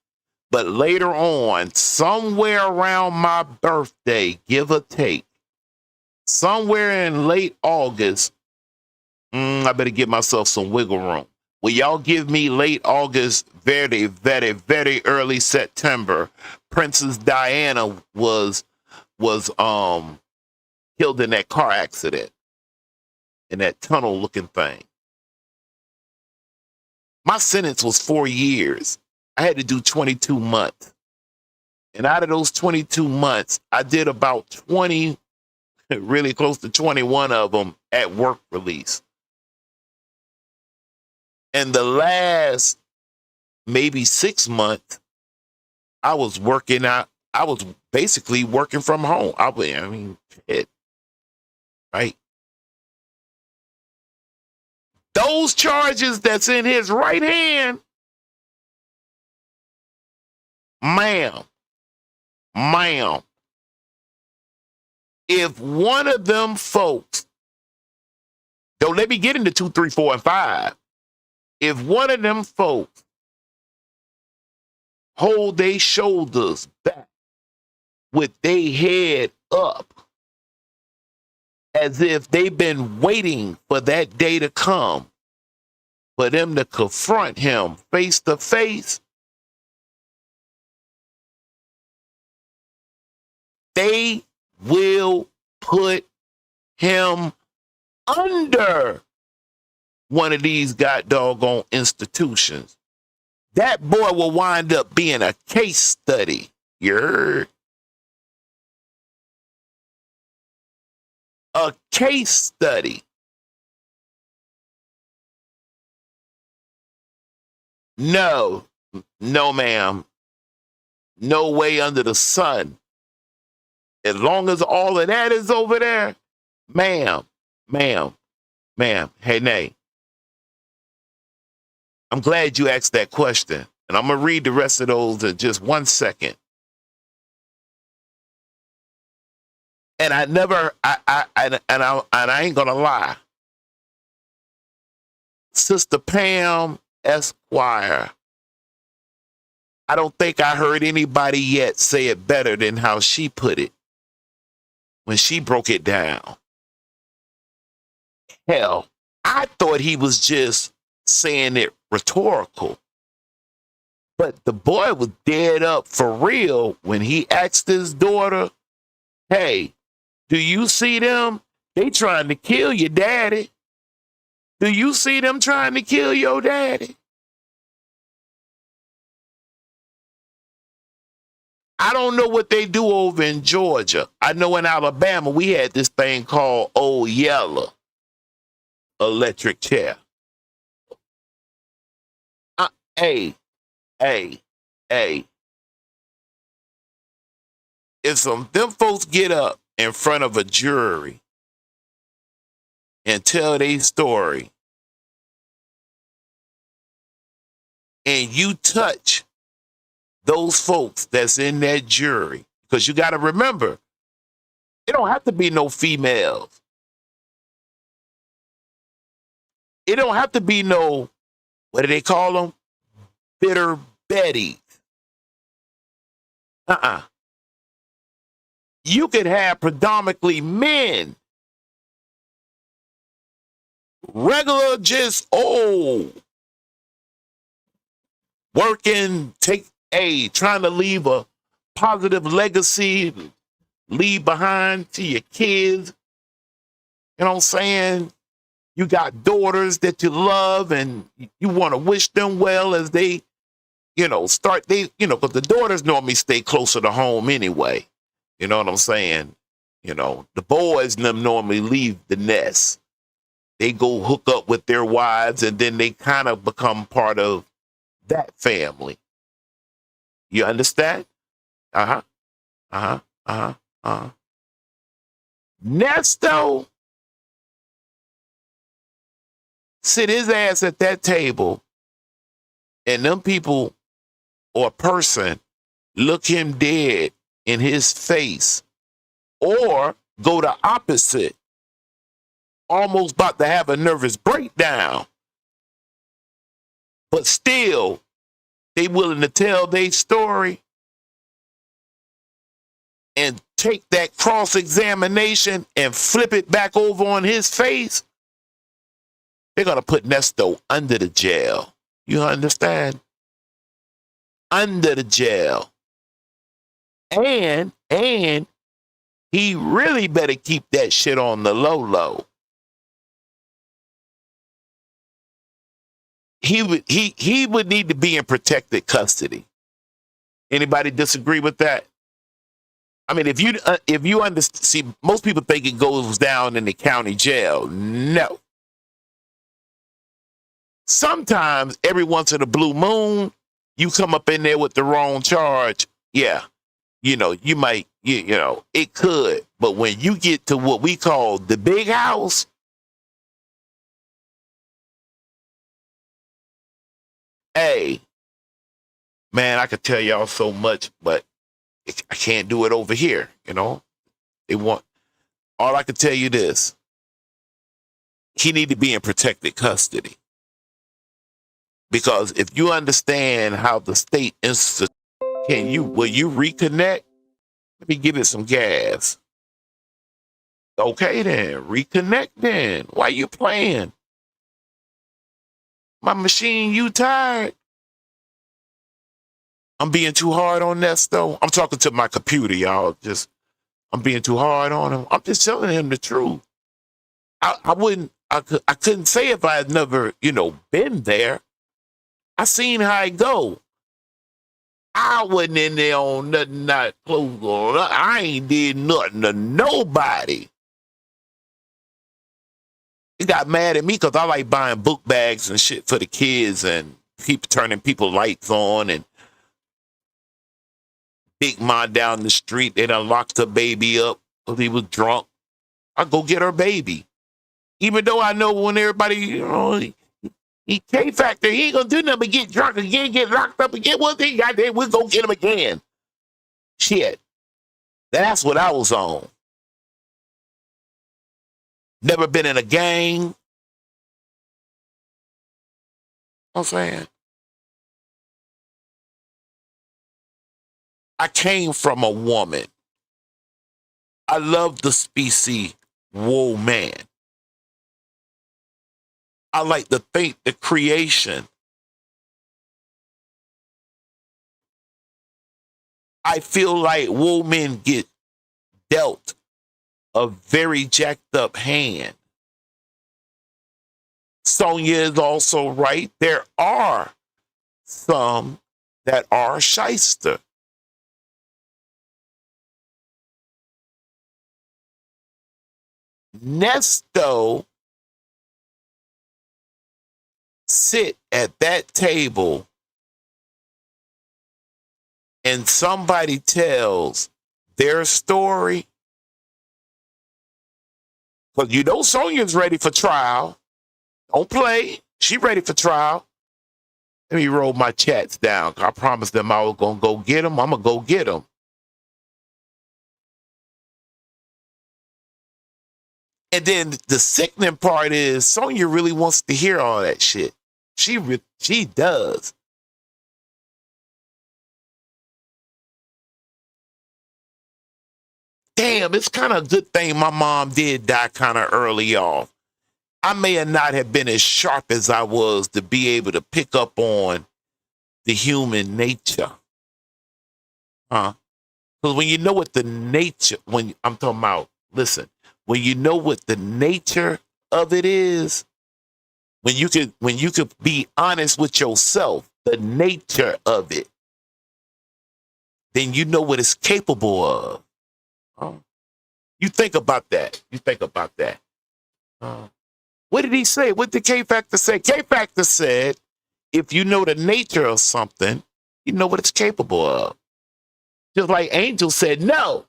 But later on, somewhere around my birthday, give or take, somewhere in late August, I better give myself some wiggle room. Will y'all give me late August, very, very, very early September? Princess Diana was killed in that car accident, in that tunnel looking thing. My sentence was 4 years. I had to do 22 months. And out of those 22 months, I did about 20, really close to 21 of them at work release. And the last maybe 6 months, I was working out. I was basically working from home. I mean, shit, right? Those charges that's in his right hand, ma'am, if one of them folks, don't let me get into 2, 3, 4, and 5. If one of them folks hold their shoulders back with their head up, as if they've been waiting for that day to come, for them to confront him face to face, they will put him under one of these doggone institutions. That boy will wind up being a case study. You heard? A case study. No, ma'am. No way under the sun. As long as all of that is over there, ma'am. Hey, Nay. I'm glad you asked that question. And I'm going to read the rest of those in just 1 second. And I ain't going to lie. Sister Pam Esquire, I don't think I heard anybody yet say it better than how she put it when she broke it down. Hell, I thought he was just saying it rhetorical. But the boy was dead up for real when he asked his daughter, hey, do you see them? They trying to kill your daddy. Do you see them trying to kill your daddy? I don't know what they do over in Georgia. I know in Alabama, we had this thing called Old Yeller electric chair. Hey. If them folks get up in front of a jury and tell their story, and you touch those folks that's in that jury, because you got to remember, it don't have to be no females. It don't have to be no What do they call them? Bitter Betty. You could have predominantly men, regular, just working, trying to leave a positive legacy, leave behind to your kids. You know what I'm saying? You got daughters that you love and you want to wish them well as they, because the daughters normally stay closer to home anyway. You know what I'm saying? The boys them normally leave the nest. They go hook up with their wives and then they kind of become part of that family. You understand? Nesto sit his ass at that table and them people or person look him dead in his face or go the opposite, almost about to have a nervous breakdown, but still they willing to tell their story and take that cross-examination and flip it back over on his face. They're going to put Nesto under the jail. You understand? Under the jail. And he really better keep that shit on the low. He would need to be in protected custody. Anybody disagree with that? I mean, if you understand, see, most people think it goes down in the county jail. No. Sometimes, every once in a blue moon, you come up in there with the wrong charge. Yeah, you might, it could. But when you get to what we call the big house, hey, man, I could tell y'all so much, but I can't do it over here. All I can tell you this: he need to be in protected custody. Because if you understand how the state institute, will you reconnect? Let me give it some gas. Okay then, reconnect then. Why you playing? My machine, you tired? I'm being too hard on Nesto. I'm talking to my computer, y'all. I'm being too hard on him. I'm just telling him the truth. I couldn't say if I had never, been there. I seen how it go. I wasn't in there on nothing not close on. I ain't did nothing to nobody. He got mad at me because I like buying book bags and shit for the kids and keep turning people lights on. And Big Ma down the street, they done locked her baby up because he was drunk. I go get her baby. Even though I know when everybody, he K-Factor, he ain't gonna do nothing but get drunk again, get locked up again. One thing got there, we'll go get him again. Shit. That's what I was on. Never been in a gang. I'm saying. I came from a woman. I love the species woman. I like to think the creation. I feel like women get dealt a very jacked up hand. Sonya is also right. There are some that are shyster. Nesto sit at that table and somebody tells their story, because Sonya's ready for trial. Don't play. She ready for trial. Let me roll my chats down. I promised them I was going to go get them. I'm going to go get them. And then the sickening part is Sonya really wants to hear all that shit. She does. Damn, it's kind of a good thing my mom did die kind of early off. I may have not have been as sharp as I was to be able to pick up on the human nature. Huh? Because when you know what the nature, when I'm talking about, listen, when you know what the nature of it is, when you could be honest with yourself, the nature of it, then you know what it's capable of. You think about that. What did he say? What did K-Factor say? K-Factor said, if you know the nature of something, you know what it's capable of. Just like Angel said, no,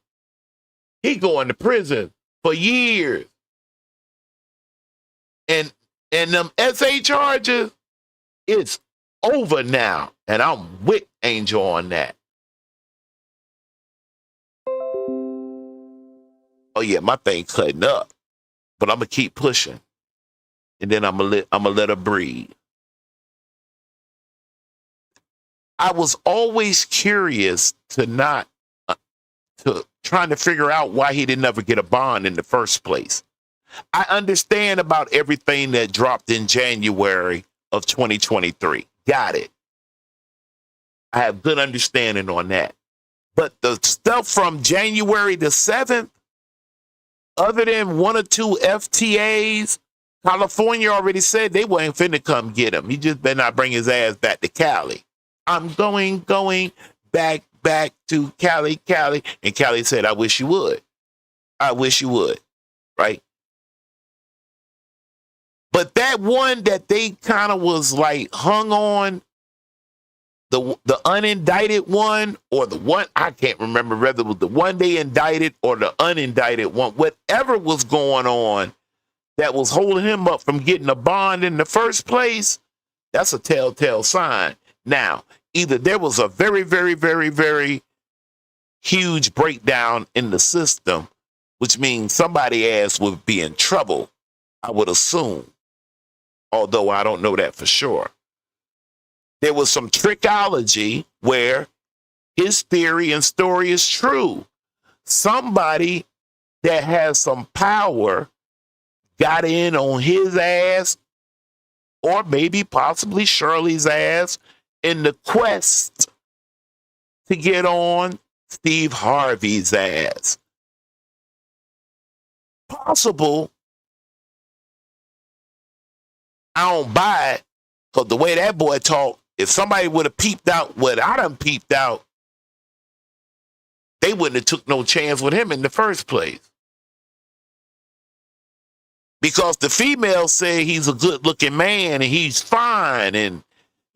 he going to prison for years. And them SA charges, it's over now. And I'm with Angel on that. Oh yeah, my thing cutting up. But I'm gonna keep pushing. And then I'm gonna let her breathe. I was always curious to trying to figure out why he didn't ever get a bond in the first place. I understand about everything that dropped in January of 2023. Got it. I have good understanding on that. But the stuff from January the 7th, other than one or two FTAs, California already said they weren't finna come get him. He just better not bring his ass back to Cali. I'm going back to Cali. And Cali said, I wish you would. Right? But that one that they kind of was like hung on, the unindicted one, or the one, I can't remember whether it was the one they indicted or the unindicted one, whatever was going on that was holding him up from getting a bond in the first place, that's a telltale sign. Now, either there was a very, very, very, very huge breakdown in the system, which means somebody ass would be in trouble, I would assume, although I don't know that for sure. There was some trickology where his theory and story is true. Somebody that has some power got in on his ass, or maybe possibly Shirley's ass, in the quest to get on Steve Harvey's ass. Possible. I don't buy it, because the way that boy talked, if somebody would have peeped out what I done peeped out, they wouldn't have took no chance with him in the first place. Because the females say he's a good looking man and he's fine and,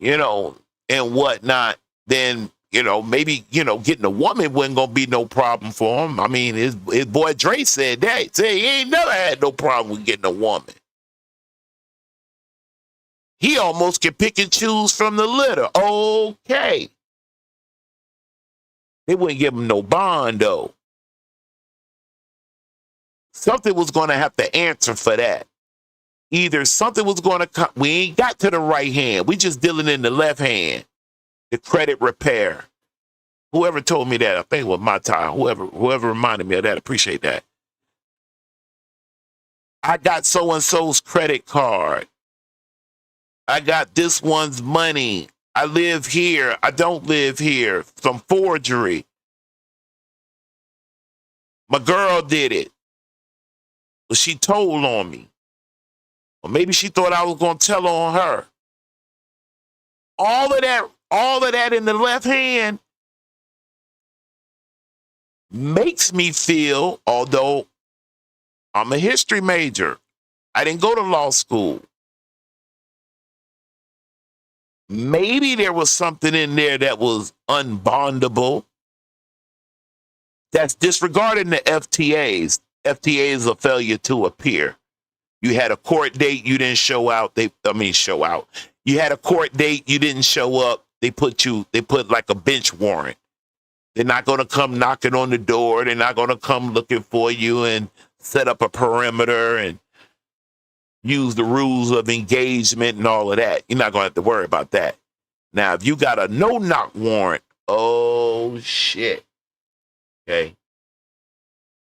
and whatnot, then, maybe, getting a woman wasn't going to be no problem for him. I mean, his boy Dre said that. He said he ain't never had no problem with getting a woman. He almost can pick and choose from the litter. Okay. They wouldn't give him no bond, though. Something was going to have to answer for that. Either something was going to come. We ain't got to the right hand. We just dealing in the left hand. The credit repair. Whoever told me that, I think it was my time. Whoever reminded me of that, appreciate that. I got so-and-so's credit card. I got this one's money. I live here. I don't live here. Some forgery. My girl did it. But she told on me. Or maybe she thought I was going to tell on her. All of that in the left hand makes me feel, although I'm a history major, I didn't go to law school. Maybe there was something in there that was unbondable. That's disregarding the FTAs. FTA is a failure to appear. You had a court date, you didn't show out. Show out. You had a court date, you didn't show up. They put like a bench warrant. They're not going to come knocking on the door. They're not going to come looking for you and set up a perimeter. And use the rules of engagement and all of that. You're not going to have to worry about that. Now, if you got a no-knock warrant, oh, shit. Okay.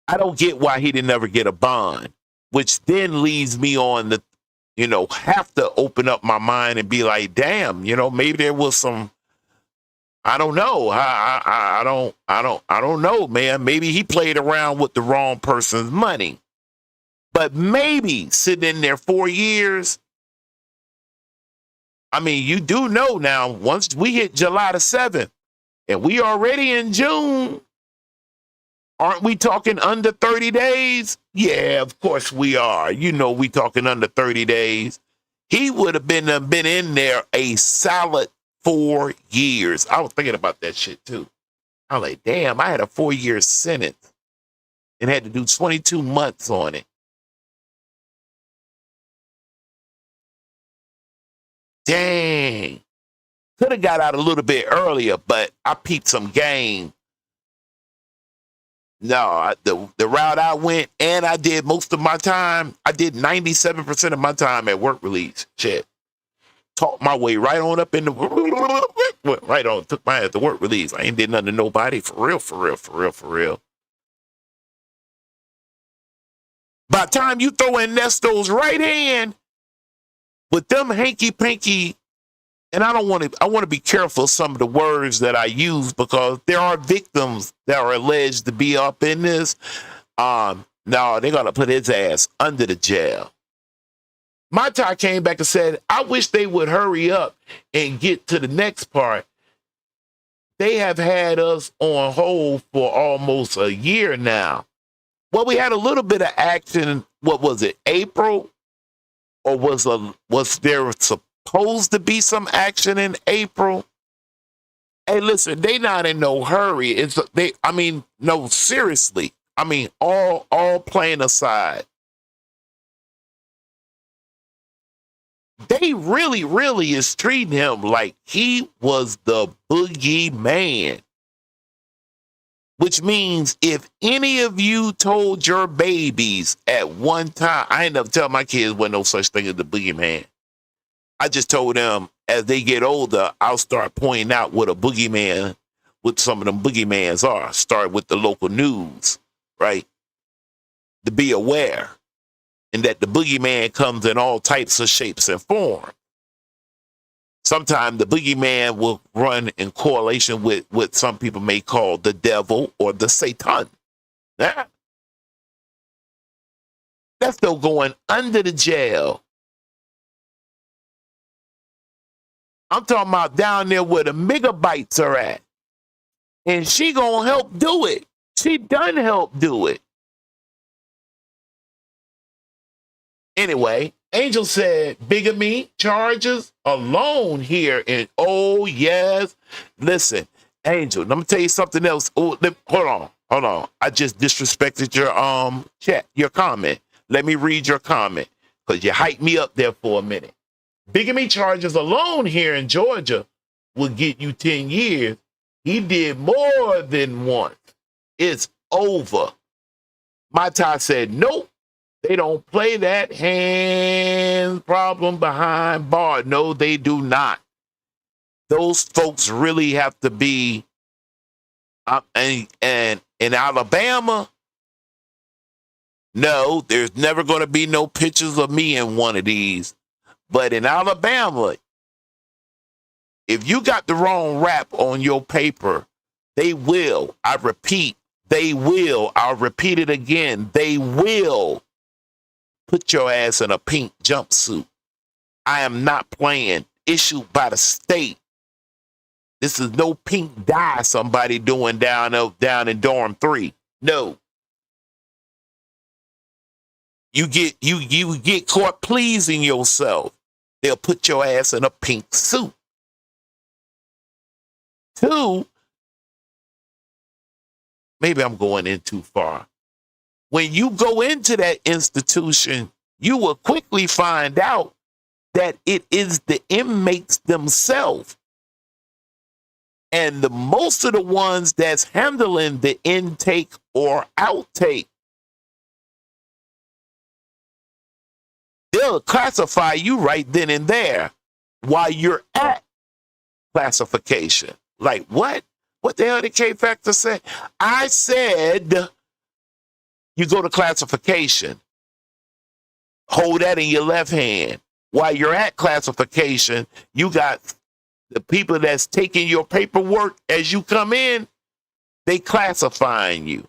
I don't get why he didn't ever get a bond, which then leads me on to, have to open up my mind and be like, damn, maybe there was some, I don't know. I don't know, man. Maybe he played around with the wrong person's money. But maybe sitting in there 4 years, I mean, you do know now, once we hit July the 7th, and we already in June, aren't we talking under 30 days? Yeah, of course we are. We talking under 30 days. He would have been in there a solid 4 years. I was thinking about that shit too. I was like, damn, I had a 4-year sentence and had to do 22 months on it. Dang. Could have got out a little bit earlier, but I peeped some game. No, the route I went, and I did most of my time. I did 97% of my time at work release. Shit. Talked my way right on up in the, right on, took my ass to work release. I ain't did nothing to nobody. For real. By the time you throw in Nesto's right hand, with them hanky-panky, and I want to be careful of some of the words that I use because there are victims that are alleged to be up in this. No, they're going to put his ass under the jail. My tie came back and said, I wish they would hurry up and get to the next part. They have had us on hold for almost a year now. Well, we had a little bit of action. What was it, April? Or was there supposed to be some action in April? Hey, listen, they not in no hurry. No, seriously. I mean, all playing aside. They really is treating him like he was the boogeyman. Which means if any of you told your babies at one time, I ain't never tell my kids wasn't no such thing as the boogeyman. I just told them as they get older, I'll start pointing out what some of them boogeymans are. Start with the local news, right? To be aware. And that the boogeyman comes in all types of shapes and forms. Sometimes the boogeyman will run in correlation with what some people may call the devil or the Satan. Yeah. That's still going under the jail. I'm talking about down there where the megabytes are at. And she gonna help do it. She done help do it. Anyway, Angel said bigamy charges alone here in, oh yes. Listen, Angel, let me tell you something else. Oh, hold on. I just disrespected your chat, your comment. Let me read your comment because you hyped me up there for a minute. Bigamy charges alone here in Georgia will get you 10 years. He did more than once. It's over. My tie said, nope. They don't play that hands problem behind bar. No, they do not. Those folks really have to be, and in Alabama, no, there's never going to be no pictures of me in one of these. But in Alabama, if you got the wrong rap on your paper, they will. I repeat, they will. I'll repeat it again. They will put your ass in a pink jumpsuit. I am not playing. Issued by the state. This is no pink dye somebody doing down in dorm 3. No. You get caught pleasing yourself. They'll put your ass in a pink suit. 2, maybe I'm going in too far. When you go into that institution, you will quickly find out that it is the inmates themselves. And most of the ones that's handling the intake or outtake, they'll classify you right then and there while you're at classification. Like, what? What the hell did K Factor say? I said you go to classification. Hold that in your left hand. While you're at classification, you got the people that's taking your paperwork as you come in, they classifying you.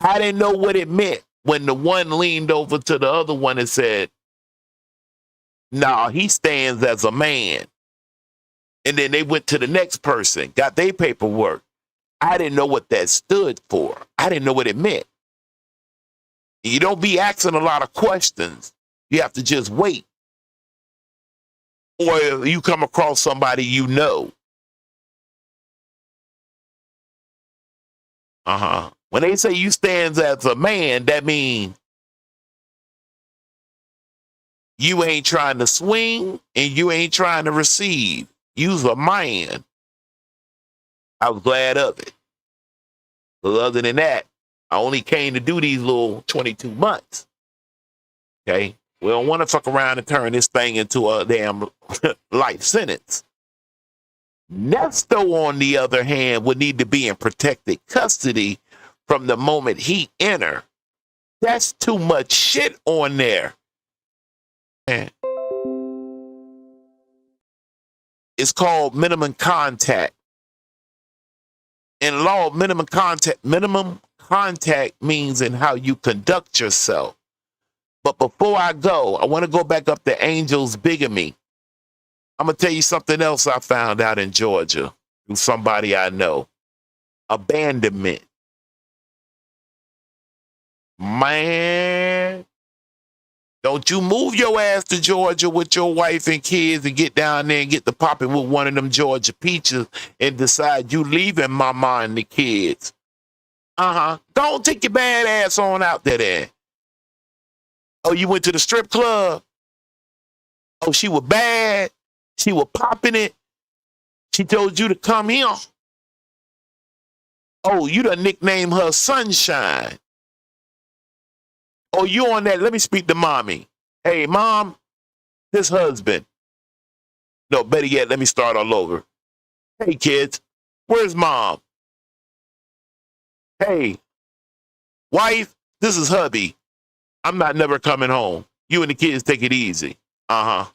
I didn't know what it meant when the one leaned over to the other one and said, "Nah, he stands as a man." And then they went to the next person, got their paperwork. I didn't know what that stood for. I didn't know what it meant. You don't be asking a lot of questions. You have to just wait. Or you come across somebody you know. When they say you stand as a man, that means you ain't trying to swing and you ain't trying to receive. You's a man. I was glad of it. But other than that, I only came to do these little 22 months. Okay? We don't want to fuck around and turn this thing into a damn life sentence. Nesto, on the other hand, would need to be in protected custody from the moment he enter. That's too much shit on there. Man. It's called minimum contact. In law, minimum contact means in how you conduct yourself. But before I go, I want to go back up to Angel's bigamy. I'm going to tell you something else I found out in Georgia through somebody I know. Abandonment. Man, don't you move your ass to Georgia with your wife and kids and get down there and get the popping with one of them Georgia peaches and decide you leaving mama and the kids. Don't take your bad ass on out there then. Oh, you went to the strip club? Oh, she was bad. She was popping it. She told you to come here. Oh, you done nicknamed her Sunshine. Oh, you on that? Let me speak to mommy. Hey, mom, this husband. No, better yet, let me start all over. Hey, kids, where's mom? Hey, wife, this is hubby. I'm not never coming home. You and the kids take it easy. Go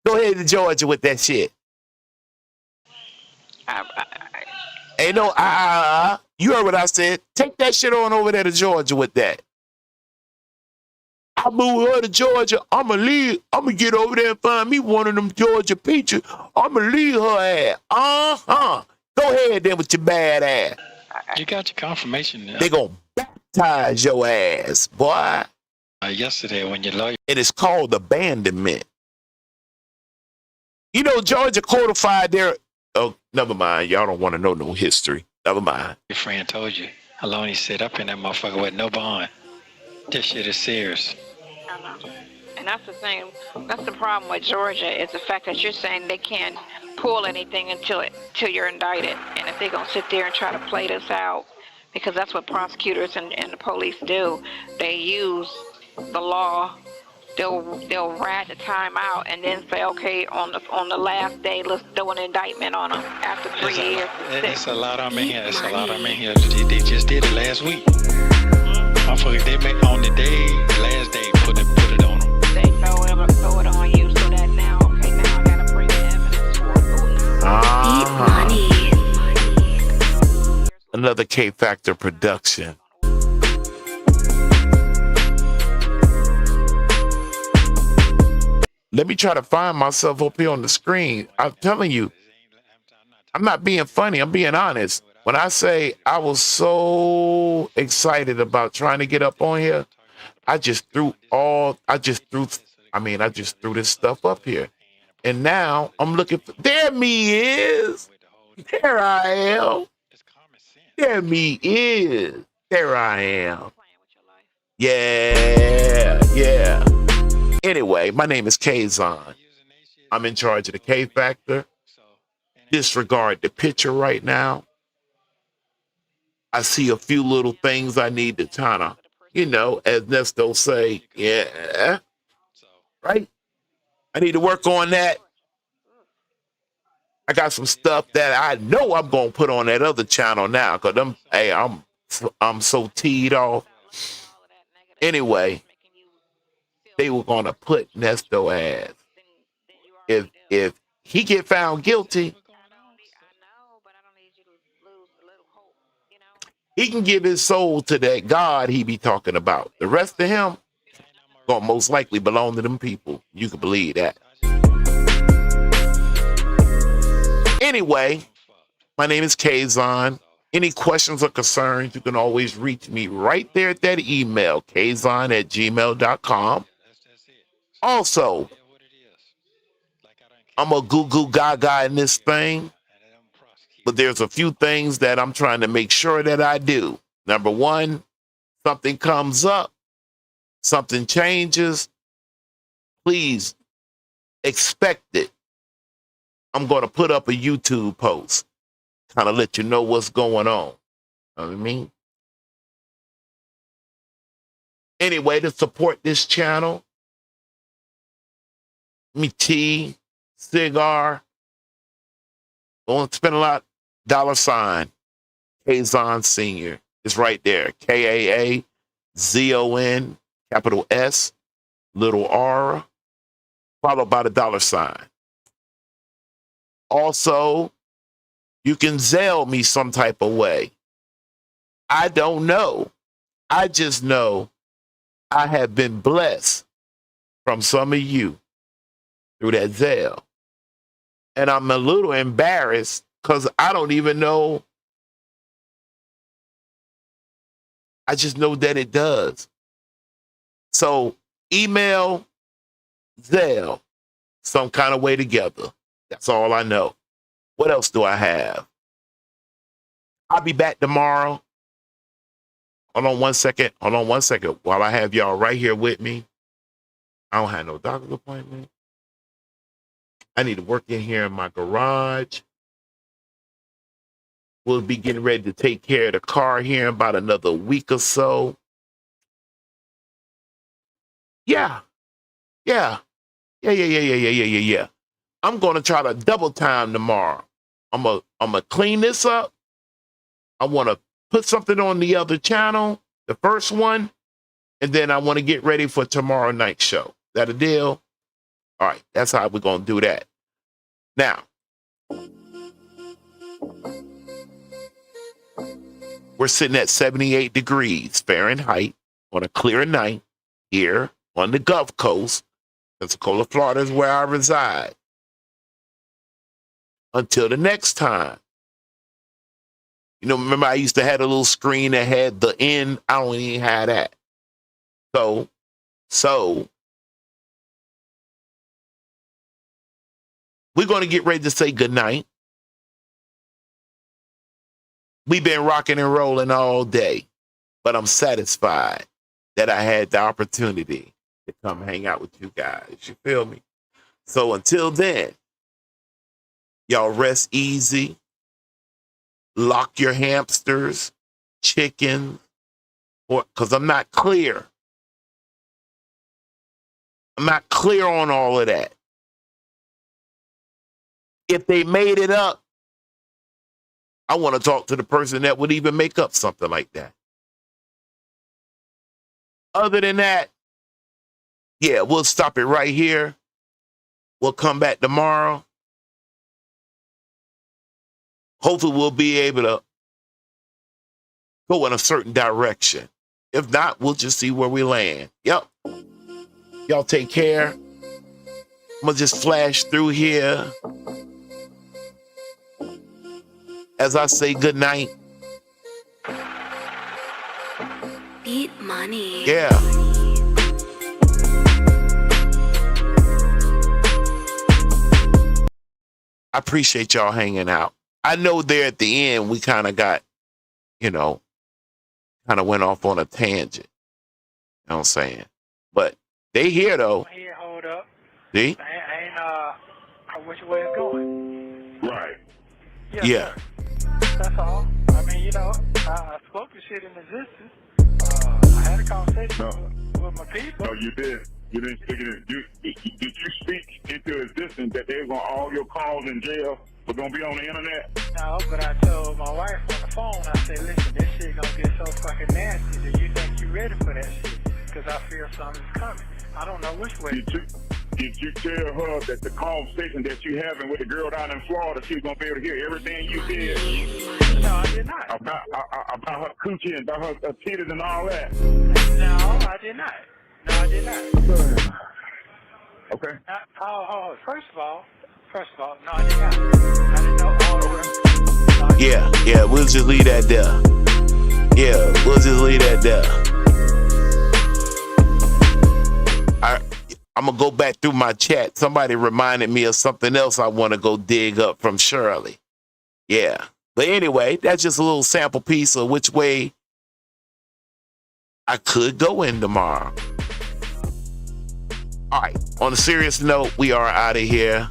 ahead to Georgia with that shit. Ain't no You heard what I said. Take that shit on over there to Georgia with that. I move her to Georgia. I'ma leave. I'ma get over there and find me one of them Georgia peaches. I'ma leave her ass. Go ahead then with your bad ass. You got your confirmation now. They gonna baptize your ass, boy. Yesterday when your lawyer... It is called abandonment. You know, Georgia codified their... Oh, never mind. Y'all don't want to know no history. Never mind. Your friend told you how long he set up in that motherfucker with no bond. This shit is serious. I know. And that's the thing. That's the problem with Georgia is the fact that you're saying they can't pull anything until you're indicted. And if they're going to sit there and try to play this out, because that's what prosecutors and the police do, they use the law. They'll rat the time out and then say, okay, on the last day, let's throw an indictment on them after 3 years. It's a lot of them in here. It's a lot of them in here. They just did it last week. Motherfuckers, they make on the day, the last day, put it on them. They throw it on you so that now I gotta bring the evidence for it. Money. Another K Factor production. Let me try to find myself up here on the screen. I'm telling you, I'm not being funny. I'm being honest. When I say I was so excited about trying to get up on here, I just threw this stuff up here. And now I'm looking for, there me is. There I am. There me is. There I am. Yeah. Anyway, my name is Kaazon. I'm in charge of the K Factor. Disregard the picture right now. I see a few little things I need to kind of you know, as Nesto say, yeah, right? I need to work on that. I got some stuff that I know I'm gonna put on that other channel now, cause I'm so teed off. Anyway, they were gonna put Nesto as if he get found guilty, he can give his soul to that God he be talking about. The rest of him gonna most likely belong to them people. You can believe that. Anyway, my name is Kaazon. Any questions or concerns, you can always reach me right there at that email, kaazon@gmail.com. Also, I'm a goo gaga in this thing, but there's a few things that I'm trying to make sure that I do. Number one, something comes up, something changes, please expect it. I'm going to put up a YouTube post, kind of let you know what's going on. You know what I mean? Anyway, to support this channel, me tea, cigar, don't spend a lot, $, KaazonSr. It's right there. KAAZON, capital S, little R, followed by the $. Also, you can Zelle me some type of way. I don't know. I just know I have been blessed from some of you through that Zelle. And I'm a little embarrassed because I don't even know. I just know that it does. So email, Zelle, some kind of way together. That's all I know. What else do I have? I'll be back tomorrow. Hold on one second. While I have y'all right here with me. I don't have no doctor's appointment. I need to work in here in my garage. We'll be getting ready to take care of the car here in about another week or so. Yeah. I'm going to try to double time tomorrow. I'm gonna clean this up. I want to put something on the other channel, the first one, and then I want to get ready for tomorrow night's show. That a deal? All right, that's how we're going to do that. Now, we're sitting at 78 degrees Fahrenheit on a clear night here on the Gulf Coast. Pensacola, Florida is where I reside. Until the next time. You know, remember I used to have a little screen that had the end. I don't even have that. So we're going to get ready to say goodnight. We've been rocking and rolling all day, but I'm satisfied that I had the opportunity to come hang out with you guys. You feel me? So until then, y'all rest easy. Lock your hamsters, chickens, because I'm not clear. I'm not clear on all of that. If they made it up, I want to talk to the person that would even make up something like that. Other than that, yeah, we'll stop it right here. We'll come back tomorrow. Hopefully we'll be able to go in a certain direction. If not, we'll just see where we land. Yep. Y'all take care. I'm going to just flash through here as I say good night. Beat money. Yeah. I appreciate y'all hanging out. I know there at the end, we kind of got, kind of went off on a tangent. You know what I'm saying? But they here, though. Here, hold up. See? Which way it's going. Right. Yeah. Sir. That's all. I mean, I spoke to shit in existence. I had a conversation with my people. No, you did. You didn't speak it. Did you speak into existence that they were gonna, all your calls in jail were gonna be on the internet? No, but I told my wife on the phone, I said, listen, this shit gonna get so fucking nasty that you think you ready for that shit? Because I fear something's coming. I don't know which way. Did you tell her that the conversation that you having with the girl down in Florida, she was gonna be able to hear everything you did? No, I did not. About her coochie and about her titties and all that? No, I did not. No, I did not. Okay. First of all, no, I did not. I didn't know all the Yeah, we'll just leave that there. Yeah, we'll just leave that there. I'm going to go back through my chat. Somebody reminded me of something else I want to go dig up from Shirley. Yeah. But anyway, that's just a little sample piece of which way I could go in tomorrow. All right. On a serious note, we are out of here.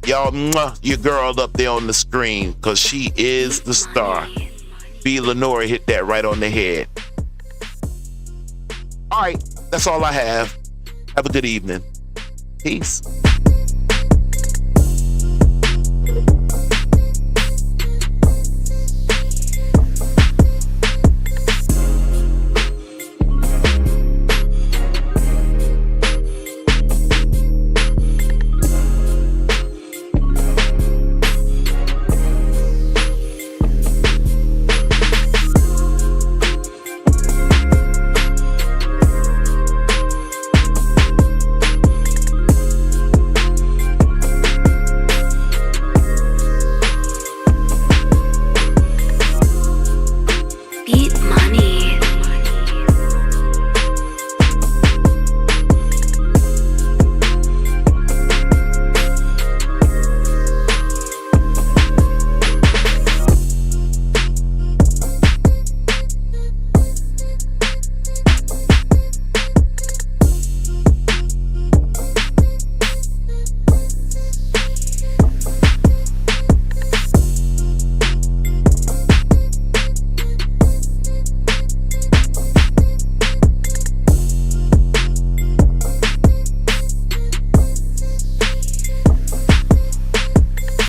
Y'all, your girl up there on the screen, because she is the star. B. Lenore hit that right on the head. All right. That's all I have. Have a good evening. Peace.